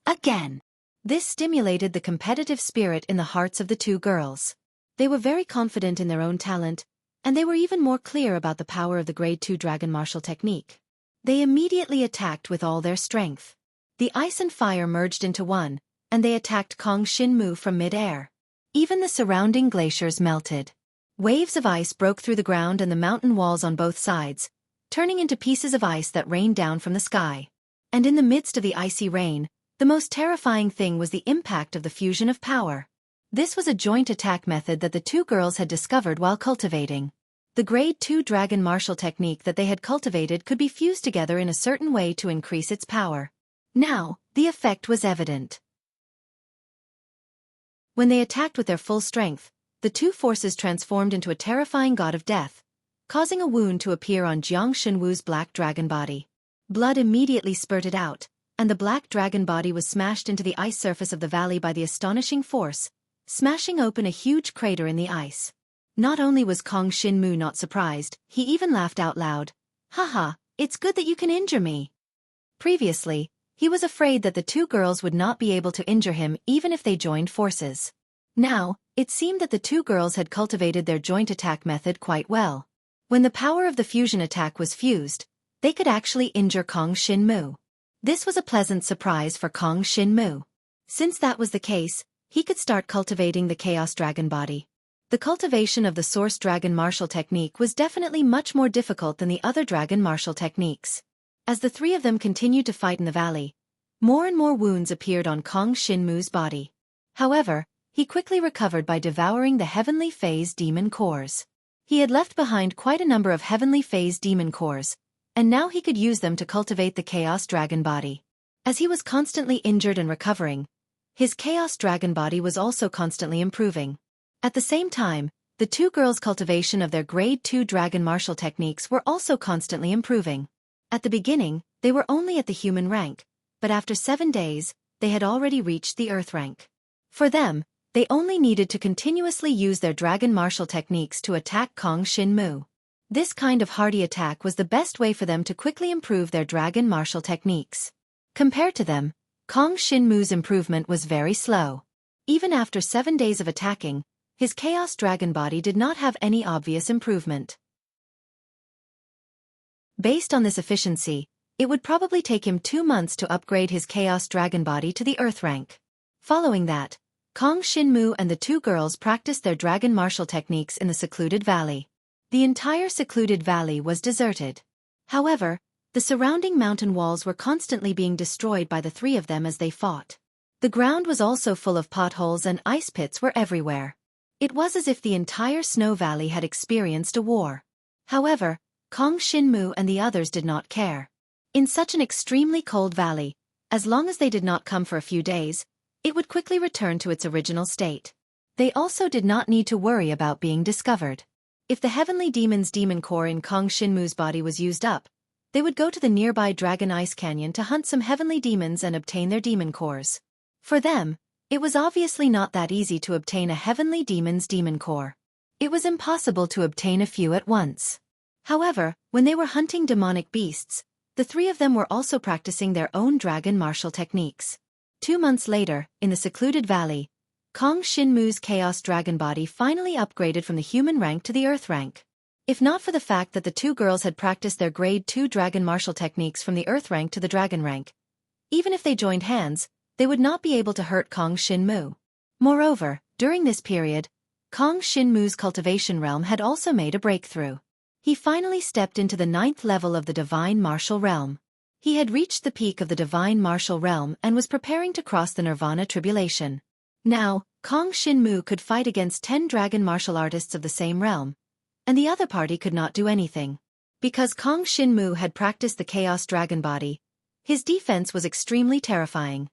Again. This stimulated the competitive spirit in the hearts of the two girls. They were very confident in their own talent, and they were even more clear about the power of the Grade 2 Dragon Martial Technique. They immediately attacked with all their strength. The ice and fire merged into one, and they attacked Kong Shinmu from mid-air. Even the surrounding glaciers melted. Waves of ice broke through the ground and the mountain walls on both sides, turning into pieces of ice that rained down from the sky. And in the midst of the icy rain, the most terrifying thing was the impact of the fusion of power. This was a joint attack method that the two girls had discovered while cultivating. The Grade 2 Dragon Martial Technique that they had cultivated could be fused together in a certain way to increase its power. Now, the effect was evident. When they attacked with their full strength, the two forces transformed into a terrifying god of death, causing a wound to appear on Jiang Shenwu's black dragon body. Blood immediately spurted out, and the black dragon body was smashed into the ice surface of the valley by the astonishing force, smashing open a huge crater in the ice. Not only was Kong Shinmu not surprised, he even laughed out loud. Haha, it's good that you can injure me. Previously, he was afraid that the two girls would not be able to injure him even if they joined forces. Now, it seemed that the two girls had cultivated their joint attack method quite well. When the power of the fusion attack was fused, they could actually injure Kong Shinmu. This was a pleasant surprise for Kong Shinmu. Since that was the case, he could start cultivating the Chaos Dragon body. The cultivation of the Source Dragon Martial Technique was definitely much more difficult than the other Dragon Martial Techniques. As the three of them continued to fight in the valley, more and more wounds appeared on Kong Shinmu's body. However, he quickly recovered by devouring the Heavenly Phase Demon Cores. He had left behind quite a number of Heavenly Phase Demon Cores, and now he could use them to cultivate the Chaos Dragon body. As he was constantly injured and recovering, his Chaos Dragon body was also constantly improving. At the same time, the two girls' cultivation of their Grade 2 Dragon Martial Techniques were also constantly improving. At the beginning, they were only at the human rank, but after 7 days, they had already reached the Earth rank. For them, they only needed to continuously use their Dragon Martial Techniques to attack Kong Shinmu. This kind of hardy attack was the best way for them to quickly improve their Dragon Martial Techniques. Compared to them, Kong Shinmu's improvement was very slow. Even after 7 days of attacking, his Chaos Dragon body did not have any obvious improvement. Based on this efficiency, it would probably take him 2 months to upgrade his Chaos Dragon body to the Earth rank. Following that, Kong Shinmu and the two girls practiced their Dragon Martial Techniques in the secluded valley. The entire secluded valley was deserted. However, the surrounding mountain walls were constantly being destroyed by the three of them as they fought. The ground was also full of potholes and ice pits were everywhere. It was as if the entire snow valley had experienced a war. However, Kong Shinmu and the others did not care. In such an extremely cold valley, as long as they did not come for a few days, it would quickly return to its original state. They also did not need to worry about being discovered. If the Heavenly Demon's Demon Core in Kong Shinmu's body was used up, they would go to the nearby Dragon Ice Canyon to hunt some Heavenly Demons and obtain their Demon Cores. For them, it was obviously not that easy to obtain a Heavenly Demon's Demon Core. It was impossible to obtain a few at once. However, when they were hunting demonic beasts, the three of them were also practicing their own Dragon Martial Techniques. 2 months later, in the secluded valley, Kong Shinmu's Chaos Dragon body finally upgraded from the human rank to the Earth rank. If not for the fact that the two girls had practiced their Grade 2 Dragon Martial Techniques from the Earth rank to the Dragon rank, even if they joined hands, they would not be able to hurt Kong Shinmu. Moreover, during this period, Kong Shinmu's cultivation realm had also made a breakthrough. He finally stepped into the 9th level of the Divine Martial Realm. He had reached the peak of the Divine Martial Realm and was preparing to cross the Nirvana Tribulation. Now, Kong Shinmu could fight against 10 dragon martial artists of the same realm, and the other party could not do anything. Because Kong Shinmu had practiced the Chaos Dragon body, his defense was extremely terrifying.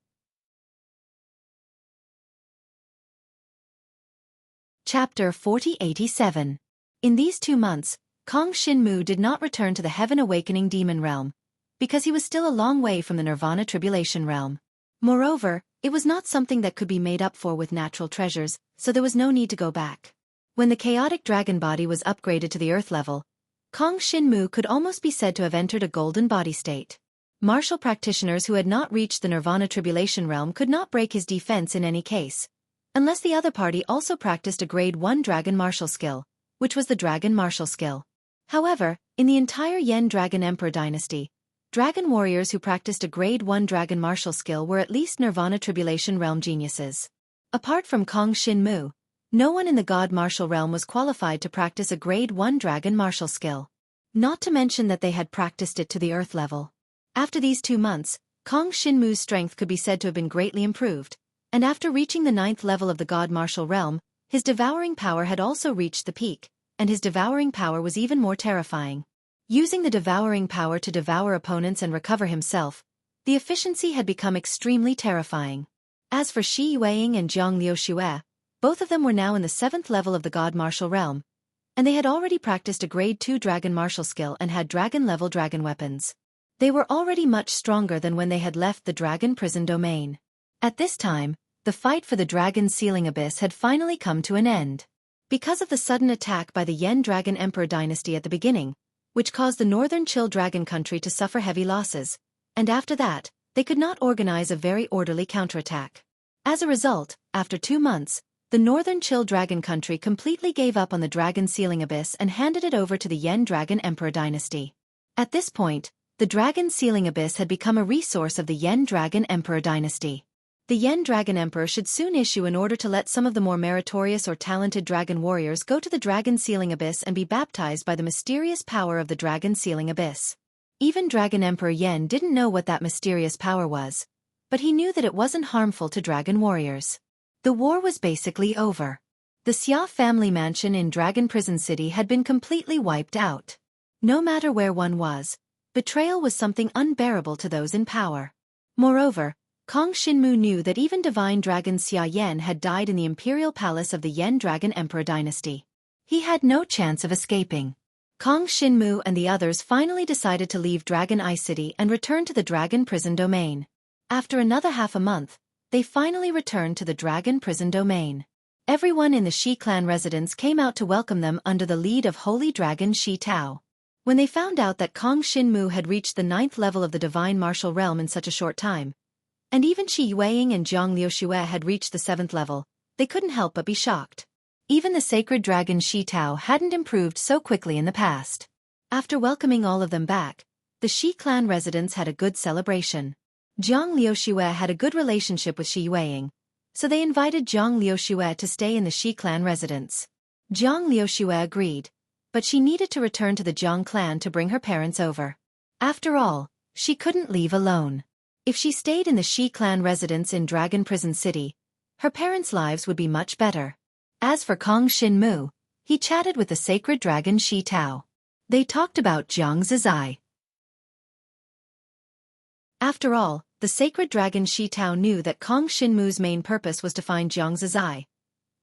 Chapter 4087. In these 2 months, Kong Shinmu did not return to the Heaven Awakening Demon Realm, because he was still a long way from the Nirvana Tribulation Realm. Moreover, it was not something that could be made up for with natural treasures, so there was no need to go back. When the Chaotic Dragon body was upgraded to the Earth level, Kong Shinmu could almost be said to have entered a golden body state. Martial practitioners who had not reached the Nirvana Tribulation realm could not break his defense in any case, unless the other party also practiced a grade 1 dragon martial skill, which was the dragon martial skill. However, in the entire Yen Dragon Emperor dynasty, dragon warriors who practiced a grade 1 dragon martial skill were at least Nirvana Tribulation realm geniuses. Apart from Kong Shinmu, no one in the god martial realm was qualified to practice a grade 1 dragon martial skill. Not to mention that they had practiced it to the earth level. After these 2 months, Kong Shinmu's strength could be said to have been greatly improved, and after reaching the 9th level of the god martial realm, his devouring power had also reached the peak, and his devouring power was even more terrifying. Using the devouring power to devour opponents and recover himself, the efficiency had become extremely terrifying. As for Shi Yueying and Zhang Liuxue, both of them were now in the 7th level of the god martial realm, and they had already practiced a grade 2 dragon martial skill and had dragon-level dragon weapons. They were already much stronger than when they had left the dragon prison domain. At this time, the fight for the dragon sealing abyss had finally come to an end. Because of the sudden attack by the Yen Dragon Emperor dynasty at the beginning, which caused the northern Chill Dragon country to suffer heavy losses, and after that, they could not organize a very orderly counterattack. As a result, after 2 months, the northern Chill Dragon country completely gave up on the dragon sealing abyss and handed it over to the Yen Dragon Emperor dynasty. At this point, the dragon sealing abyss had become a resource of the Yen Dragon Emperor dynasty. The Yen Dragon Emperor should soon issue an order to let some of the more meritorious or talented dragon warriors go to the dragon sealing abyss and be baptized by the mysterious power of the dragon sealing abyss. Even Dragon Emperor Yen didn't know what that mysterious power was, but he knew that it wasn't harmful to dragon warriors. The war was basically over. The Xia family mansion in Dragon Prison City had been completely wiped out. No matter where one was, betrayal was something unbearable to those in power. Moreover, Kong Shinmu knew that even divine dragon Xia Yan had died in the imperial palace of the Yen Dragon Emperor dynasty. He had no chance of escaping. Kong Shinmu and the others finally decided to leave Dragon Eye City and return to the dragon prison domain. After another half a month, they finally returned to the dragon prison domain. Everyone in the Shi clan residence came out to welcome them under the lead of Holy Dragon Shi Tao. When they found out that Kong Shinmu had reached the 9th level of the divine martial realm in such a short time, and even Shi Yueying and Zhang Liuxue had reached the 7th level, they couldn't help but be shocked. Even the sacred dragon Shi Tao hadn't improved so quickly in the past. After welcoming all of them back, the Shi clan residents had a good celebration. Zhang Liuxue had a good relationship with Shi Yueying, so they invited Zhang Liuxue to stay in the Shi clan residence. Zhang Liuxue agreed, but she needed to return to the Zhang clan to bring her parents over. After all, she couldn't leave alone. If she stayed in the Shi clan residence in Dragon Prison City, her parents' lives would be much better. As for Kong Shinmu, he chatted with the sacred dragon Shi Tao. They talked about Jiang Zizai. After all, the sacred dragon Shi Tao knew that Kong Shinmu's main purpose was to find Jiang Zizai.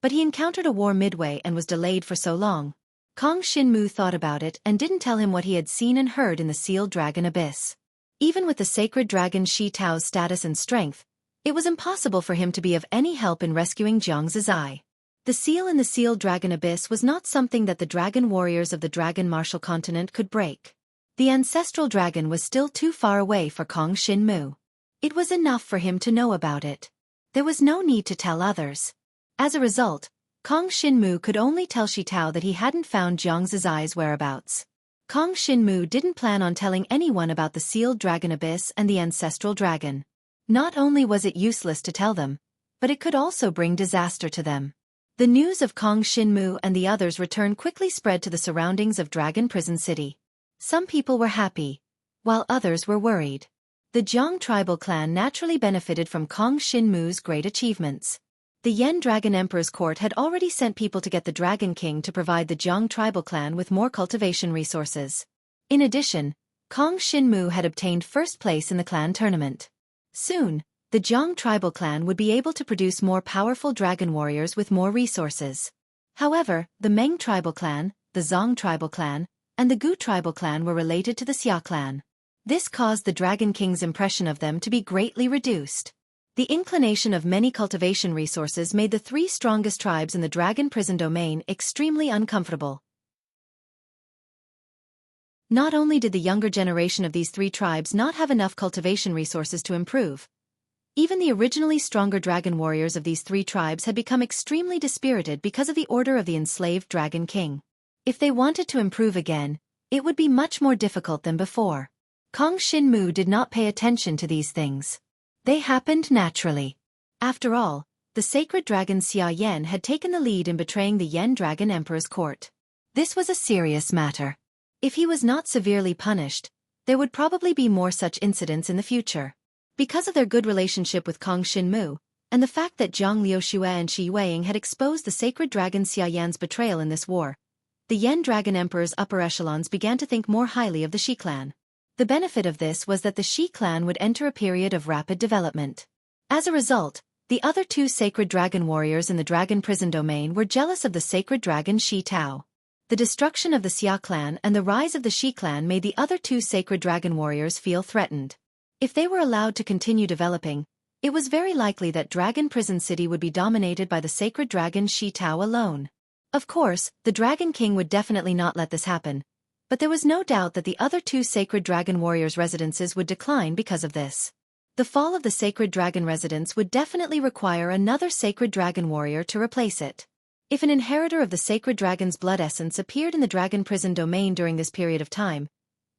But he encountered a war midway and was delayed for so long. Kong Shinmu thought about it and didn't tell him what he had seen and heard in the sealed dragon abyss. Even with the sacred dragon Shi Tao's status and strength, it was impossible for him to be of any help in rescuing Jiang Zizai. The seal in the sealed dragon abyss was not something that the dragon warriors of the dragon martial continent could break. The ancestral dragon was still too far away for Kong Shinmu. It was enough for him to know about it. There was no need to tell others. As a result, Kong Shinmu could only tell Shi Tao that he hadn't found Jiang Zizai's whereabouts. Kong Shinmu didn't plan on telling anyone about the sealed dragon abyss and the ancestral dragon. Not only was it useless to tell them, but it could also bring disaster to them. The news of Kong Shinmu and the others' return quickly spread to the surroundings of Dragon Prison City. Some people were happy, while others were worried. The Jiang tribal clan naturally benefited from Kong Shinmu's great achievements. The Yen Dragon Emperor's court had already sent people to get the Dragon King to provide the Jiang tribal clan with more cultivation resources. In addition, Kong Shinmu had obtained first place in the clan tournament. Soon, the Jiang tribal clan would be able to produce more powerful dragon warriors with more resources. However, the Meng tribal clan, the Zong tribal clan, and the Gu tribal clan were related to the Xia clan. This caused the Dragon King's impression of them to be greatly reduced. The inclination of many cultivation resources made the 3 strongest tribes in the Dragon Prison domain extremely uncomfortable. Not only did the younger generation of these three tribes not have enough cultivation resources to improve, even the originally stronger dragon warriors of these three tribes had become extremely dispirited because of the order of the enslaved Dragon King. If they wanted to improve again, it would be much more difficult than before. Kong Shinmu did not pay attention to these things. They happened naturally. After all, the sacred dragon Xia Yan had taken the lead in betraying the Yen Dragon Emperor's court. This was a serious matter. If he was not severely punished, there would probably be more such incidents in the future. Because of their good relationship with Kong Shinmu, and the fact that Jiang Liuxue and Shi Yueying had exposed the sacred dragon Xia Yan's betrayal in this war, the Yen Dragon Emperor's upper echelons began to think more highly of the Shi clan. The benefit of this was that the Shi clan would enter a period of rapid development. As a result, the other two sacred dragon warriors in the dragon prison domain were jealous of the sacred dragon Shi Tao. The destruction of the Xia clan and the rise of the Shi clan made the other two sacred dragon warriors feel threatened. If they were allowed to continue developing, it was very likely that Dragon Prison City would be dominated by the sacred dragon Shi Tao alone. Of course, the Dragon King would definitely not let this happen, but there was no doubt that the other two sacred dragon warriors' residences would decline because of this. The fall of the sacred dragon residence would definitely require another sacred dragon warrior to replace it. If an inheritor of the sacred dragon's blood essence appeared in the dragon prison domain during this period of time,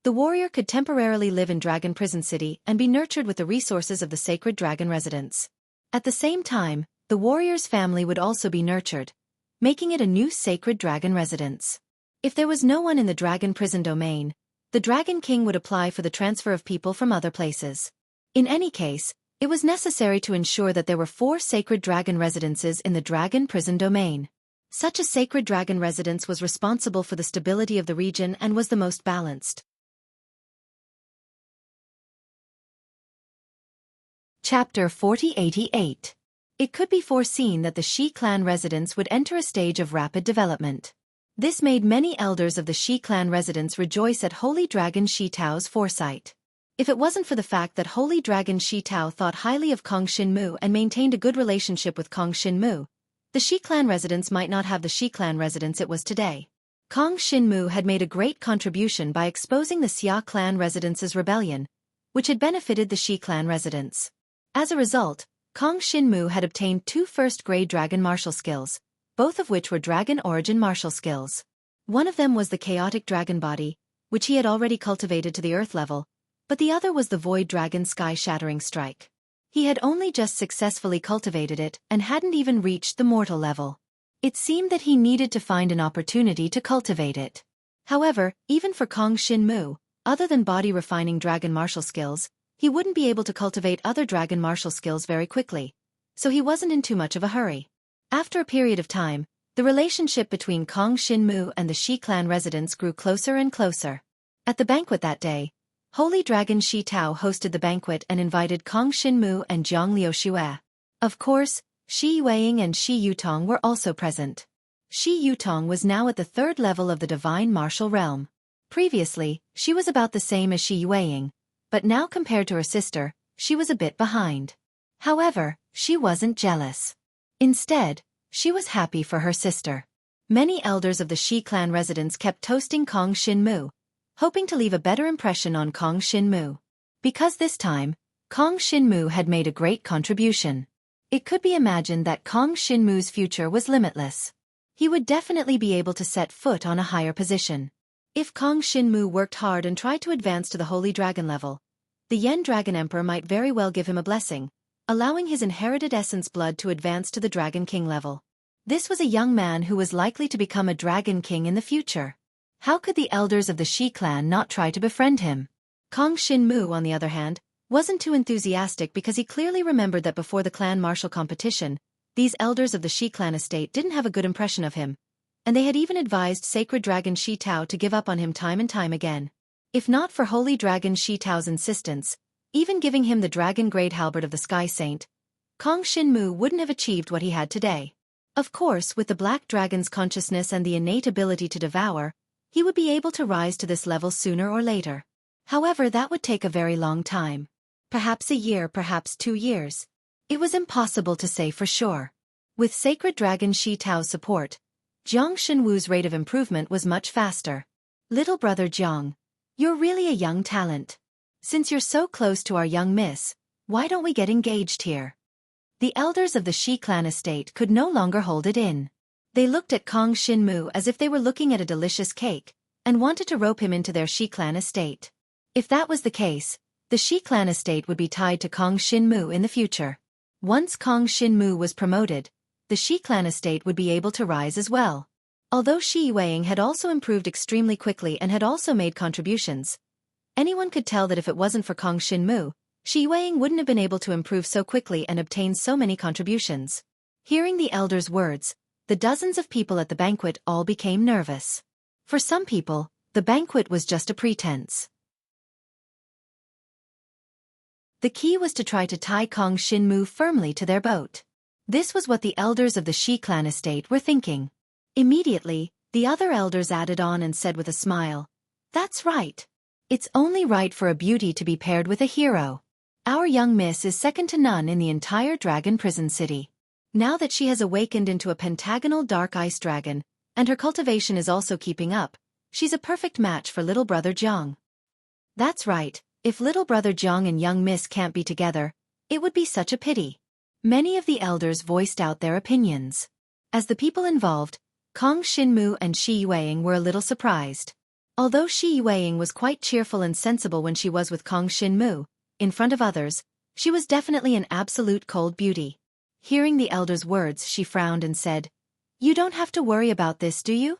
the warrior could temporarily live in Dragon Prison City and be nurtured with the resources of the sacred dragon residence. At the same time, the warrior's family would also be nurtured, making it a new sacred dragon residence. If there was no one in the dragon prison domain, the Dragon King would apply for the transfer of people from other places. In any case, it was necessary to ensure that there were 4 sacred dragon residences in the dragon prison domain. Such a sacred dragon residence was responsible for the stability of the region and was the most balanced. Chapter 4088. It could be foreseen that the Shi clan residence would enter a stage of rapid development. This made many elders of the Shi clan residence rejoice at Holy Dragon Shi Tao's foresight. If it wasn't for the fact that Holy Dragon Shi Tao thought highly of Kong Shinmu and maintained a good relationship with Kong Shinmu, the Shi clan residence might not have the Shi clan residence it was today. Kong Shinmu had made a great contribution by exposing the Xia clan residence's rebellion, which had benefited the Shi clan residence. As a result, Kong Shinmu had obtained 2 first-grade dragon martial skills, both of which were dragon origin martial skills. One of them was the chaotic dragon body, which he had already cultivated to the earth level, but the other was the void dragon sky-shattering strike. He had only just successfully cultivated it and hadn't even reached the mortal level. It seemed that he needed to find an opportunity to cultivate it. However, even for Kong Shinmu, other than body-refining dragon martial skills, he wouldn't be able to cultivate other dragon martial skills very quickly, so he wasn't in too much of a hurry. After a period of time, the relationship between Kong Shinmu and the Shi clan residents grew closer and closer. At the banquet that day, Holy Dragon Shi Tao hosted the banquet and invited Kong Shinmu and Jiang Liuxue. Of course, Shi Yueying and Shi Yutong were also present. Shi Yutong was now at the 3rd level of the divine martial realm. Previously, she was about the same as Shi Yueying, but now compared to her sister, she was a bit behind. However, she wasn't jealous. Instead, she was happy for her sister. Many elders of the Shi clan residents kept toasting Kong Shinmu, hoping to leave a better impression on Kong Shinmu. Because this time, Kong Shinmu had made a great contribution. It could be imagined that Kong Shinmu's future was limitless. He would definitely be able to set foot on a higher position. If Kong Shinmu worked hard and tried to advance to the Holy Dragon level, the Yen Dragon Emperor might very well give him a blessing, allowing his inherited essence blood to advance to the Dragon King level. This was a young man who was likely to become a Dragon King in the future. How could the elders of the Shi clan not try to befriend him? Kong Shinmu, on the other hand, wasn't too enthusiastic because he clearly remembered that before the clan martial competition, these elders of the Shi clan estate didn't have a good impression of him, and they had even advised Sacred Dragon Shi Tao to give up on him time and time again. If not for Holy Dragon Shi Tao's insistence, even giving him the Dragon Great Halberd of the Sky Saint, Kong Shinmu wouldn't have achieved what he had today. Of course, with the Black Dragon's consciousness and the innate ability to devour, he would be able to rise to this level sooner or later. However, that would take a very long time. Perhaps a year, perhaps 2 years. It was impossible to say for sure. With Sacred Dragon Shi Tao's support, Jiang Shenwu's rate of improvement was much faster. Little brother Jiang, You're really a young talent. Since you're so close to our young miss, why don't we get engaged here? The elders of the Shi clan estate could no longer hold it in. They looked at Kong Shinmu as if they were looking at a delicious cake, and wanted to rope him into their Shi clan estate. If that was the case, the Shi clan estate would be tied to Kong Shinmu in the future. Once Kong Shinmu was promoted, the Shi clan estate would be able to rise as well. Although Shi Yueying had also improved extremely quickly and had also made contributions, anyone could tell that if it wasn't for Kong Shinmu, Shi Yueying wouldn't have been able to improve so quickly and obtain so many contributions. Hearing the elders' words, the dozens of people at the banquet all became nervous. For some people, the banquet was just a pretense. The key was to try to tie Kong Shinmu firmly to their boat. This was what the elders of the Shi clan estate were thinking. Immediately, the other elders added on and said with a smile, "That's right. It's only right for a beauty to be paired with a hero. Our young miss is second to none in the entire dragon prison city. Now that she has awakened into a pentagonal dark ice dragon, and her cultivation is also keeping up, she's a perfect match for little brother Jiang." That's right, if little brother Jiang and young miss can't be together, it would be such a pity. Many of the elders voiced out their opinions. As the people involved, Kong Shinmu and Shi Yueying were a little surprised. Although Shi Yueying was quite cheerful and sensible when she was with Kong Shinmu, in front of others, she was definitely an absolute cold beauty. Hearing the elders' words, she frowned and said, "You don't have to worry about this, do you?"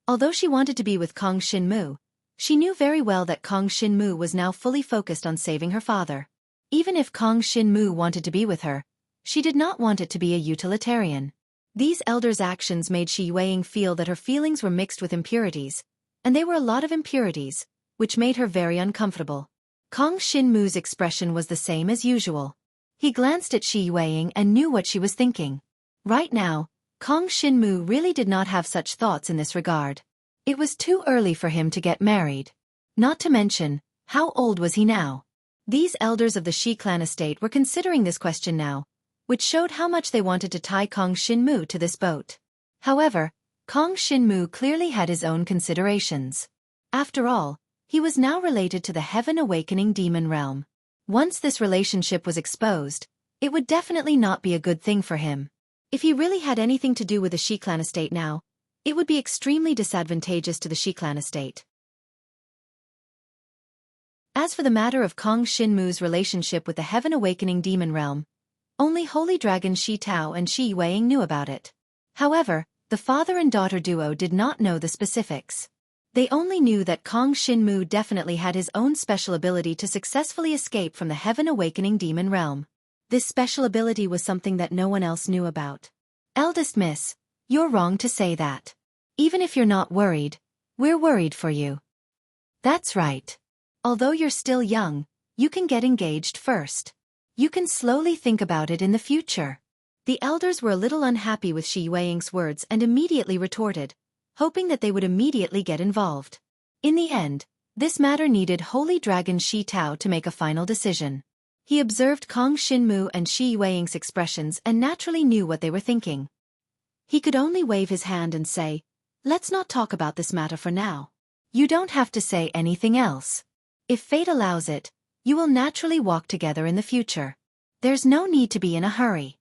Although she wanted to be with Kong Shinmu, she knew very well that Kong Shinmu was now fully focused on saving her father. Even if Kong Shinmu wanted to be with her, she did not want it to be a utilitarian. These elders' actions made Shi Yueying feel that her feelings were mixed with impurities, and they were a lot of impurities, which made her very uncomfortable. Kong Shinmu's expression was the same as usual. He glanced at Shi Yueying and knew what she was thinking. Right now, Kong Shinmu really did not have such thoughts in this regard. It was too early for him to get married. Not to mention, how old was he now? These elders of the Shi clan estate were considering this question now, which showed how much they wanted to tie Kong Shinmu to this boat. However, Kong Shinmu clearly had his own considerations. After all, he was now related to the Heaven Awakening demon realm. Once this relationship was exposed, it would definitely not be a good thing for him. If he really had anything to do with the Shi clan estate now, it would be extremely disadvantageous to the Shi clan estate. As for the matter of Kong Shinmu's relationship with the Heaven Awakening demon realm, only Holy Dragon Shi Tao and Shi Yueying knew about it. However, the father and daughter duo did not know the specifics. They only knew that Kong Shinmu definitely had his own special ability to successfully escape from the Heaven Awakening demon realm. This special ability was something that no one else knew about. Eldest miss, you're wrong to say that. Even if you're not worried, we're worried for you. That's right. Although you're still young, you can get engaged first. You can slowly think about it in the future. The elders were a little unhappy with Shi Yueying's words and immediately retorted, hoping that they would immediately get involved. In the end, this matter needed Holy Dragon Shi Tao to make a final decision. He observed Kong Shinmu and Shi Yueying's expressions and naturally knew what they were thinking. He could only wave his hand and say, "Let's not talk about this matter for now. You don't have to say anything else. If fate allows it, you will naturally walk together in the future. There's no need to be in a hurry."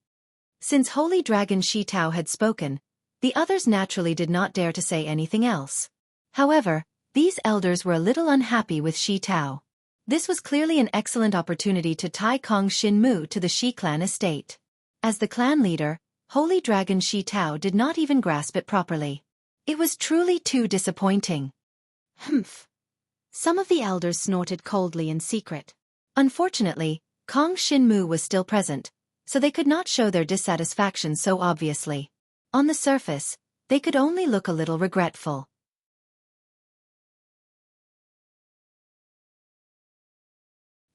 Since Holy Dragon Shi Tao had spoken, the others naturally did not dare to say anything else. However, these elders were a little unhappy with Shi Tao. This was clearly an excellent opportunity to tie Kong Shinmu to the Shi clan estate. As the clan leader, Holy Dragon Shi Tao did not even grasp it properly. It was truly too disappointing. Humph. Some of the elders snorted coldly in secret. Unfortunately, Kong Shinmu was still present, so they could not show their dissatisfaction so obviously. On the surface, they could only look a little regretful.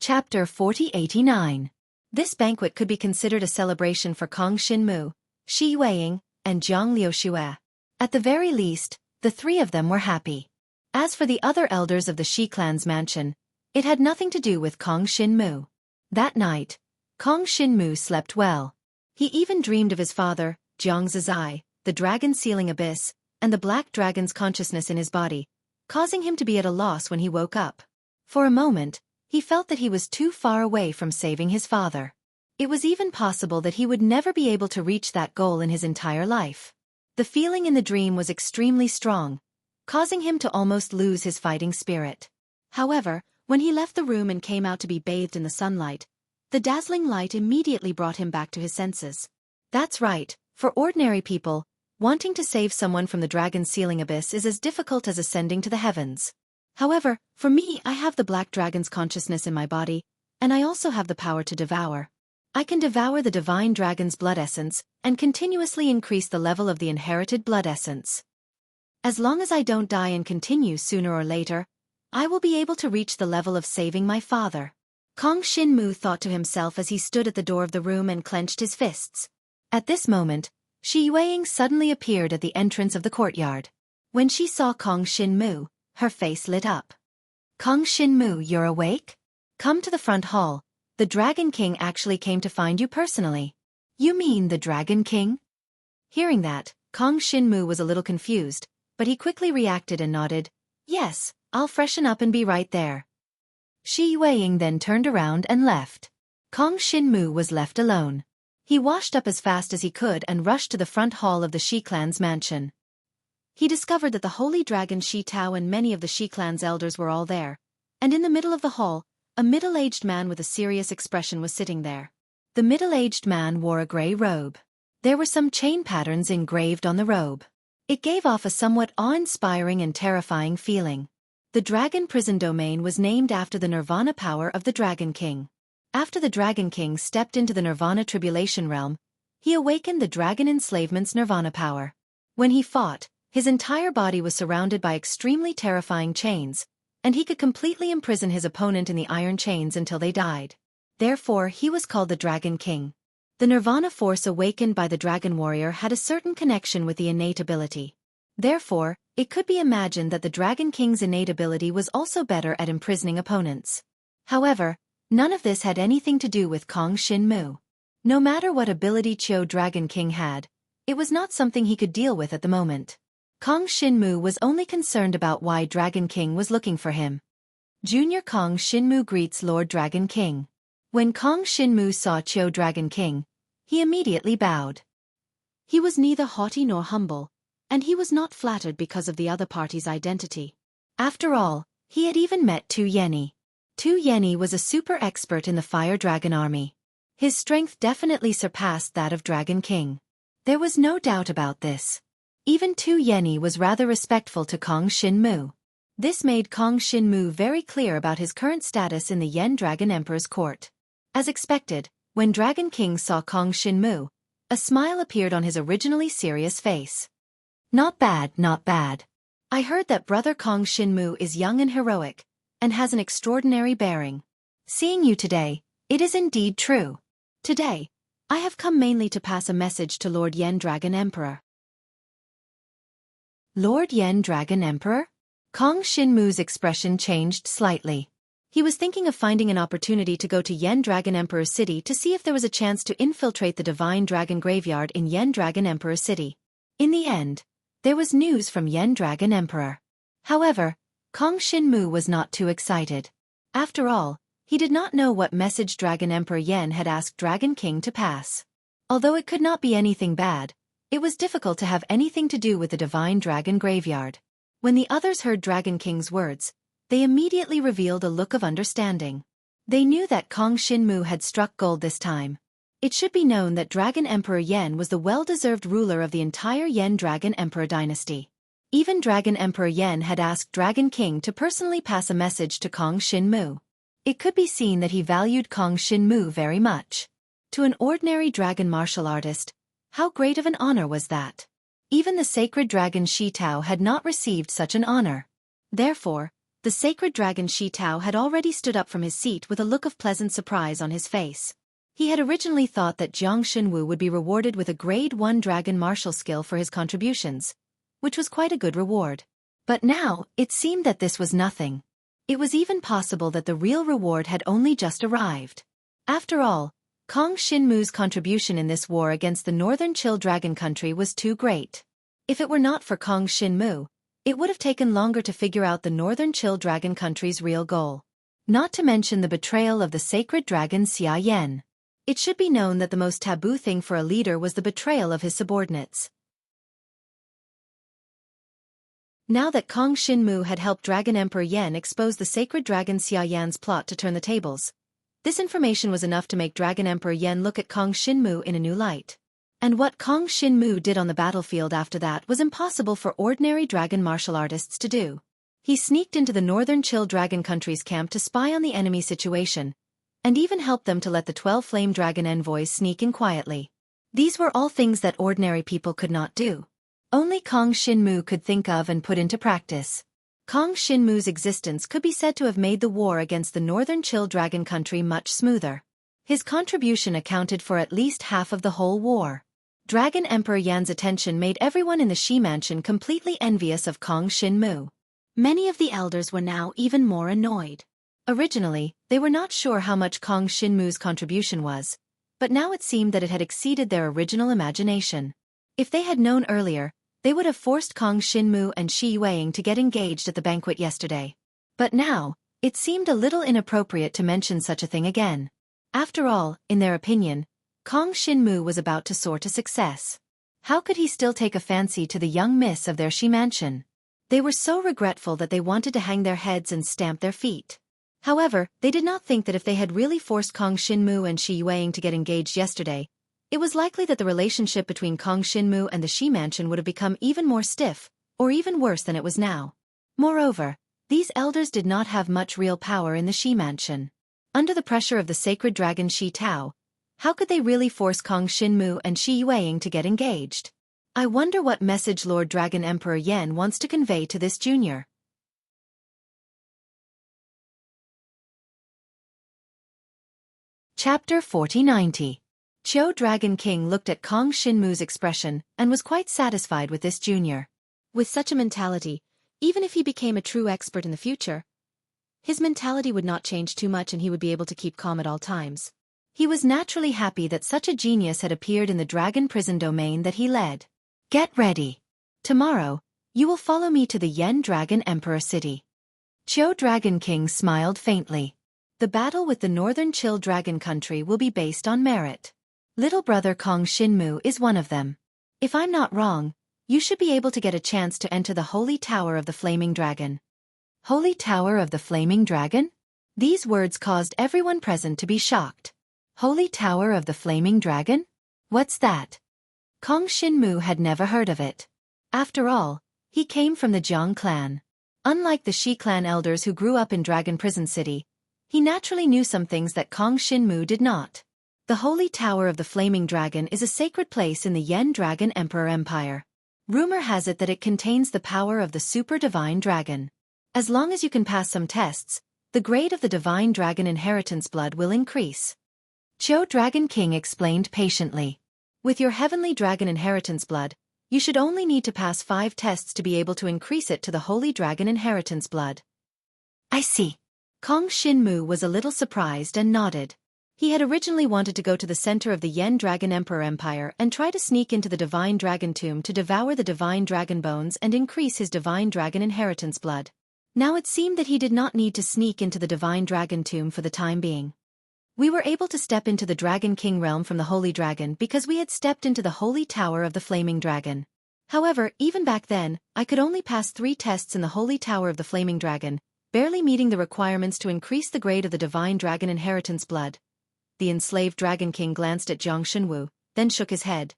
Chapter 4089. This banquet could be considered a celebration for Kong Shinmu, Shi Yueying, and Jiang Liuxue. At the very least, the three of them were happy. As for the other elders of the Shi clan's mansion, it had nothing to do with Kong Shinmu. That night, Kong Shinmu slept well. He even dreamed of his father, Jiang Zizai, the dragon sealing abyss, and the black dragon's consciousness in his body, causing him to be at a loss when he woke up. For a moment, he felt that he was too far away from saving his father. It was even possible that he would never be able to reach that goal in his entire life. The feeling in the dream was extremely strong, causing him to almost lose his fighting spirit. However, when he left the room and came out to be bathed in the sunlight, the dazzling light immediately brought him back to his senses. That's right, for ordinary people, wanting to save someone from the dragon's sealing abyss is as difficult as ascending to the heavens. However, for me, I have the black dragon's consciousness in my body, and I also have the power to devour. I can devour the divine dragon's blood essence and continuously increase the level of the inherited blood essence. As long as I don't die and continue sooner or later, I will be able to reach the level of saving my father. Kong Shinmu thought to himself as he stood at the door of the room and clenched his fists. At this moment, Xueqi suddenly appeared at the entrance of the courtyard. When she saw Kong Shinmu, her face lit up. Kong Shinmu, you're awake? Come to the front hall. The Dragon King actually came to find you personally. You mean the Dragon King? Hearing that, Kong Shinmu was a little confused, but he quickly reacted and nodded. Yes, I'll freshen up and be right there. Xueqi then turned around and left. Kong Shinmu was left alone. He washed up as fast as he could and rushed to the front hall of the Shi clan's mansion. He discovered that the holy dragon Shi Tao and many of the Shi clan's elders were all there, and in the middle of the hall, a middle-aged man with a serious expression was sitting there. The middle-aged man wore a gray robe. There were some chain patterns engraved on the robe. It gave off a somewhat awe-inspiring and terrifying feeling. The Dragon Prison Domain was named after the Nirvana power of the Dragon King. After the Dragon King stepped into the Nirvana Tribulation realm, he awakened the Dragon Enslavement's Nirvana power. When he fought, his entire body was surrounded by extremely terrifying chains, and he could completely imprison his opponent in the iron chains until they died. Therefore, he was called the Dragon King. The Nirvana force awakened by the Dragon Warrior had a certain connection with the innate ability. Therefore, it could be imagined that the Dragon King's innate ability was also better at imprisoning opponents. However, none of this had anything to do with Kong Shinmu. No matter what ability Dragon King had, it was not something he could deal with at the moment. Kong Shinmu was only concerned about why Dragon King was looking for him. Junior Kong Shinmu greets Lord Dragon King. When Kong Shinmu saw Dragon King, he immediately bowed. He was neither haughty nor humble, and he was not flattered because of the other party's identity. After all, he had even met Xueqi. Xueqi was a super expert in the Fire Dragon army. His strength definitely surpassed that of Dragon King. There was no doubt about this. Even Xueqi was rather respectful to Kong Shinmu. This made Kong Shinmu very clear about his current status in the Yen Dragon Emperor's court. As expected, when Dragon King saw Kong Shinmu, a smile appeared on his originally serious face. Not bad, not bad. I heard that brother Kong Shinmu is young and heroic, and has an extraordinary bearing. Seeing you today, it is indeed true. Today, I have come mainly to pass a message to Lord Yen Dragon Emperor. Lord Yen Dragon Emperor? Kong Shinmu's expression changed slightly. He was thinking of finding an opportunity to go to Yen Dragon Emperor City to see if there was a chance to infiltrate the Divine Dragon Graveyard in Yen Dragon Emperor City. In the end, there was news from Yen Dragon Emperor. However, Kong Shinmu was not too excited. After all, he did not know what message Dragon Emperor Yen had asked Dragon King to pass. Although it could not be anything bad, it was difficult to have anything to do with the Divine Dragon Graveyard. When the others heard Dragon King's words, they immediately revealed a look of understanding. They knew that Kong Shinmu had struck gold this time. It should be known that Dragon Emperor Yen was the well-deserved ruler of the entire Yen Dragon Emperor dynasty. Even Dragon Emperor Yen had asked Dragon King to personally pass a message to Kong Shinmu. It could be seen that he valued Kong Shinmu very much. To an ordinary dragon martial artist, how great of an honor was that? Even the sacred dragon Shi Tao had not received such an honor. Therefore, the sacred dragon Shi Tao had already stood up from his seat with a look of pleasant surprise on his face. He had originally thought that Jiang Shenwu would be rewarded with a grade 1 dragon martial skill for his contributions, which was quite a good reward. But now, it seemed that this was nothing. It was even possible that the real reward had only just arrived. After all, Kong Shinmu's contribution in this war against the Northern Chill Dragon Country was too great. If it were not for Kong Shinmu, It would have taken longer to figure out the Northern Chill Dragon Country's real goal. Not to mention the betrayal of the sacred dragon Xia Yan. It should be known that the most taboo thing for a leader was the betrayal of his subordinates. Now that Kong Xinmu had helped Dragon Emperor Yan expose the sacred dragon Xia Yan's plot to turn the tables, this information was enough to make Dragon Emperor Yan look at Kong Xinmu in a new light. And what Kong Xinmu did on the battlefield after that was impossible for ordinary dragon martial artists to do. He sneaked into the Northern Chill Dragon Country's camp to spy on the enemy situation, and even helped them to let the 12 Flame Dragon envoys sneak in quietly. These were all things that ordinary people could not do. Only Kong Xinmu could think of and put into practice. Kong Xinmu's existence could be said to have made the war against the Northern Chill Dragon Country much smoother. His contribution accounted for at least half of the whole war. Dragon Emperor Yan's attention made everyone in the Shi Mansion completely envious of Kong Xinmu. Many of the elders were now even more annoyed. Originally, they were not sure how much Kong Xinmu's contribution was, but now it seemed that it had exceeded their original imagination. If they had known earlier, they would have forced Kong Xinmu and Shi Yueying to get engaged at the banquet yesterday. But now, it seemed a little inappropriate to mention such a thing again. After all, in their opinion, Kong Xinmu was about to soar to success. How could he still take a fancy to the young miss of their Shi Mansion? They were so regretful that they wanted to hang their heads and stamp their feet. However, they did not think that if they had really forced Kong Xinmu and Shi Yueying to get engaged yesterday, it was likely that the relationship between Kong Xinmu and the Shi Mansion would have become even more stiff, or even worse than it was now. Moreover, these elders did not have much real power in the Shi Mansion. Under the pressure of the sacred dragon Shi Tao, how could they really force Kong Xinmu and Shi Yueying to get engaged? I wonder what message Lord Dragon Emperor Yan wants to convey to this junior. Chapter 4090. Qiu Dragon King looked at Kong Xinmu's expression and was quite satisfied with this junior. With such a mentality, even if he became a true expert in the future, his mentality would not change too much and he would be able to keep calm at all times. He was naturally happy that such a genius had appeared in the dragon prison domain that he led. Get ready. Tomorrow, you will follow me to the Yen Dragon Emperor City. Qiu Dragon King smiled faintly. The battle with the Northern Chill Dragon Country will be based on merit. Little brother Kong Xinmu is one of them. If I'm not wrong, you should be able to get a chance to enter the Holy Tower of the Flaming Dragon. Holy Tower of the Flaming Dragon? These words caused everyone present to be shocked. Holy Tower of the Flaming Dragon? What's that? Kong Xinmu had never heard of it. After all, he came from the Jiang clan. Unlike the Shi clan elders who grew up in Dragon Prison City, he naturally knew some things that Kong Xinmu did not. The Holy Tower of the Flaming Dragon is a sacred place in the Yen Dragon Emperor Empire. Rumor has it that it contains the power of the Super Divine Dragon. As long as you can pass some tests, the grade of the Divine Dragon Inheritance Blood will increase. Qiu Dragon King explained patiently. With your Heavenly Dragon Inheritance Blood, you should only need to pass 5 tests to be able to increase it to the Holy Dragon Inheritance Blood. I see. Kong Xinmu was a little surprised and nodded. He had originally wanted to go to the center of the Yen Dragon Emperor Empire and try to sneak into the Divine Dragon Tomb to devour the Divine Dragon Bones and increase his Divine Dragon Inheritance Blood. Now it seemed that he did not need to sneak into the Divine Dragon Tomb for the time being. We were able to step into the Dragon King realm from the Holy Dragon because we had stepped into the Holy Tower of the Flaming Dragon. However, even back then, I could only pass 3 tests in the Holy Tower of the Flaming Dragon, barely meeting the requirements to increase the grade of the Divine Dragon Inheritance Blood. The enslaved Dragon King glanced at Jiang Shenwu, then shook his head.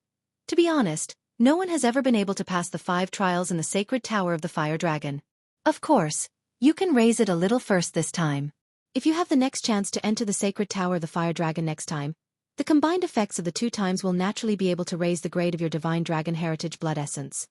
To be honest, no one has ever been able to pass the 5 trials in the Sacred Tower of the Fire Dragon. Of course, you can raise it a little first this time. If you have the next chance to enter the Sacred Tower of the Fire Dragon next time, the combined effects of the 2 times will naturally be able to raise the grade of your Divine Dragon Heritage Blood Essence.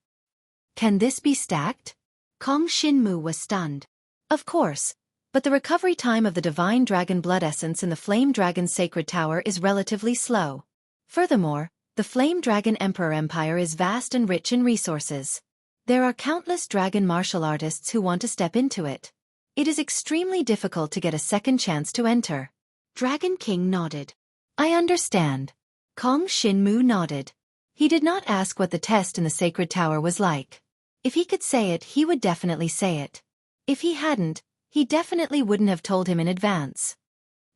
Can this be stacked? Kong Xinmu was stunned. Of course. But the recovery time of the Divine Dragon Blood Essence in the Flame Dragon's Sacred Tower is relatively slow. Furthermore, the Flame Dragon Emperor Empire is vast and rich in resources. There are countless dragon martial artists who want to step into it. It is extremely difficult to get a second chance to enter. Dragon King nodded. I understand. Kong Xinmu nodded. He did not ask what the test in the Sacred Tower was like. If he could say it, he would definitely say it. If he hadn't, he definitely wouldn't have told him in advance.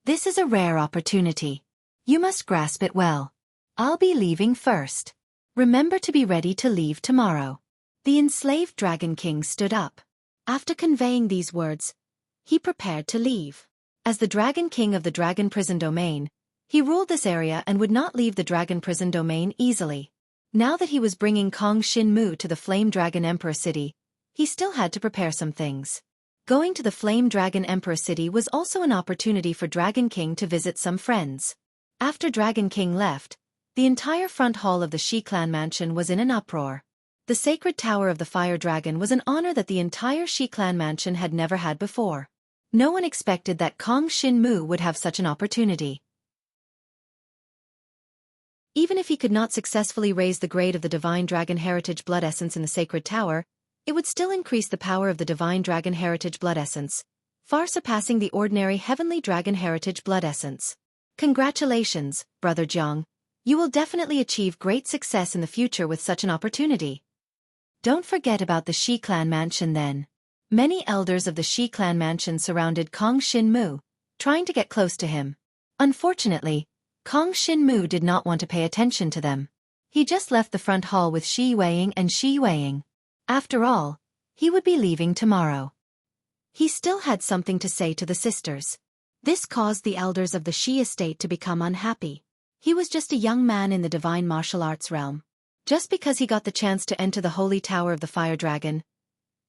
This is a rare opportunity. You must grasp it well. I'll be leaving first. Remember to be ready to leave tomorrow. The enslaved Dragon King stood up. After conveying these words, he prepared to leave. As the Dragon King of the Dragon Prison Domain, he ruled this area and would not leave the Dragon Prison Domain easily. Now that he was bringing Kong Shin-mu to the Flame Dragon Emperor City, he still had to prepare some things. Going to the Flame Dragon Emperor City was also an opportunity for Dragon King to visit some friends. After Dragon King left, the entire front hall of the Shi clan mansion was in an uproar. The sacred tower of the Fire Dragon was an honor that the entire Shi clan mansion had never had before. No one expected that Kong Shin-mu would have such an opportunity. Even if he could not successfully raise the grade of the Divine Dragon Heritage Blood Essence in the Sacred Tower, it would still increase the power of the Divine Dragon Heritage Blood Essence, far surpassing the ordinary Heavenly Dragon Heritage Blood Essence. Congratulations, Brother Jiang. You will definitely achieve great success in the future with such an opportunity. Don't forget about the Shi clan mansion then. Many elders of the Shi clan mansion surrounded Kong Shin-mu, trying to get close to him. Unfortunately, Kong Shin-mu did not want to pay attention to them. He just left the front hall with Shi Yueying and Shi Yueying. After all, he would be leaving tomorrow. He still had something to say to the sisters. This caused the elders of the Shi estate to become unhappy. He was just a young man in the divine martial arts realm. Just because he got the chance to enter the holy tower of the Fire Dragon,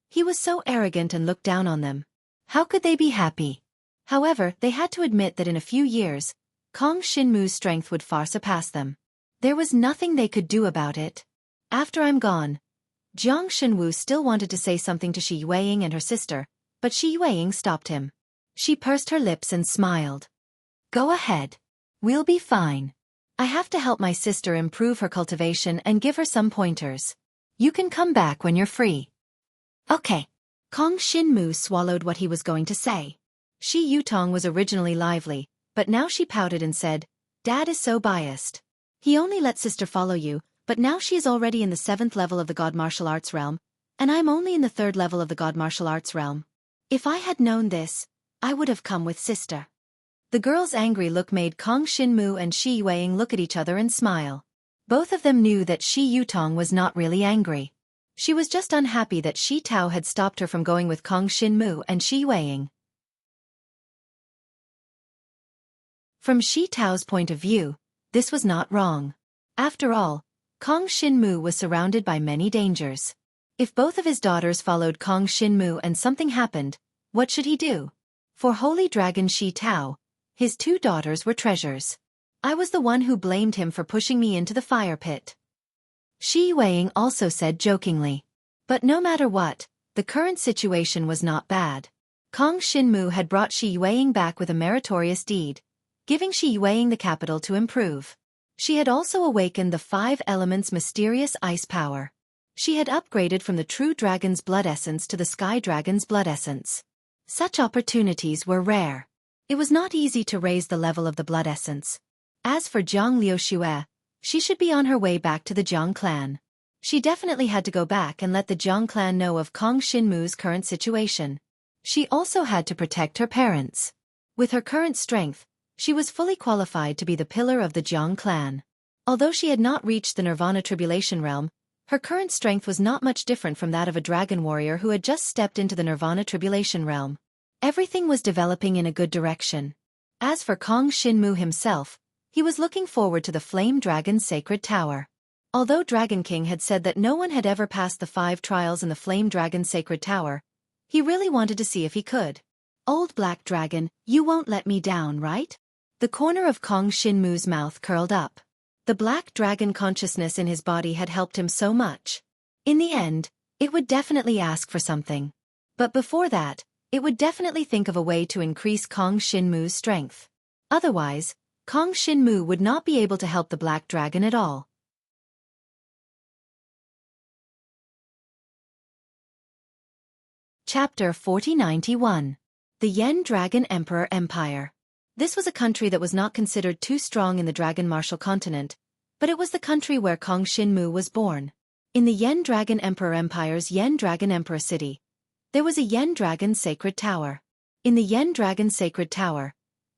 he was so arrogant and looked down on them. How could they be happy? However, they had to admit that in a few years, Kong Shin-mu's strength would far surpass them. There was nothing they could do about it. After I'm gone, Jiang Shenwu still wanted to say something to Shi Yueying and her sister, but Shi Yueying stopped him. She pursed her lips and smiled. Go ahead. We'll be fine. I have to help my sister improve her cultivation and give her some pointers. You can come back when you're free. Okay. Kong Shin-mu swallowed what he was going to say. Shi Yutong was originally lively, but now she pouted and said, Dad is so biased. He only let sister follow you, but now she is already in the 7th level of the God Martial Arts realm, and I'm only in the 3rd level of the God Martial Arts realm. If I had known this, I would have come with sister. The girl's angry look made Kong Shin-mu and Shi Yueying look at each other and smile. Both of them knew that Shi Yutong was not really angry. She was just unhappy that Shi Tao had stopped her from going with Kong Shin-mu and Shi Yueying. From Shi Tao's point of view, this was not wrong. After all, Kong Shin-mu was surrounded by many dangers. If both of his daughters followed Kong Shin-mu and something happened, what should he do? For Holy Dragon Shi Tao, his 2 daughters were treasures. I was the one who blamed him for pushing me into the fire pit. Shi Yueying also said jokingly. But no matter what, the current situation was not bad. Kong Shin-mu had brought Shi Yueying back with a meritorious deed, giving Shi Yueying the capital to improve. She had also awakened the 5 elements' mysterious ice power. She had upgraded from the True Dragon's Blood Essence to the Sky Dragon's Blood Essence. Such opportunities were rare. It was not easy to raise the level of the Blood Essence. As for Jiang Liuxue, she should be on her way back to the Jiang clan. She definitely had to go back and let the Jiang clan know of Kong Shin-mu's current situation. She also had to protect her parents. With her current strength, she was fully qualified to be the pillar of the Jiang clan. Although she had not reached the Nirvana Tribulation realm, her current strength was not much different from that of a dragon warrior who had just stepped into the Nirvana Tribulation realm. Everything was developing in a good direction. As for Kong Shin-mu himself, he was looking forward to the Flame Dragon's Sacred Tower. Although Dragon King had said that no one had ever passed the 5 trials in the Flame Dragon's Sacred Tower, he really wanted to see if he could. Old Black Dragon, you won't let me down, right? The corner of Kong Shin-mu's mouth curled up. The Black Dragon consciousness in his body had helped him so much. In the end, it would definitely ask for something. But before that, it would definitely think of a way to increase Kong Shin-mu's strength. Otherwise, Kong Shin-mu would not be able to help the Black Dragon at all. Chapter 4091. The Yen Dragon Emperor Empire. This was a country that was not considered too strong in the Dragon Martial Continent, but it was the country where Kong Shin-mu was born. In the Yen Dragon Emperor Empire's Yen Dragon Emperor City, there was a Yen Dragon Sacred Tower. In the Yen Dragon Sacred Tower,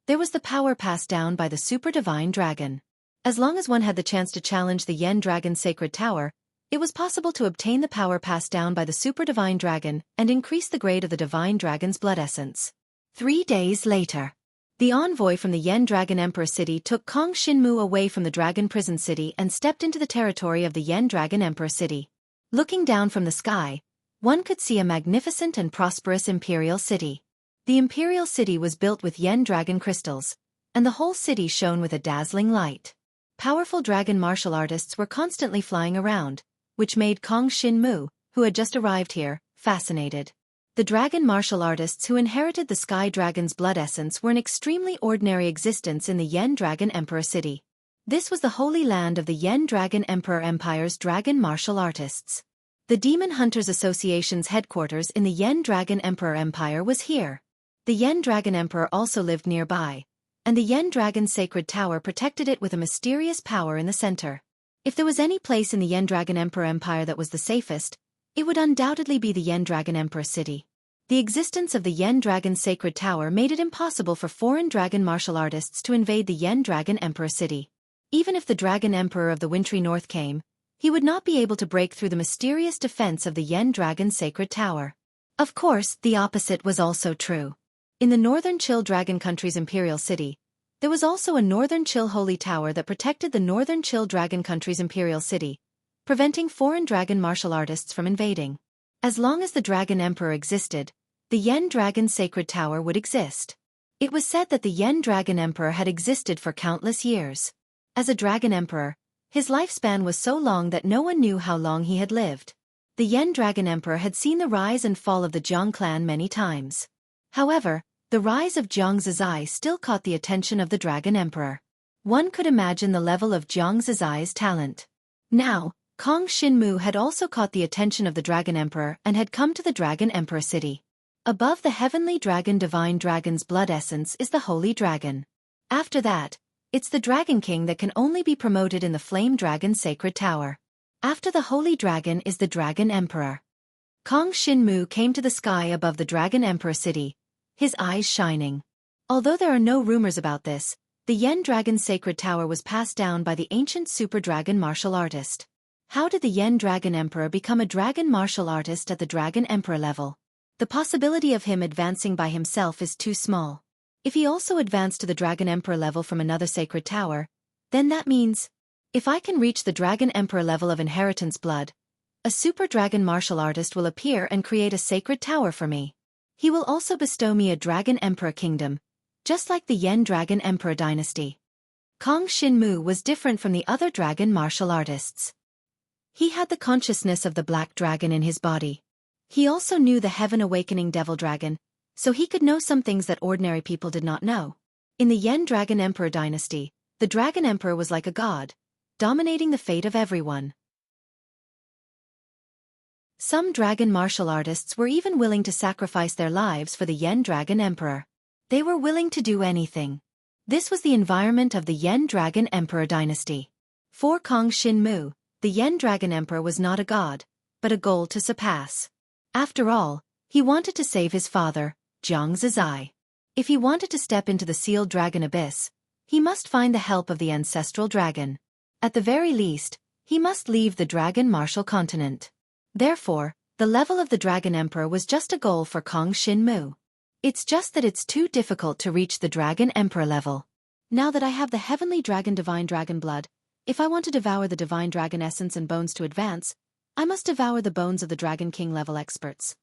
there was the power passed down by the Super Divine Dragon. As long as one had the chance to challenge the Yen Dragon Sacred Tower, it was possible to obtain the power passed down by the Super Divine Dragon and increase the grade of the Divine Dragon's blood essence. 3 days later, the envoy from the Yen Dragon Emperor City took Kong Shinmu away from the Dragon Prison City and stepped into the territory of the Yen Dragon Emperor City. Looking down from the sky, one could see a magnificent and prosperous imperial city. The imperial city was built with Yen Dragon crystals, and the whole city shone with a dazzling light. Powerful dragon martial artists were constantly flying around, which made Kong Shinmu, who had just arrived here, fascinated. The dragon martial artists who inherited the Sky Dragon's blood essence were an extremely ordinary existence in the Yen Dragon Emperor City. This was the holy land of the Yen Dragon Emperor Empire's dragon martial artists. The Demon Hunters Association's headquarters in the Yen Dragon Emperor Empire was here. The Yen Dragon Emperor also lived nearby, and the Yen Dragon Sacred Tower protected it with a mysterious power in the center. If there was any place in the Yen Dragon Emperor Empire that was the safest, it would undoubtedly be the Yen Dragon Emperor City. The existence of the Yen Dragon Sacred Tower made it impossible for foreign dragon martial artists to invade the Yen Dragon Emperor City. Even if the Dragon Emperor of the Wintry North came, he would not be able to break through the mysterious defense of the Yen Dragon Sacred Tower. Of course, the opposite was also true. In the Northern Chill Dragon Country's Imperial City, there was also a Northern Chill Holy Tower that protected the Northern Chill Dragon Country's Imperial City, preventing foreign dragon martial artists from invading. As long as the Dragon Emperor existed, the Yen Dragon Sacred Tower would exist. It was said that the Yen Dragon Emperor had existed for countless years. As a Dragon Emperor, his lifespan was so long that no one knew how long he had lived. The Yen Dragon Emperor had seen the rise and fall of the Jiang clan many times. However, the rise of Jiang Zizai still caught the attention of the Dragon Emperor. One could imagine the level of Jiang Zizai's talent. Now, Kong Shinmu had also caught the attention of the Dragon Emperor and had come to the Dragon Emperor City. Above the Heavenly Dragon Divine Dragon's blood essence is the Holy Dragon. After that, it's the Dragon King that can only be promoted in the Flame Dragon Sacred Tower. After the Holy Dragon is the Dragon Emperor. Kong Shinmu came to the sky above the Dragon Emperor City, his eyes shining. Although there are no rumors about this, the Yen Dragon Sacred Tower was passed down by the ancient Super Dragon martial artist. How did the Yen Dragon Emperor become a dragon martial artist at the Dragon Emperor level? The possibility of him advancing by himself is too small. If he also advanced to the Dragon Emperor level from another sacred tower, then that means, if I can reach the Dragon Emperor level of inheritance blood, a super dragon martial artist will appear and create a sacred tower for me. He will also bestow me a Dragon Emperor kingdom, just like the Yen Dragon Emperor dynasty. Kong Shinmu was different from the other dragon martial artists. He had the consciousness of the Black Dragon in his body. He also knew the Heaven Awakening Devil Dragon, so he could know some things that ordinary people did not know. In the Yen Dragon Emperor dynasty, the Dragon Emperor was like a god, dominating the fate of everyone. Some dragon martial artists were even willing to sacrifice their lives for the Yen Dragon Emperor. They were willing to do anything. This was the environment of the Yen Dragon Emperor dynasty. For Kong Shinmu, the Yen Dragon Emperor was not a god, but a goal to surpass. After all, he wanted to save his father, Jiang Zizai. If he wanted to step into the sealed dragon abyss, he must find the help of the ancestral dragon. At the very least, he must leave the dragon martial continent. Therefore, the level of the Dragon Emperor was just a goal for Kong Shinmu. It's just that it's too difficult to reach the Dragon Emperor level. Now that I have the Heavenly Dragon Divine Dragon blood, if I want to devour the Divine Dragon essence and bones to advance, I must devour the bones of the Dragon King level experts.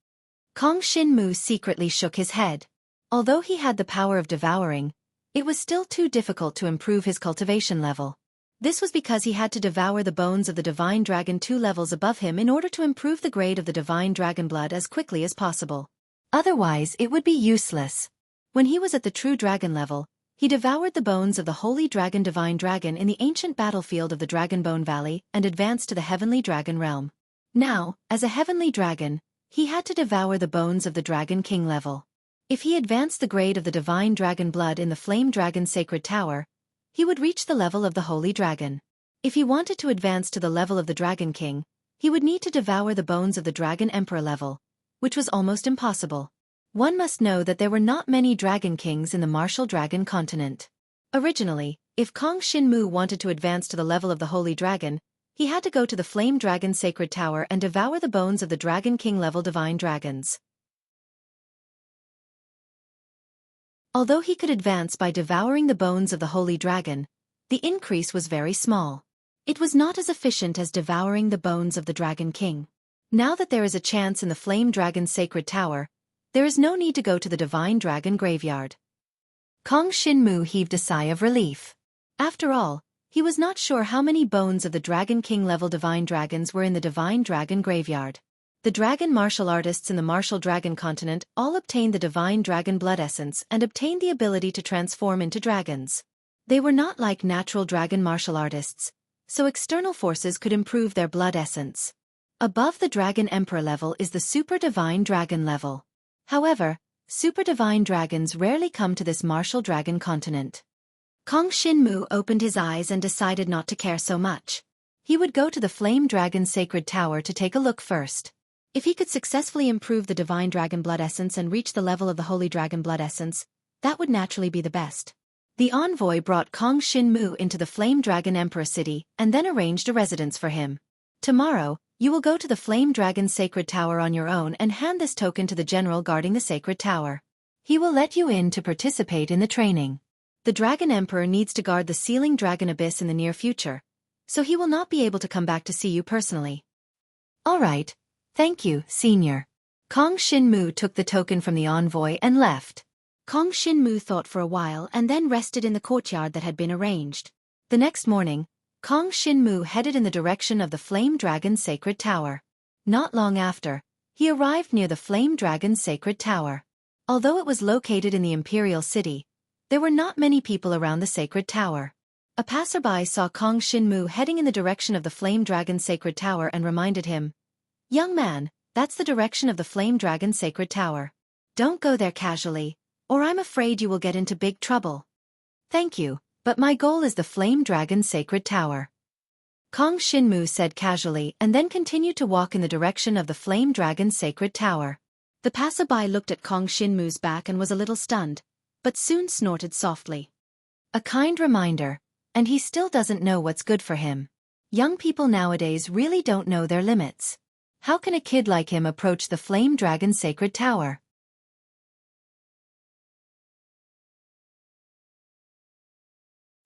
Kong Shinmu secretly shook his head. Although he had the power of devouring, it was still too difficult to improve his cultivation level. This was because he had to devour the bones of the Divine Dragon 2 levels above him in order to improve the grade of the Divine Dragon blood as quickly as possible. Otherwise, it would be useless. When he was at the True Dragon level, he devoured the bones of the Holy Dragon Divine Dragon in the ancient battlefield of the Dragonbone Valley and advanced to the Heavenly Dragon realm. Now, as a Heavenly Dragon, he had to devour the bones of the Dragon King level. If he advanced the grade of the Divine Dragon blood in the Flame Dragon Sacred Tower, he would reach the level of the Holy Dragon. If he wanted to advance to the level of the Dragon King, he would need to devour the bones of the Dragon Emperor level, which was almost impossible. One must know that there were not many Dragon Kings in the Martial Dragon continent. Originally, if Kong Shinmu wanted to advance to the level of the Holy Dragon, he had to go to the Flame Dragon Sacred Tower and devour the bones of the Dragon King level Divine Dragons. Although he could advance by devouring the bones of the Holy Dragon, the increase was very small. It was not as efficient as devouring the bones of the Dragon King. Now that there is a chance in the Flame Dragon Sacred Tower, there is no need to go to the Divine Dragon Graveyard. Kong Shinmu heaved a sigh of relief. After all, he was not sure how many bones of the Dragon King level Divine Dragons were in the Divine Dragon Graveyard. The dragon martial artists in the Martial Dragon continent all obtained the Divine Dragon Blood Essence and obtained the ability to transform into dragons. They were not like natural dragon martial artists, so external forces could improve their blood essence. Above the Dragon Emperor level is the Super Divine Dragon level. However, Super Divine Dragons rarely come to this Martial Dragon continent. Kong Shinmu opened his eyes and decided not to care so much. He would go to the Flame Dragon Sacred Tower to take a look first. If he could successfully improve the Divine Dragon Blood Essence and reach the level of the Holy Dragon Blood Essence, that would naturally be the best. The envoy brought Kong Shinmu into the Flame Dragon Emperor city and then arranged a residence for him. Tomorrow, you will go to the Flame Dragon Sacred Tower on your own and hand this token to the general guarding the Sacred Tower. He will let you in to participate in the training. The Dragon Emperor needs to guard the Sealing Dragon Abyss in the near future, so he will not be able to come back to see you personally. All right. Thank you, Senior. Kong Shinmu took the token from the envoy and left. Kong Shinmu thought for a while and then rested in the courtyard that had been arranged. The next morning, Kong Shinmu headed in the direction of the Flame Dragon Sacred Tower. Not long after, he arrived near the Flame Dragon Sacred Tower. Although it was located in the Imperial City, there were not many people around the Sacred Tower. A passerby saw Kong Shinmu heading in the direction of the Flame Dragon Sacred Tower and reminded him, "Young man, that's the direction of the Flame Dragon Sacred Tower. Don't go there casually, or I'm afraid you will get into big trouble." "Thank you, but my goal is the Flame Dragon Sacred Tower," Kong Shinmu said casually and then continued to walk in the direction of the Flame Dragon Sacred Tower. The passerby looked at Kong Shinmu's back and was a little stunned, but soon snorted softly. A kind reminder, and he still doesn't know what's good for him. Young people nowadays really don't know their limits. How can a kid like him approach the Flame Dragon Sacred Tower?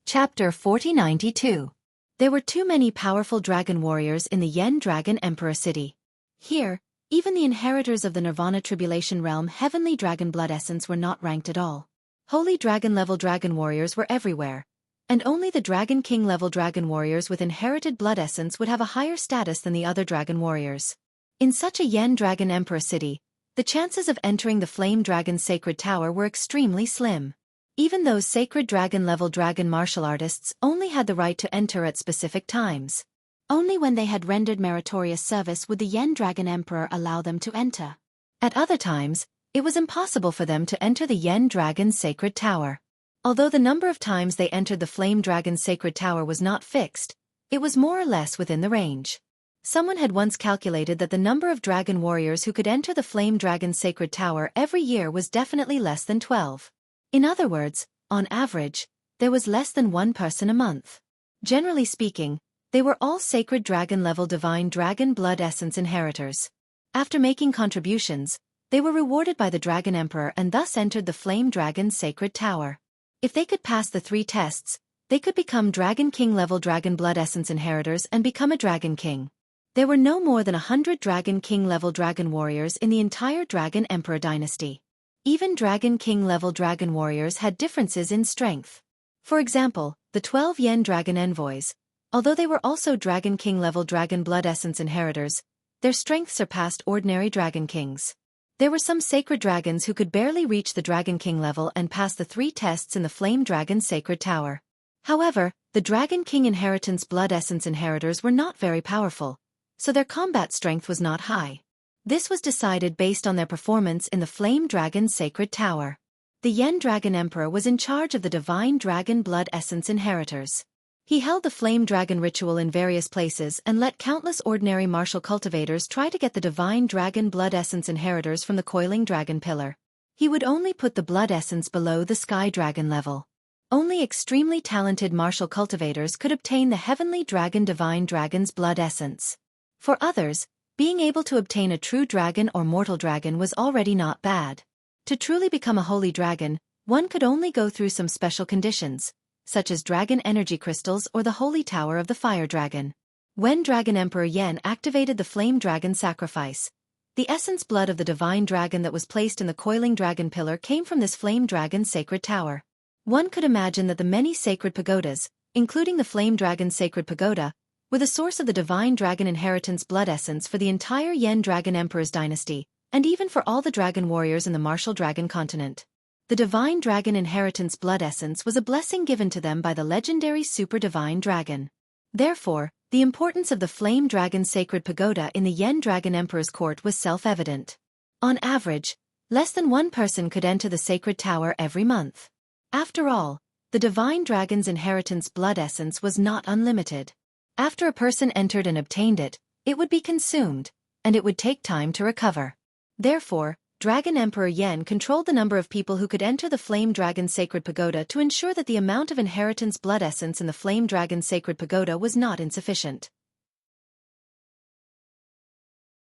Chapter 4092. There were too many powerful dragon warriors in the Yen Dragon Emperor city. Here, even the inheritors of the Nirvana Tribulation Realm Heavenly Dragon Blood Essence were not ranked at all. Holy Dragon level dragon warriors were everywhere, and only the Dragon King level dragon warriors with inherited blood essence would have a higher status than the other dragon warriors. In such a Yen Dragon Emperor city, the chances of entering the Flame Dragon Sacred Tower were extremely slim. Even those sacred dragon-level dragon martial artists only had the right to enter at specific times. Only when they had rendered meritorious service would the Yen Dragon Emperor allow them to enter. At other times, it was impossible for them to enter the Yen Dragon Sacred Tower. Although the number of times they entered the Flame Dragon Sacred Tower was not fixed, it was more or less within the range. Someone had once calculated that the number of dragon warriors who could enter the Flame Dragon Sacred Tower every year was definitely less than 12. In other words, on average, there was less than one person a month. Generally speaking, they were all sacred dragon-level divine dragon blood essence inheritors. After making contributions, they were rewarded by the Dragon Emperor and thus entered the Flame Dragon Sacred Tower. If they could pass the 3 tests, they could become Dragon King-level dragon blood essence inheritors and become a Dragon King. There were no more than 100 Dragon King-level dragon warriors in the entire Dragon Emperor dynasty. Even Dragon King-level dragon warriors had differences in strength. For example, the 12 Yen Dragon Envoys, although they were also Dragon King-level dragon blood essence inheritors, their strength surpassed ordinary Dragon Kings. There were some sacred dragons who could barely reach the Dragon King level and pass the 3 tests in the Flame Dragon Sacred Tower. However, the Dragon King inheritance blood essence inheritors were not very powerful, so their combat strength was not high. This was decided based on their performance in the Flame Dragon Sacred Tower. The Yen Dragon Emperor was in charge of the Divine Dragon Blood Essence inheritors. He held the flame dragon ritual in various places and let countless ordinary martial cultivators try to get the divine dragon blood essence inheritors from the coiling dragon pillar. He would only put the blood essence below the sky dragon level. Only extremely talented martial cultivators could obtain the heavenly dragon divine dragon's blood essence. For others, being able to obtain a true dragon or mortal dragon was already not bad. To truly become a holy dragon, one could only go through some special conditions, such as dragon energy crystals or the holy tower of the fire dragon. When Dragon Emperor Yen activated the flame dragon sacrifice, the essence blood of the divine dragon that was placed in the coiling dragon pillar came from this flame dragon's sacred tower. One could imagine that the many sacred pagodas, including the flame dragon's sacred pagoda, were the source of the divine dragon inheritance blood essence for the entire Yen Dragon Emperor's dynasty, and even for all the dragon warriors in the martial dragon continent. The divine dragon inheritance blood essence was a blessing given to them by the legendary super divine dragon. Therefore, the importance of the flame dragon's sacred pagoda in the Yen Dragon Emperor's court was self-evident. On average, less than one person could enter the sacred tower every month. After all, the divine dragon's inheritance blood essence was not unlimited. After a person entered and obtained it, it would be consumed, and it would take time to recover. Therefore, Dragon Emperor Yen controlled the number of people who could enter the Flame Dragon's Sacred Pagoda to ensure that the amount of inheritance blood essence in the Flame Dragon's Sacred Pagoda was not insufficient.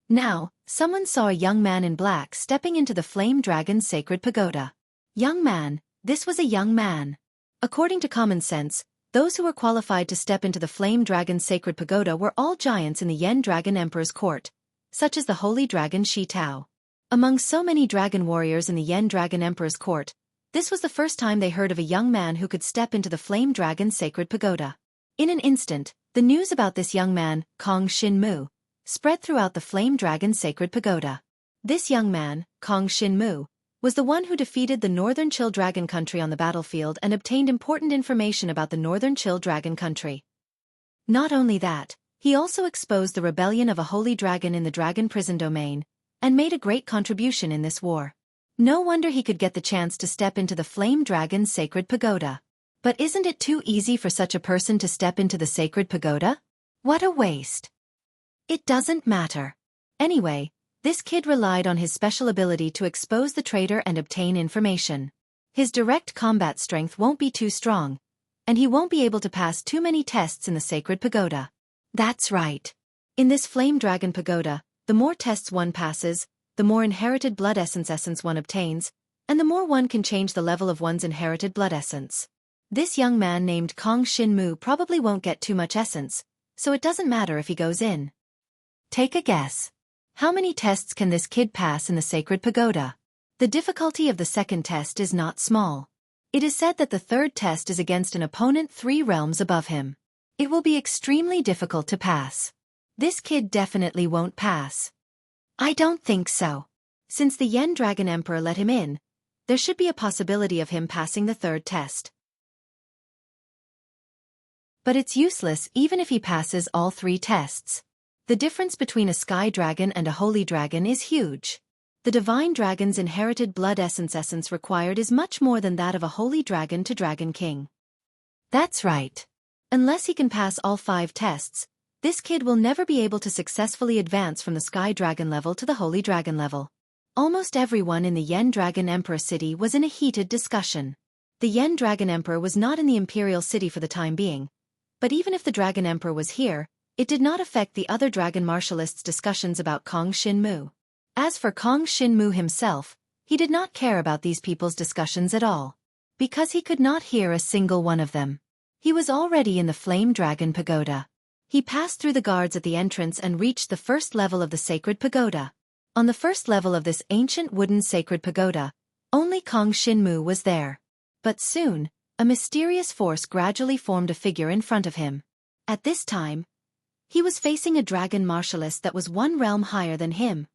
Now, someone saw a young man in black stepping into the Flame Dragon's Sacred Pagoda. Young man, this was a young man. According to common sense, those who were qualified to step into the Flame Dragon's Sacred Pagoda were all giants in the Yen Dragon Emperor's court, such as the holy dragon Shi Tao. Among so many dragon warriors in the Yen Dragon Emperor's court, this was the first time they heard of a young man who could step into the Flame Dragon's Sacred Pagoda. In an instant, the news about this young man, Kong Shin-mu, spread throughout the Flame Dragon's Sacred Pagoda. This young man, Kong Shin-mu, was the one who defeated the Northern Chill Dragon Country on the battlefield and obtained important information about the Northern Chill Dragon Country. Not only that, he also exposed the rebellion of a holy dragon in the dragon prison domain, and made a great contribution in this war. No wonder he could get the chance to step into the Flame Dragon's Sacred Pagoda. But isn't it too easy for such a person to step into the Sacred Pagoda? What a waste. It doesn't matter. Anyway, this kid relied on his special ability to expose the traitor and obtain information. His direct combat strength won't be too strong, and he won't be able to pass too many tests in the Sacred Pagoda. That's right. In this Flame Dragon Pagoda, the more tests one passes, the more inherited blood essence one obtains, and the more one can change the level of one's inherited blood essence. This young man named Kong Shin-mu probably won't get too much essence, so it doesn't matter if he goes in. Take a guess. How many tests can this kid pass in the Sacred Pagoda? The difficulty of the second test is not small. It is said that the third test is against an opponent 3 realms above him. It will be extremely difficult to pass. This kid definitely won't pass. I don't think so. Since the Yen Dragon Emperor let him in, there should be a possibility of him passing the third test. But it's useless even if he passes all 3 tests. The difference between a sky dragon and a holy dragon is huge. The divine dragon's inherited blood essence required is much more than that of a holy dragon to dragon king. That's right. Unless he can pass all 5 tests, this kid will never be able to successfully advance from the Sky Dragon level to the Holy Dragon level. Almost everyone in the Yen Dragon Emperor city was in a heated discussion. The Yen Dragon Emperor was not in the Imperial City for the time being, but even if the Dragon Emperor was here, it did not affect the other dragon martialists' discussions about Kong Shin-mu. As for Kong Shin-mu himself, he did not care about these people's discussions at all, because he could not hear a single one of them. He was already in the Flame Dragon Pagoda. He passed through the guards at the entrance and reached the first level of the Sacred Pagoda. On the first level of this ancient wooden Sacred Pagoda, only Kong Shin-mu was there. But soon, a mysterious force gradually formed a figure in front of him. At this time, he was facing a dragon martialist that was 1 realm higher than him.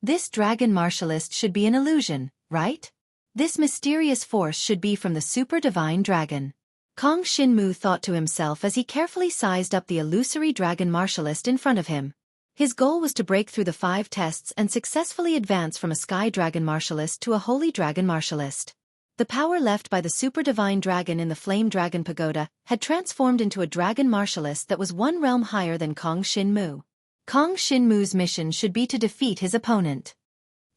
This dragon martialist should be an illusion, right? This mysterious force should be from the super divine dragon. Kong Shin-mu thought to himself as he carefully sized up the illusory dragon martialist in front of him. His goal was to break through the 5 tests and successfully advance from a sky dragon martialist to a holy dragon martialist. The power left by the super divine dragon in the flame dragon pagoda had transformed into a dragon martialist that was one realm higher than Kong Shin-mu. Kong Shin-mu's mission should be to defeat his opponent.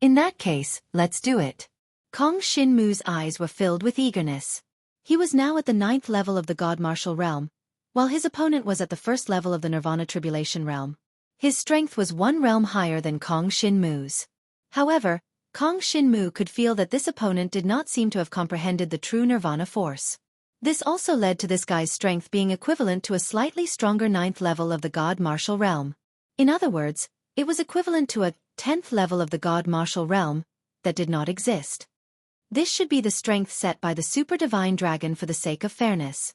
In that case, let's do it. Kong Shin-mu's eyes were filled with eagerness. He was now at the 9th level of the God Martial Realm, while his opponent was at the 1st level of the Nirvana Tribulation Realm. His strength was one realm higher than Kong Shin-mu's. However, Kong Shin-mu could feel that this opponent did not seem to have comprehended the true Nirvana force. This also led to this guy's strength being equivalent to a slightly stronger 9th level of the God Martial Realm. In other words, it was equivalent to a 10th level of the God Martial Realm that did not exist. This should be the strength set by the super divine dragon for the sake of fairness.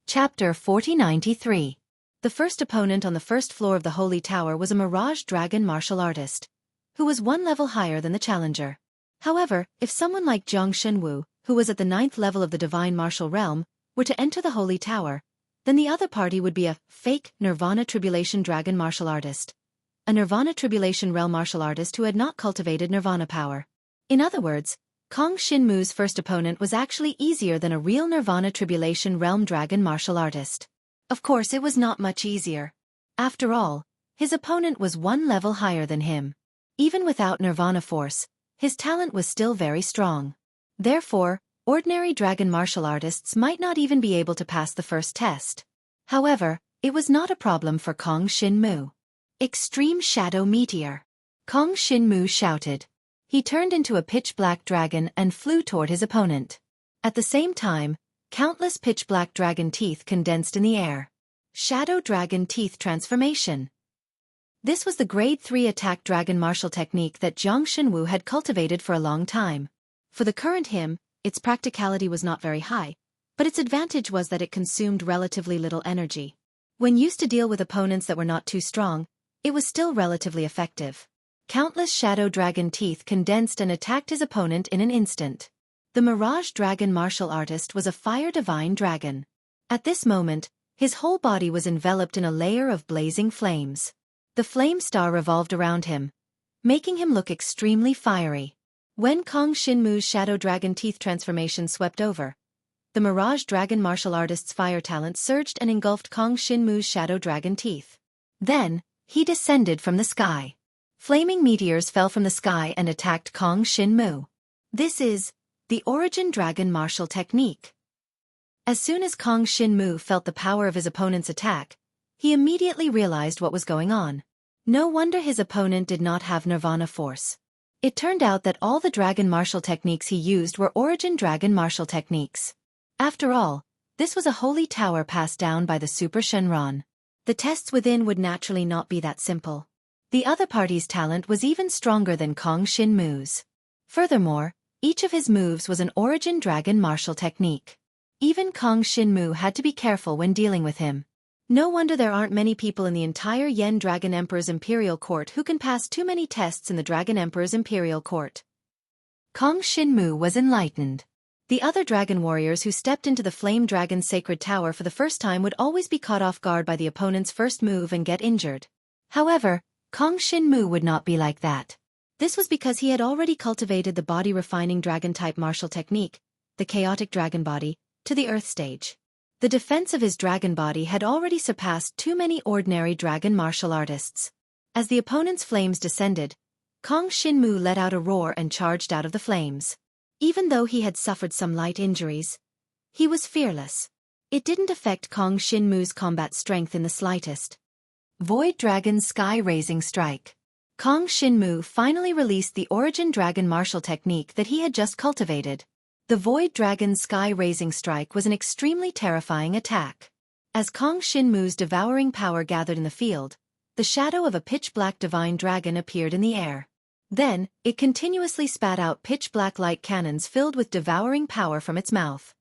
Chapter 4093. The first opponent on the first floor of the Holy Tower was a Mirage Dragon martial artist, who was one level higher than the challenger. However, if someone like Jiang Shenwu, who was at the 9th level of the Divine Martial Realm, were to enter the Holy Tower, then the other party would be a fake Nirvana Tribulation Dragon martial artist, a Nirvana Tribulation Realm martial artist who had not cultivated Nirvana power. In other words, Kong Shin-mu's first opponent was actually easier than a real Nirvana Tribulation Realm Dragon martial artist. Of course, it was not much easier. After all, his opponent was one level higher than him. Even without Nirvana force, his talent was still very strong. Therefore, ordinary dragon martial artists might not even be able to pass the first test. However, it was not a problem for Kong Shin-mu. Extreme Shadow Meteor. Kong Shin-mu shouted. He turned into a pitch-black dragon and flew toward his opponent. At the same time, countless pitch-black dragon teeth condensed in the air. Shadow Dragon Teeth Transformation. This was the Grade 3 attack dragon martial technique that Jiang Shenwu had cultivated for a long time. For the current him, its practicality was not very high, but its advantage was that it consumed relatively little energy. When used to deal with opponents that were not too strong, it was still relatively effective. Countless shadow dragon teeth condensed and attacked his opponent in an instant. The Mirage Dragon martial artist was a fire divine dragon. At this moment, his whole body was enveloped in a layer of blazing flames. The flame star revolved around him, making him look extremely fiery. When Kong Shin-mu's shadow dragon teeth transformation swept over, the Mirage Dragon martial artist's fire talent surged and engulfed Kong Shin-mu's shadow dragon teeth. Then, he descended from the sky. Flaming meteors fell from the sky and attacked Kong Shin-mu. This is the Origin Dragon martial technique. As soon as Kong Shin-mu felt the power of his opponent's attack, he immediately realized what was going on. No wonder his opponent did not have Nirvana force. It turned out that all the dragon martial techniques he used were Origin Dragon martial techniques. After all, this was a holy tower passed down by the Super Shenron. The tests within would naturally not be that simple. The other party's talent was even stronger than Kong Shin-mu's. Furthermore, each of his moves was an Origin Dragon martial technique. Even Kong Shin-mu had to be careful when dealing with him. No wonder there aren't many people in the entire Yen Dragon Emperor's Imperial Court who can pass too many tests in the Dragon Emperor's Imperial Court. Kong Shin-mu was enlightened. The other dragon warriors who stepped into the Flame Dragon's sacred tower for the first time would always be caught off guard by the opponent's first move and get injured. However, Kong Shin-mu would not be like that. This was because he had already cultivated the body-refining dragon-type martial technique, the chaotic dragon body, to the earth stage. The defense of his dragon body had already surpassed too many ordinary dragon martial artists. As the opponent's flames descended, Kong Shin-mu let out a roar and charged out of the flames. Even though he had suffered some light injuries, he was fearless. It didn't affect Kong Shin-mu's combat strength in the slightest. Void Dragon Sky Raising Strike. Kong Shin-mu finally released the Origin Dragon martial technique that he had just cultivated. The Void Dragon Sky Raising Strike was an extremely terrifying attack. As Kong Shin-mu's devouring power gathered in the field, the shadow of a pitch-black divine dragon appeared in the air. Then, it continuously spat out pitch-black light cannons filled with devouring power from its mouth.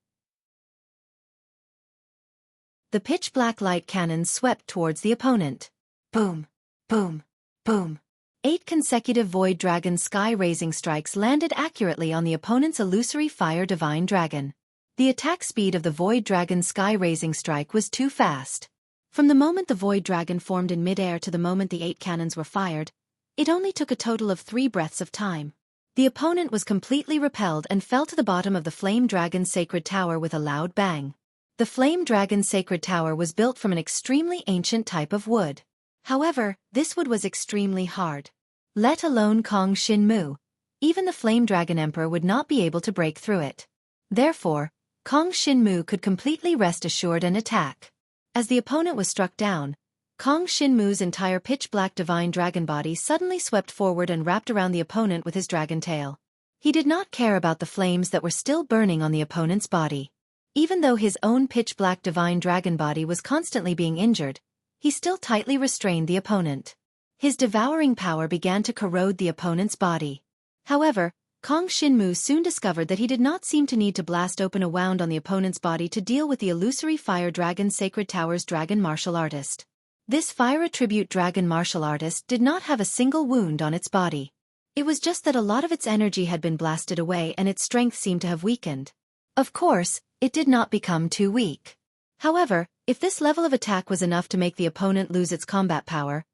The pitch-black light cannons swept towards the opponent. Boom! Boom! Boom! 8 consecutive Void Dragon Sky Raising Strikes landed accurately on the opponent's illusory fire divine dragon. The attack speed of the Void Dragon Sky Raising Strike was too fast. From the moment the Void Dragon formed in mid-air to the moment the 8 cannons were fired, It only took a total of 3 breaths of time. The opponent was completely repelled and fell to the bottom of the Flame Dragon's sacred tower with a loud bang. The Flame Dragon's sacred tower was built from an extremely ancient type of wood. However, this wood was extremely hard. Let alone Kong Shinmu. Even the Flame Dragon Emperor would not be able to break through it. Therefore, Kong Shinmu could completely rest assured and attack. As the opponent was struck down, Kong Shinmu's entire pitch-black divine dragon body suddenly swept forward and wrapped around the opponent with his dragon tail. He did not care about the flames that were still burning on the opponent's body. Even though his own pitch-black divine dragon body was constantly being injured, he still tightly restrained the opponent. His devouring power began to corrode the opponent's body. However, Kong Shinmu soon discovered that he did not seem to need to blast open a wound on the opponent's body to deal with the illusory Fire Dragon Sacred Tower's dragon martial artist. This fire attribute dragon martial artist did not have a single wound on its body. It was just that a lot of its energy had been blasted away and its strength seemed to have weakened. Of course, it did not become too weak. However, if this level of attack was enough to make the opponent lose its combat power,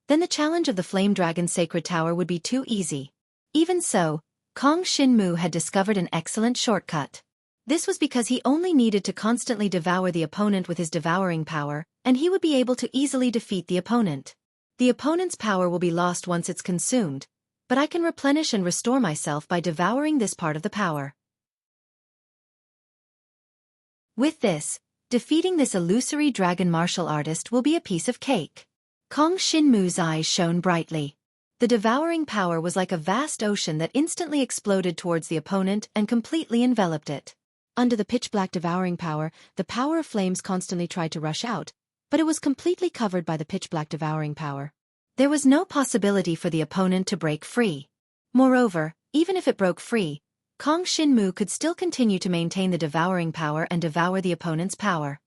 then the challenge of the Flame Dragon Sacred Tower would be too easy. Even so, Kong Shinmu had discovered an excellent shortcut. This was because he only needed to constantly devour the opponent with his devouring power, and he would be able to easily defeat the opponent. The opponent's power will be lost once it's consumed, but I can replenish and restore myself by devouring this part of the power. With this, defeating this illusory dragon martial artist will be a piece of cake. Kong Shinmu's eyes shone brightly. The devouring power was like a vast ocean that instantly exploded towards the opponent and completely enveloped it. Under the pitch-black devouring power, the power of flames constantly tried to rush out, but it was completely covered by the pitch-black devouring power. There was no possibility for the opponent to break free. Moreover, even if it broke free, Kong Shinmu could still continue to maintain the devouring power and devour the opponent's power.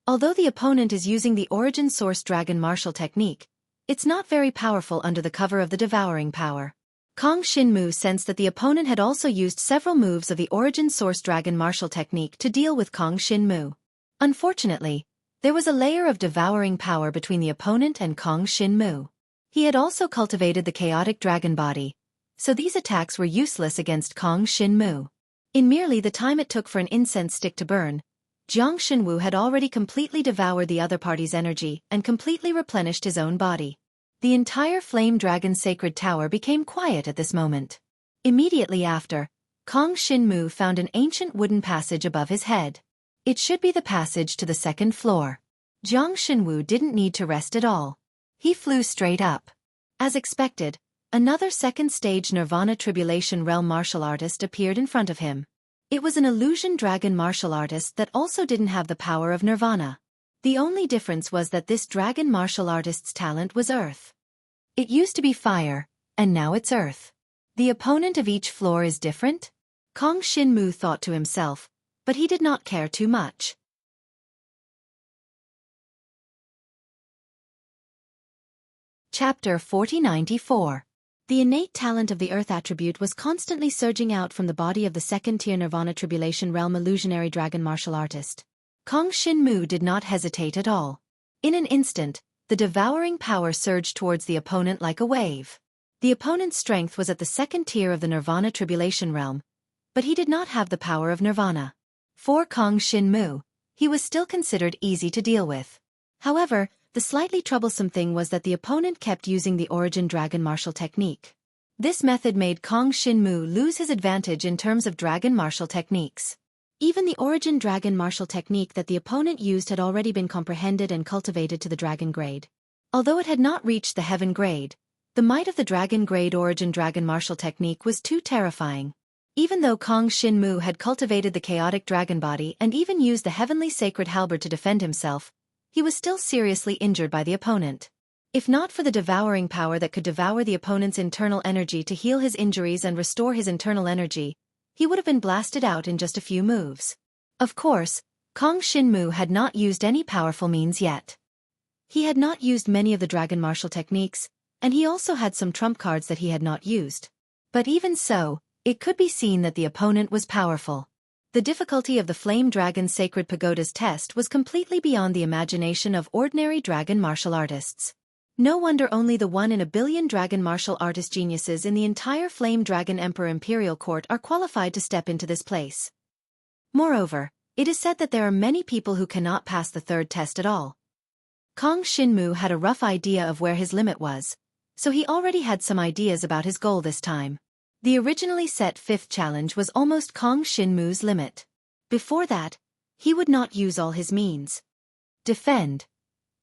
Although the opponent is using the Origin Source Dragon Martial technique, it's not very powerful under the cover of the devouring power. Kong Shinmu sensed that the opponent had also used several moves of the Origin Source Dragon Martial technique to deal with Kong Shinmu. Unfortunately, there was a layer of devouring power between the opponent and Kong Shinmu. He had also cultivated the chaotic dragon body, so these attacks were useless against Kong Shinmu. In merely the time it took for an incense stick to burn, Jiang Shenwu had already completely devoured the other party's energy and completely replenished his own body. The entire Flame Dragon Sacred Tower became quiet at this moment. Immediately after, Kong Shinmu found an ancient wooden passage above his head. It should be the passage to the second floor. Jiang Shenwu didn't need to rest at all. He flew straight up. As expected, another second-stage Nirvana Tribulation Realm martial artist appeared in front of him. It was an illusion dragon martial artist that also didn't have the power of Nirvana. The only difference was that this dragon martial artist's talent was earth. It used to be fire, and now it's earth. The opponent of each floor is different? Kong Shinmu thought to himself, but he did not care too much. Chapter 4094. The innate talent of the Earth attribute was constantly surging out from the body of the second-tier Nirvana Tribulation Realm illusionary dragon martial artist. Kong Shinmu did not hesitate at all. In an instant, the devouring power surged towards the opponent like a wave. The opponent's strength was at the second tier of the Nirvana Tribulation Realm, but he did not have the power of Nirvana. For Kong Shinmu, he was still considered easy to deal with. However, the slightly troublesome thing was that the opponent kept using the Origin Dragon martial technique. This method made Kong Shinmu lose his advantage in terms of dragon martial techniques. Even the Origin Dragon martial technique that the opponent used had already been comprehended and cultivated to the dragon grade. Although it had not reached the heaven grade, the might of the dragon grade Origin Dragon martial technique was too terrifying. Even though Kong Shinmu had cultivated the chaotic dragon body and even used the heavenly sacred halberd to defend himself, he was still seriously injured by the opponent. If not for the devouring power that could devour the opponent's internal energy to heal his injuries and restore his internal energy, he would have been blasted out in just a few moves. Of course, Kong Shinmu had not used any powerful means yet. He had not used many of the dragon martial techniques, and he also had some trump cards that he had not used. But even so, it could be seen that the opponent was powerful. The difficulty of the Flame Dragon Sacred Pagoda's test was completely beyond the imagination of ordinary dragon martial artists. No wonder only the 1 in a billion dragon martial artist geniuses in the entire Flame Dragon Emperor Imperial Court are qualified to step into this place. Moreover, it is said that there are many people who cannot pass the third test at all. Kong Shinmu had a rough idea of where his limit was, so he already had some ideas about his goal this time. The originally set 5th challenge was almost Kong Shinmu's limit. Before that, he would not use all his means. Defend.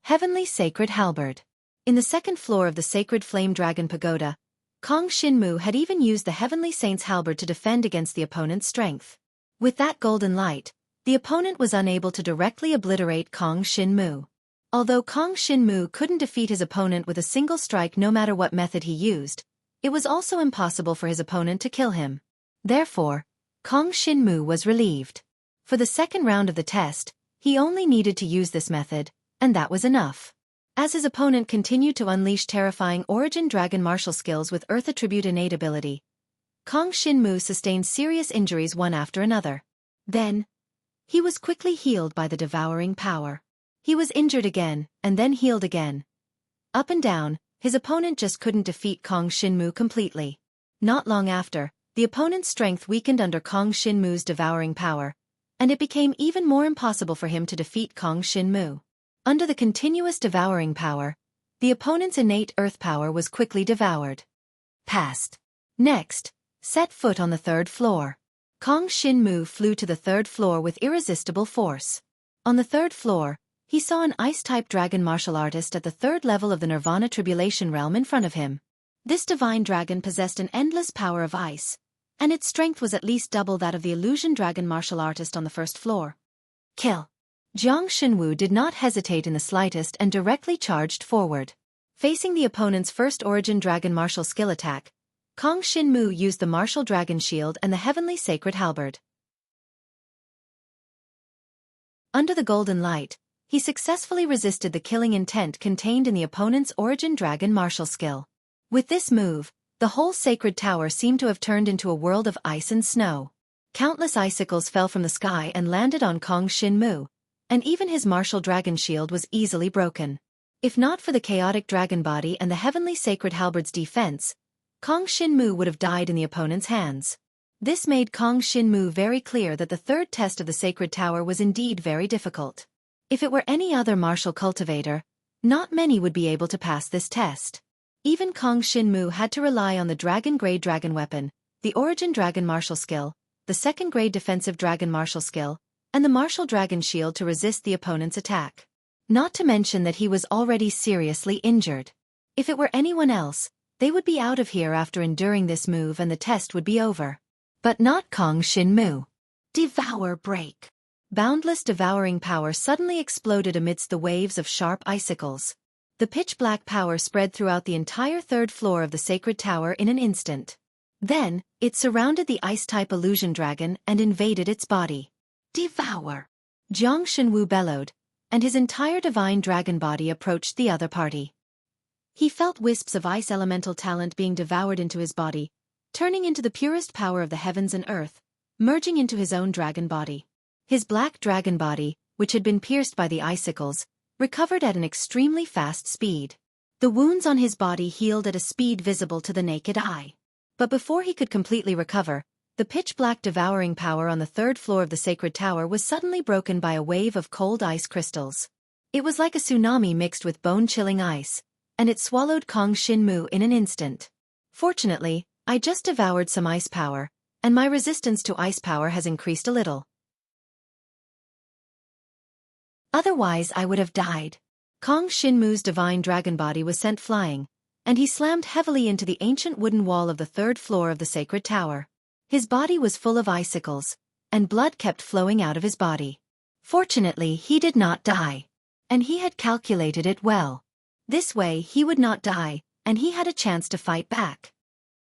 Heavenly Sacred Halberd. In the 2nd floor of the Sacred Flame Dragon Pagoda, Kong Shinmu had even used the Heavenly Saint's halberd to defend against the opponent's strength. With that golden light, the opponent was unable to directly obliterate Kong Shinmu. Although Kong Shinmu couldn't defeat his opponent with a single strike no matter what method he used, it was also impossible for his opponent to kill him. Therefore, Kong Shinmu was relieved. For the 2nd round of the test, he only needed to use this method, and that was enough. As his opponent continued to unleash terrifying Origin Dragon martial skills with Earth Attribute innate ability, Kong Shinmu sustained serious injuries one after another. Then, he was quickly healed by the devouring power. He was injured again, and then healed again. Up and down, his opponent just couldn't defeat Kong Shinmu completely. Not long after, the opponent's strength weakened under Kong Shinmu's devouring power, and it became even more impossible for him to defeat Kong Shinmu. Under the continuous devouring power, the opponent's innate earth power was quickly devoured. Passed. Next, set foot on the 3rd floor. Kong Shinmu flew to the 3rd floor with irresistible force. On the 3rd floor, he saw an ice-type dragon martial artist at the 3rd level of the Nirvana Tribulation Realm in front of him. This divine dragon possessed an endless power of ice, and its strength was at least double that of the illusion dragon martial artist on the 1st floor. Kill. Jiang Shenwu did not hesitate in the slightest and directly charged forward. Facing the opponent's 1st Origin Dragon martial skill attack, Kong Shinmu used the Martial Dragon Shield and the Heavenly Sacred Halberd. Under the golden light, he successfully resisted the killing intent contained in the opponent's Origin Dragon martial skill. With this move, the whole sacred tower seemed to have turned into a world of ice and snow. Countless icicles fell from the sky and landed on Kong Shinmu, and even his martial dragon shield was easily broken. If not for the chaotic dragon body and the Heavenly Sacred Halberd's defense, Kong Shinmu would have died in the opponent's hands. This made Kong Shinmu very clear that the 3rd test of the Sacred Tower was indeed very difficult. If it were any other martial cultivator, not many would be able to pass this test. Even Kong Shinmu had to rely on the dragon-grade dragon weapon, the Origin Dragon martial skill, the 2nd-grade defensive dragon martial skill, and the martial dragon shield to resist the opponent's attack. Not to mention that he was already seriously injured. If it were anyone else, they would be out of here after enduring this move and the test would be over. But not Kong Shinmu. Devour Break. Boundless devouring power suddenly exploded amidst the waves of sharp icicles. The pitch-black power spread throughout the entire 3rd floor of the Sacred Tower in an instant. Then, it surrounded the ice-type illusion dragon and invaded its body. Devour! Jiang Shenwu bellowed, and his entire divine dragon body approached the other party. He felt wisps of ice elemental talent being devoured into his body, turning into the purest power of the heavens and earth, merging into his own dragon body. His black dragon body, which had been pierced by the icicles, recovered at an extremely fast speed. The wounds on his body healed at a speed visible to the naked eye. But before he could completely recover, the pitch-black devouring power on the 3rd floor of the Sacred Tower was suddenly broken by a wave of cold ice crystals. It was like a tsunami mixed with bone-chilling ice, and it swallowed Kong Shinmu in an instant. Fortunately, I just devoured some ice power, and my resistance to ice power has increased a little. Otherwise I would have died. Kong Shinmu's divine dragon body was sent flying, and he slammed heavily into the ancient wooden wall of the 3rd floor of the Sacred Tower. His body was full of icicles, and blood kept flowing out of his body. Fortunately he did not die, and he had calculated it well. This way he would not die, and he had a chance to fight back.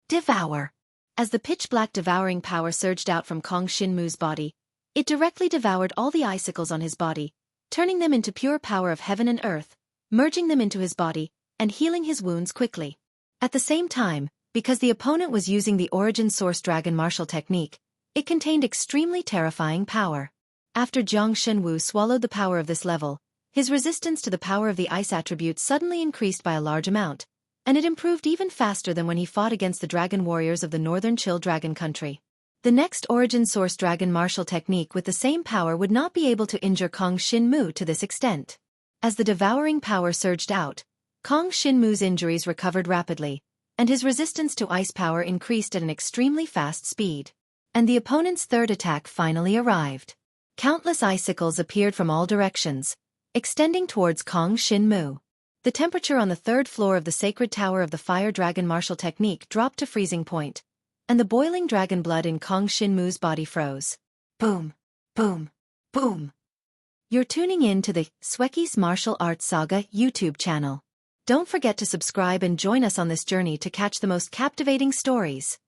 Devour. As the pitch-black devouring power surged out from Kong Shinmu's body, it directly devoured all the icicles on his body, turning them into pure power of heaven and earth, merging them into his body, and healing his wounds quickly. At the same time, because the opponent was using the Origin Source Dragon martial technique, it contained extremely terrifying power. After Jiang Shenwu swallowed the power of this level, His resistance to the power of the ice attribute suddenly increased by a large amount, and it improved even faster than when he fought against the dragon warriors of the northern chill dragon country. The next origin source dragon martial technique with the same power would not be able to injure Kong Shinmu to this extent. As the devouring power surged out, Kong Shinmu's injuries recovered rapidly, and his resistance to ice power increased at an extremely fast speed. And the opponent's third attack finally arrived. Countless icicles appeared from all directions, extending towards Kong Shinmu. The temperature on the third floor of the sacred tower of the fire dragon martial technique dropped to freezing point, and the boiling dragon blood in Kong Shinmu's body froze. Boom! Boom! Boom! You're tuning in to the Xueqi's Martial Arts Saga YouTube channel. Don't forget to subscribe and join us on this journey to catch the most captivating stories.